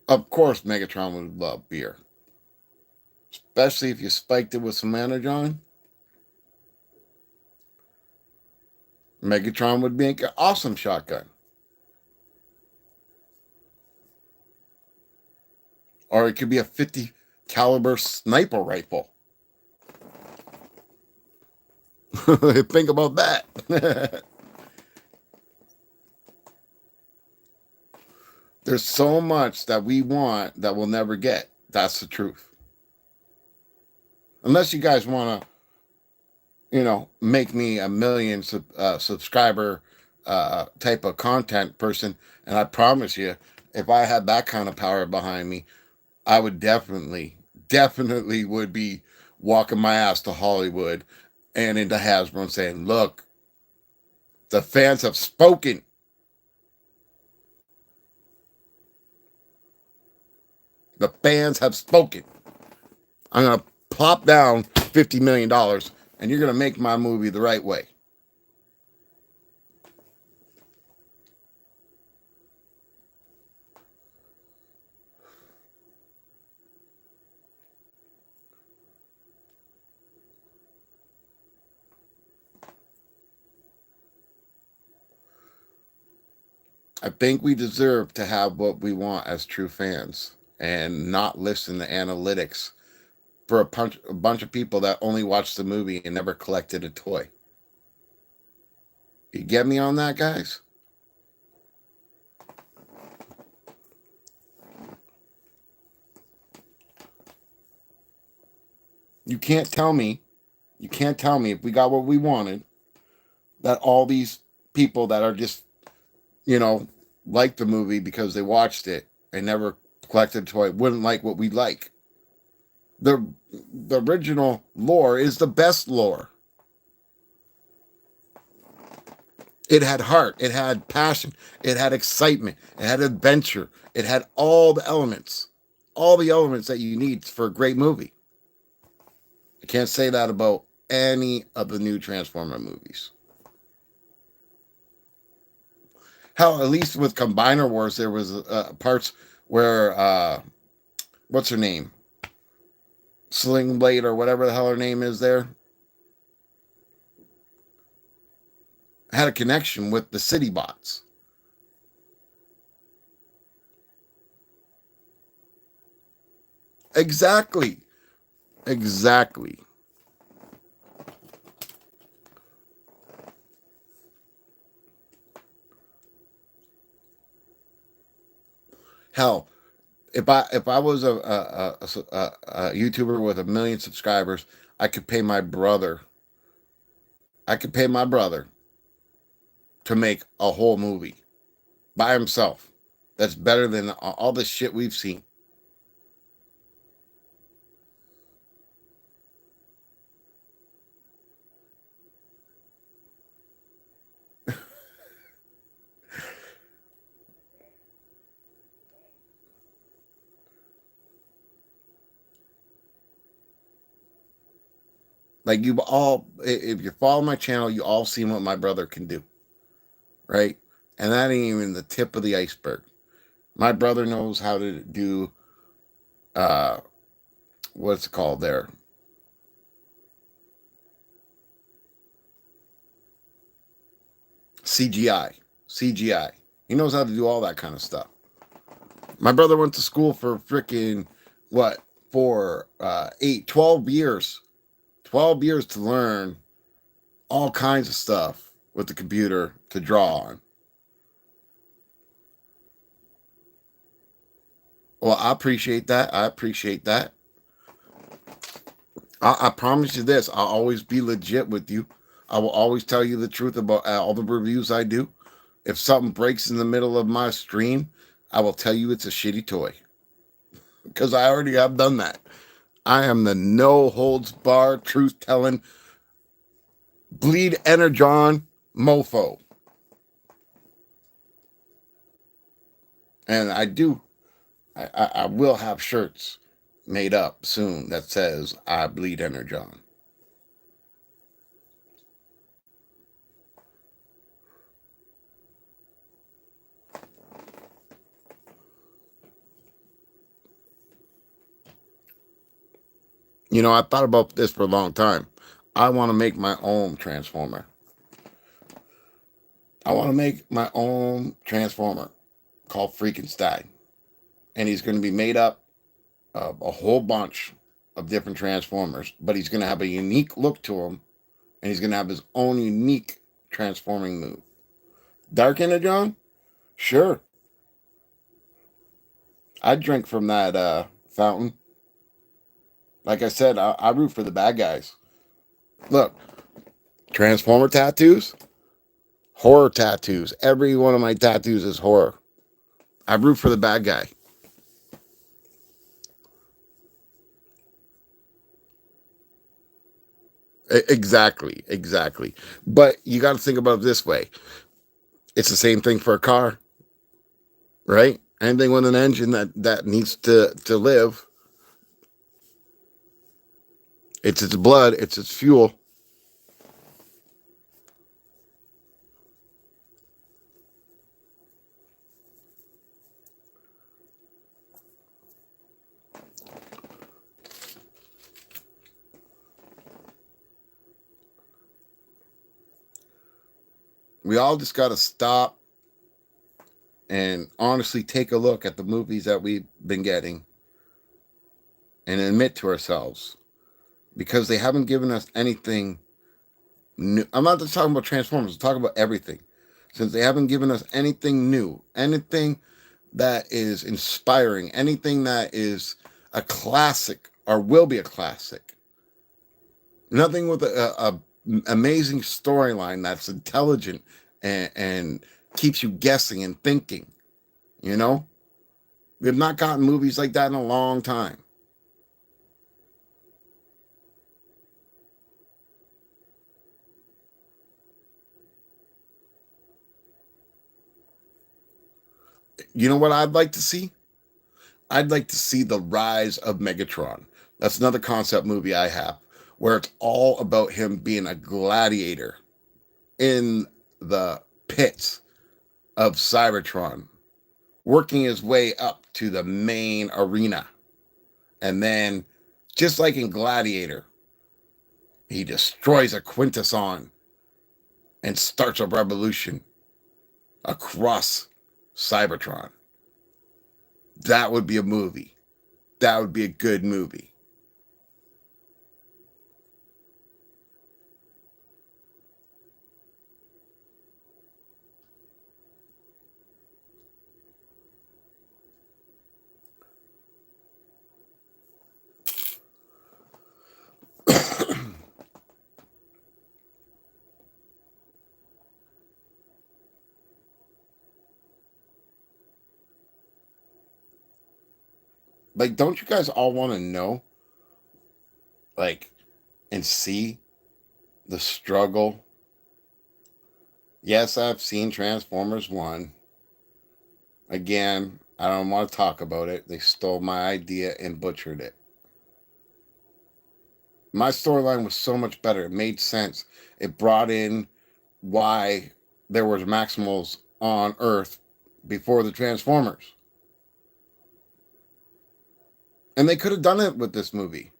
Of course, Megatron would love beer, especially if you spiked it with some Energon. Megatron would make an awesome shotgun. Or it could be a 50 caliber sniper rifle. Think about that. There's so much that we want that we'll never get. That's the truth. Unless you guys want to, make me a million subscriber type of content person. And I promise you, if I had that kind of power behind me, I would definitely would be walking my ass to Hollywood and into Hasbro and saying, look, the fans have spoken. The fans have spoken. I'm going to plop down $50 million and you're going to make my movie the right way. I think we deserve to have what we want as true fans and not listen to analytics for a bunch of people that only watched the movie and never collected a toy. You get me on that, guys? You can't tell me if we got what we wanted that all these people that are just, like the movie because they watched it and never collected a toy wouldn't like what we like. The the original lore is the best lore. It had heart, it had passion, it had excitement, it had adventure, it had all the elements that you need for a great movie. I can't say that about any of the new Transformer movies. Hell, at least with Combiner Wars, there was parts where what's her name, Sling Blade or whatever the hell her name is, there had a connection with the city bots. Exactly. Exactly. Hell, if I was a YouTuber with 1 million subscribers, I could pay my brother. I could pay my brother to make a whole movie by himself. That's better than all the shit we've seen. Like you all, if you follow my channel, you all seen what my brother can do, right? And that ain't even the tip of the iceberg. My brother knows how to do uh what's it called there? CGI. CGI. He knows how to do all that kind of stuff. My brother went to school for freaking what? For 12 years. 12 years to learn all kinds of stuff with the computer to draw on. Well, I appreciate that. I appreciate that. I promise you this, I'll always be legit with you. I will always tell you the truth about all the reviews I do. If something breaks in the middle of my stream, I will tell you it's a shitty toy because I already have done that. I am the no holds bar, truth telling, bleed Energon mofo. And I do, I will have shirts made up soon that says I bleed Energon. You know, I thought about this for a long time. I want to make my own Transformer. I want to make my own Transformer called Freakenstein. And he's going to be made up of a whole bunch of different Transformers, but he's going to have a unique look to him, and he's going to have his own unique transforming move. Dark Energon? Sure. I'd drink from that fountain. Like I said, I root for the bad guys. Look, Transformer tattoos, horror tattoos. Every one of my tattoos is horror. I root for the bad guy. Exactly, exactly. But you got to think about it this way. It's the same thing for a car, right? Anything with an engine that needs to live, it's its blood, it's its fuel. We all just got to stop and honestly take a look at the movies that we've been getting and admit to ourselves because they haven't given us anything new. I'm not just talking about Transformers, I'm talking about everything. Since they haven't given us anything new, anything that is inspiring, anything that is a classic or will be a classic, nothing with a amazing storyline that's intelligent and keeps you guessing and thinking, you know? We've not gotten movies like that in a long time. You know what I'd like to see? I'd like to see the rise of Megatron. That's another concept movie I have where it's all about him being a gladiator in the pits of Cybertron, working his way up to the main arena. And then, just like in Gladiator, he destroys a Quintesson and starts a revolution across Cybertron. That would be a movie. that would be a good movie. Like, don't you guys all want to know, like, and see the struggle? Yes, I've seen Transformers 1. Again, I don't want to talk about it. They stole my idea and butchered it. My storyline was so much better. It made sense. It brought in why there was Maximals on Earth before the Transformers. And they could have done it with this movie.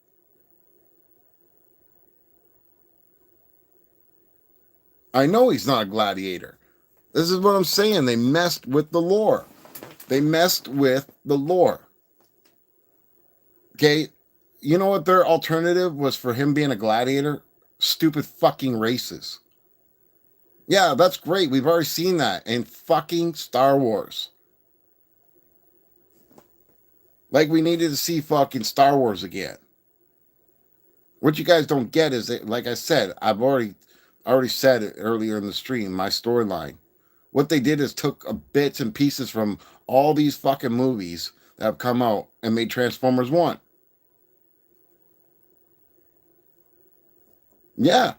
I know he's not a gladiator. This is what I'm saying. They messed with the lore. They messed with the lore. Okay? You know what their alternative was for him being a gladiator? Stupid fucking races. Yeah, that's great. We've already seen that in fucking Star Wars. Like we needed to see fucking Star Wars again. What you guys don't get is that, like I said, I've already said it earlier in the stream, my storyline. What they did is took bits and pieces from all these fucking movies that have come out and made Transformers 1. Yeah.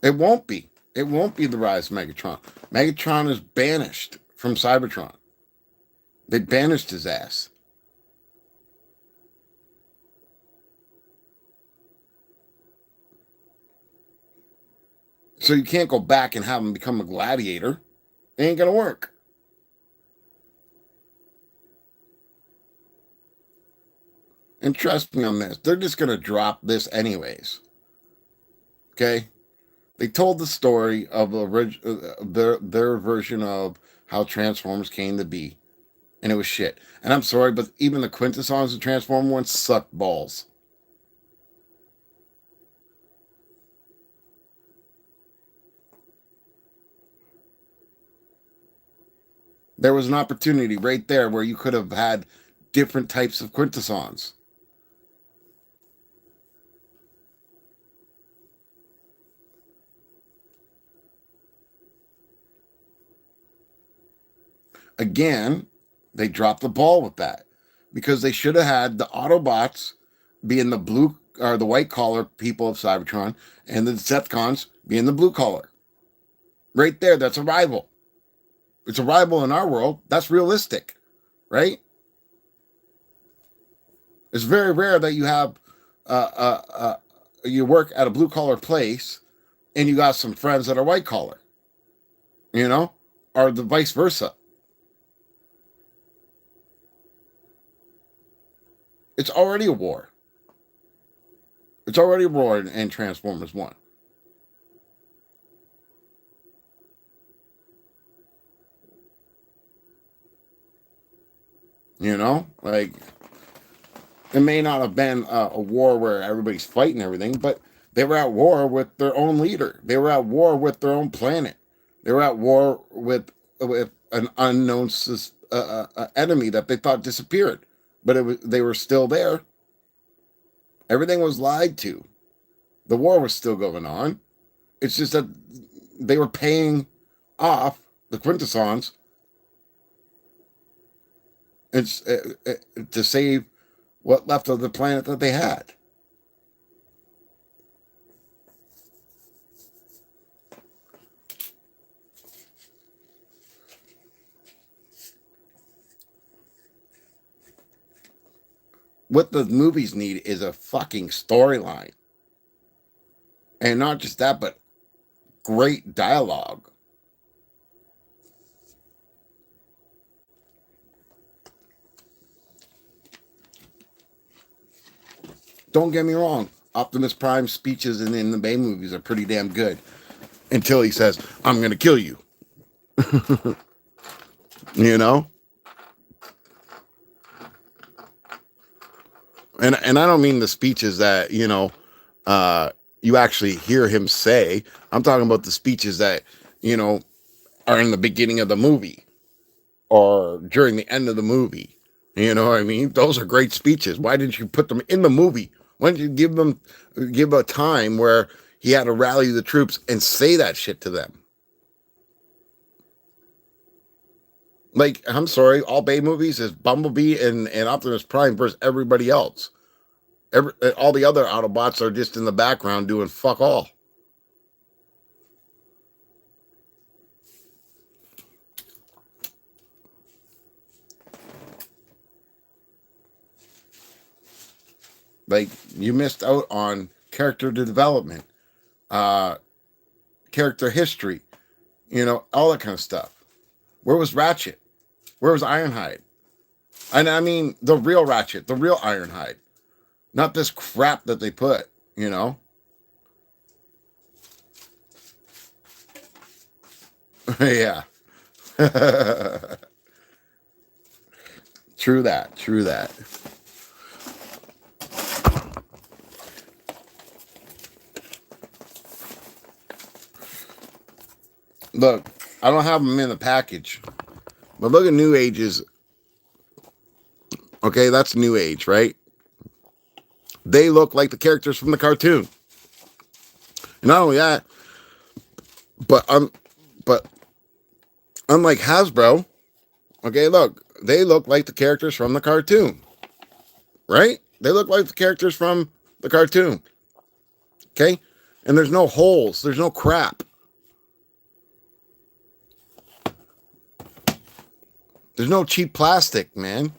It won't be. It won't be the rise of Megatron. Megatron is banished from Cybertron. They banished his ass. So you can't go back and have him become a gladiator. It ain't gonna work. And trust me on this, they're just gonna drop this anyways. Okay? They told the story of their version of how Transformers came to be, and it was shit. And I'm sorry, but even the quintessons of Transformer one sucked balls. There was an opportunity right there where you could have had different types of quintessons. Again, they dropped the ball with that because they should have had the Autobots being the blue or the white collar people of Cybertron and the Decepticons being the blue collar. Right there, that's a rival. It's a rival in our world. That's realistic, right? It's very rare that you have you work at a blue collar place and you got some friends that are white collar, you know, or the vice versa. It's already a war. It's already a war in Transformers 1. You know, like it may not have been a war where everybody's fighting everything, but they were at war with their own leader. They were at war with their own planet. They were at war with an unknown enemy that they thought disappeared, but they were still there. Everything was lied to. The war was still going on. It's just that they were paying off the quintessons it's, to save what left of the planet that they had. What the movies need is a fucking storyline. And not just that, but great dialogue. Don't get me wrong. Optimus Prime's speeches in the Bay movies are pretty damn good. Until he says, I'm going to kill you. you know? And I don't mean the speeches that, you actually hear him say. I'm talking about the speeches that, you know, are in the beginning of the movie or during the end of the movie. You know what I mean? Those are great speeches. Why didn't you put them in the movie? Why didn't you give a time where he had to rally the troops and say that shit to them? Like, I'm sorry, all Bay movies is Bumblebee and Optimus Prime versus everybody else. All the other Autobots are just in the background doing fuck all. Like, you missed out on character development, uh, character history, all that kind of stuff. Where was Ratchet? Where was Ironhide? And I mean, the real Ratchet, the real Ironhide. Not this crap that they put, Yeah. True that. True that. Look, I don't have them in the package. But look at New Age's. Okay, that's New Age, right? They look like the characters from the cartoon. And not only that, but but unlike Hasbro, okay, look, they look like the characters from the cartoon. Right? They look like the characters from the cartoon. Okay? And there's no holes, there's no crap. There's no cheap plastic, man.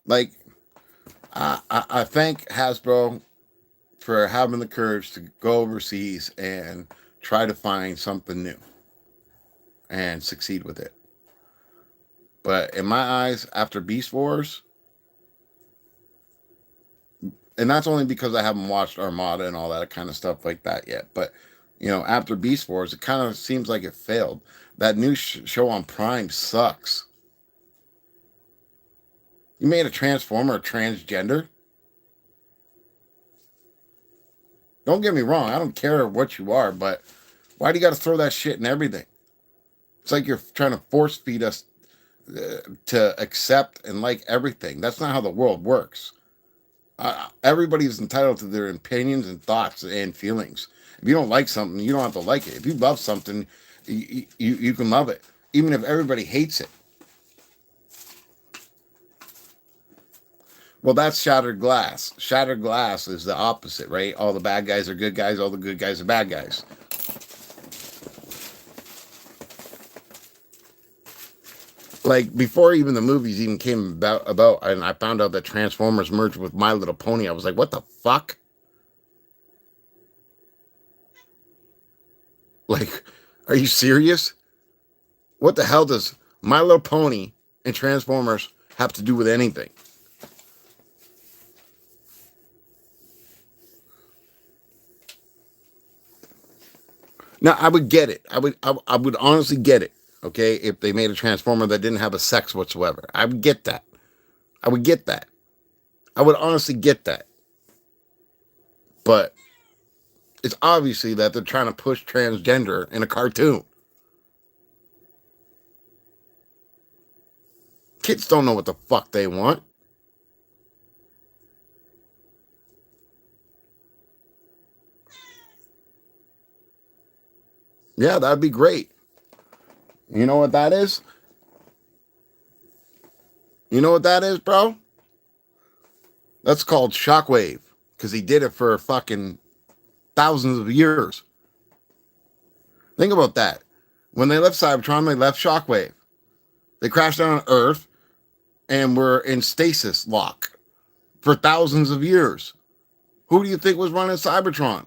Like, I thank Hasbro for having the courage to go overseas and try to find something new and succeed with it. But in my eyes, after Beast Wars, and that's only because I haven't watched Armada and all that kind of stuff like that yet. But after Beast Wars, it kind of seems like it failed. That new show on Prime sucks. You made a Transformer transgender. Don't get me wrong, I don't care what you are, but why do you got to throw that shit in everything? It's like you're trying to force feed us to accept and like everything. That's not how the world works. Everybody's entitled to their opinions and thoughts and feelings. If you don't like something, you don't have to like it. If you love something, you can love it, even if everybody hates it. Well, that's Shattered Glass. Shattered Glass is the opposite, right? All the bad guys are good guys, all the good guys are bad guys. Like, before even the movies even came about and I found out that Transformers merged with My Little Pony, I was like, what the fuck? Like, are you serious? What the hell does My Little Pony and Transformers have to do with anything? Now, I would get it. I would honestly get it, okay, if they made a Transformer that didn't have a sex whatsoever. I would get that. I would get that. I would honestly get that. But it's obviously that they're trying to push transgender in a cartoon. Kids don't know what the fuck they want. Yeah, that'd be great. You know what that is? You know what that is, bro? That's called Shockwave. Because he did it for fucking thousands of years. Think about that. When they left Cybertron, they left Shockwave. They crashed down on Earth and were in stasis lock for thousands of years. Who do you think was running Cybertron?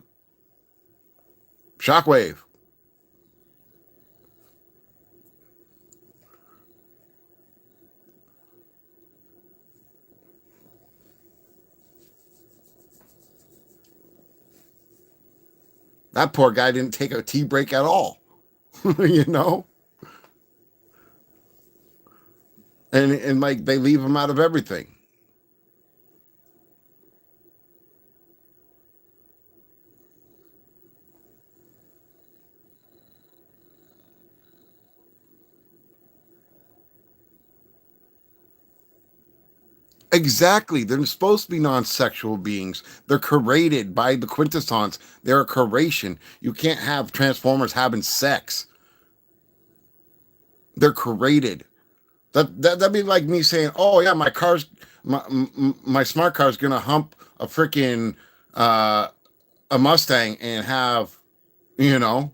Shockwave. That poor guy didn't take a tea break at all, you know? And like they leave him out of everything. Exactly. They're supposed to be non-sexual beings. They're created by the quintessence. They're a creation. You can't have Transformers having sex. They're created. That'd be like me saying, "Oh yeah, my smart car's gonna hump a freaking uh, a Mustang and have, you know."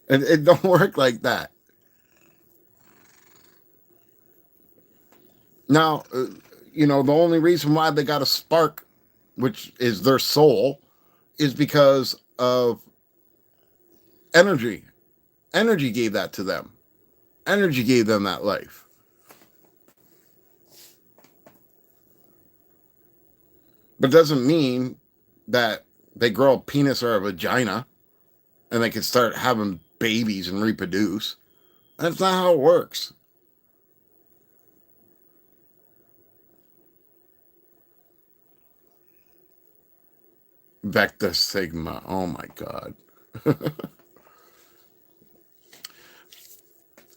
It don't work like that. Now, the only reason why they got a spark, which is their soul, is because of energy. Energy gave that to them. Energy gave them that life. But doesn't mean that they grow a penis or a vagina and they can start having babies and reproduce. That's not how it works. Vector Sigma. Oh my God.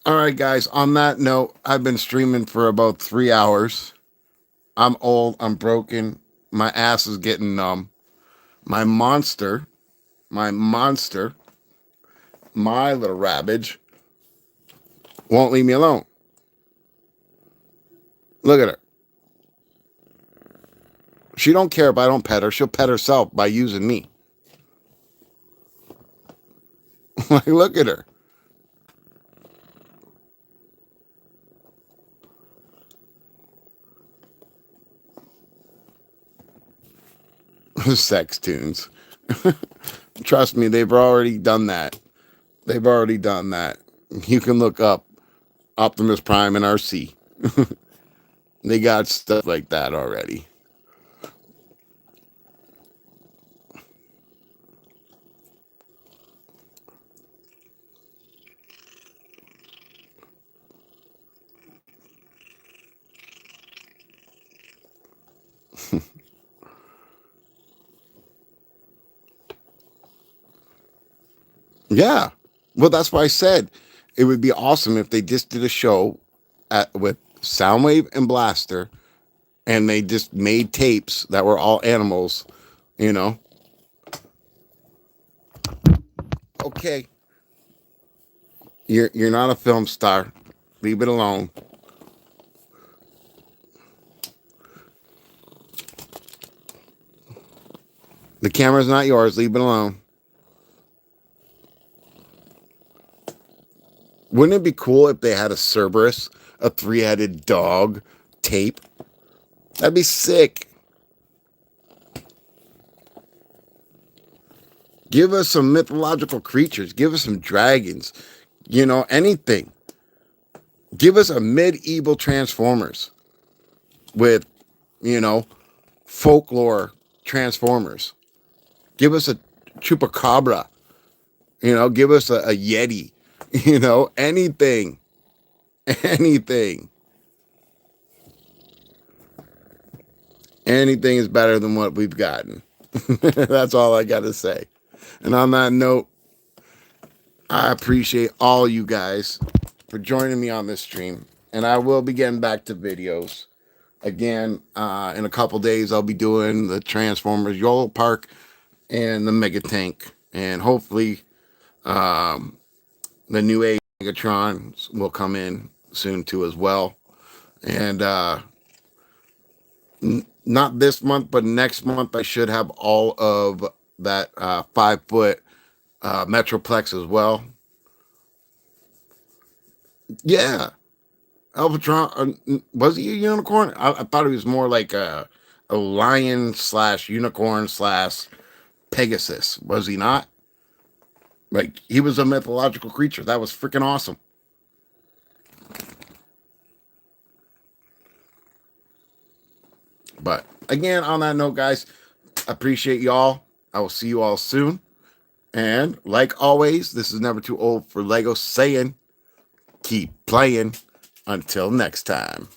All right, guys. On that note, I've been streaming for about 3 hours. I'm old. I'm broken. My ass is getting numb. My monster, my monster, my little ravage won't leave me alone. Look at her. She don't care if I don't pet her. She'll pet herself by using me. Like, look at her. Sex tunes. Trust me, they've already done that. They've already done that. You can look up Optimus Prime and RC. They got stuff like that already. Yeah. Well, that's why I said it would be awesome if they just did a show with Soundwave and Blaster and they just made tapes that were all animals, you know. Okay, you're not a film star. Leave it alone. The camera's not yours. Leave it alone. Wouldn't it be cool if they had a Cerberus, a three-headed dog tape? That'd be sick. Give us some mythological creatures. Give us some dragons. Anything. Give us a medieval Transformers with, you know, folklore Transformers. Give us a chupacabra. Give us a Yeti. Anything. Anything. Anything is better than what we've gotten. That's all I got to say. And on that note, I appreciate all you guys for joining me on this stream. And I will be getting back to videos. Again, in a couple days, I'll be doing the Transformers Yolopark and the Mega Tank. And hopefully, the new age Megatrons will come in soon too as well. And not this month, but next month, I should have all of that 5-foot Metroplex as well. Yeah. Albatron, was he a unicorn? I thought he was more like a lion slash unicorn slash Pegasus. Was he not? Like, he was a mythological creature. That was freaking awesome. But again, on that note, guys, Appreciate y'all. I will see you all soon. And like always, this is never too old for Lego saying, keep playing. Until next time.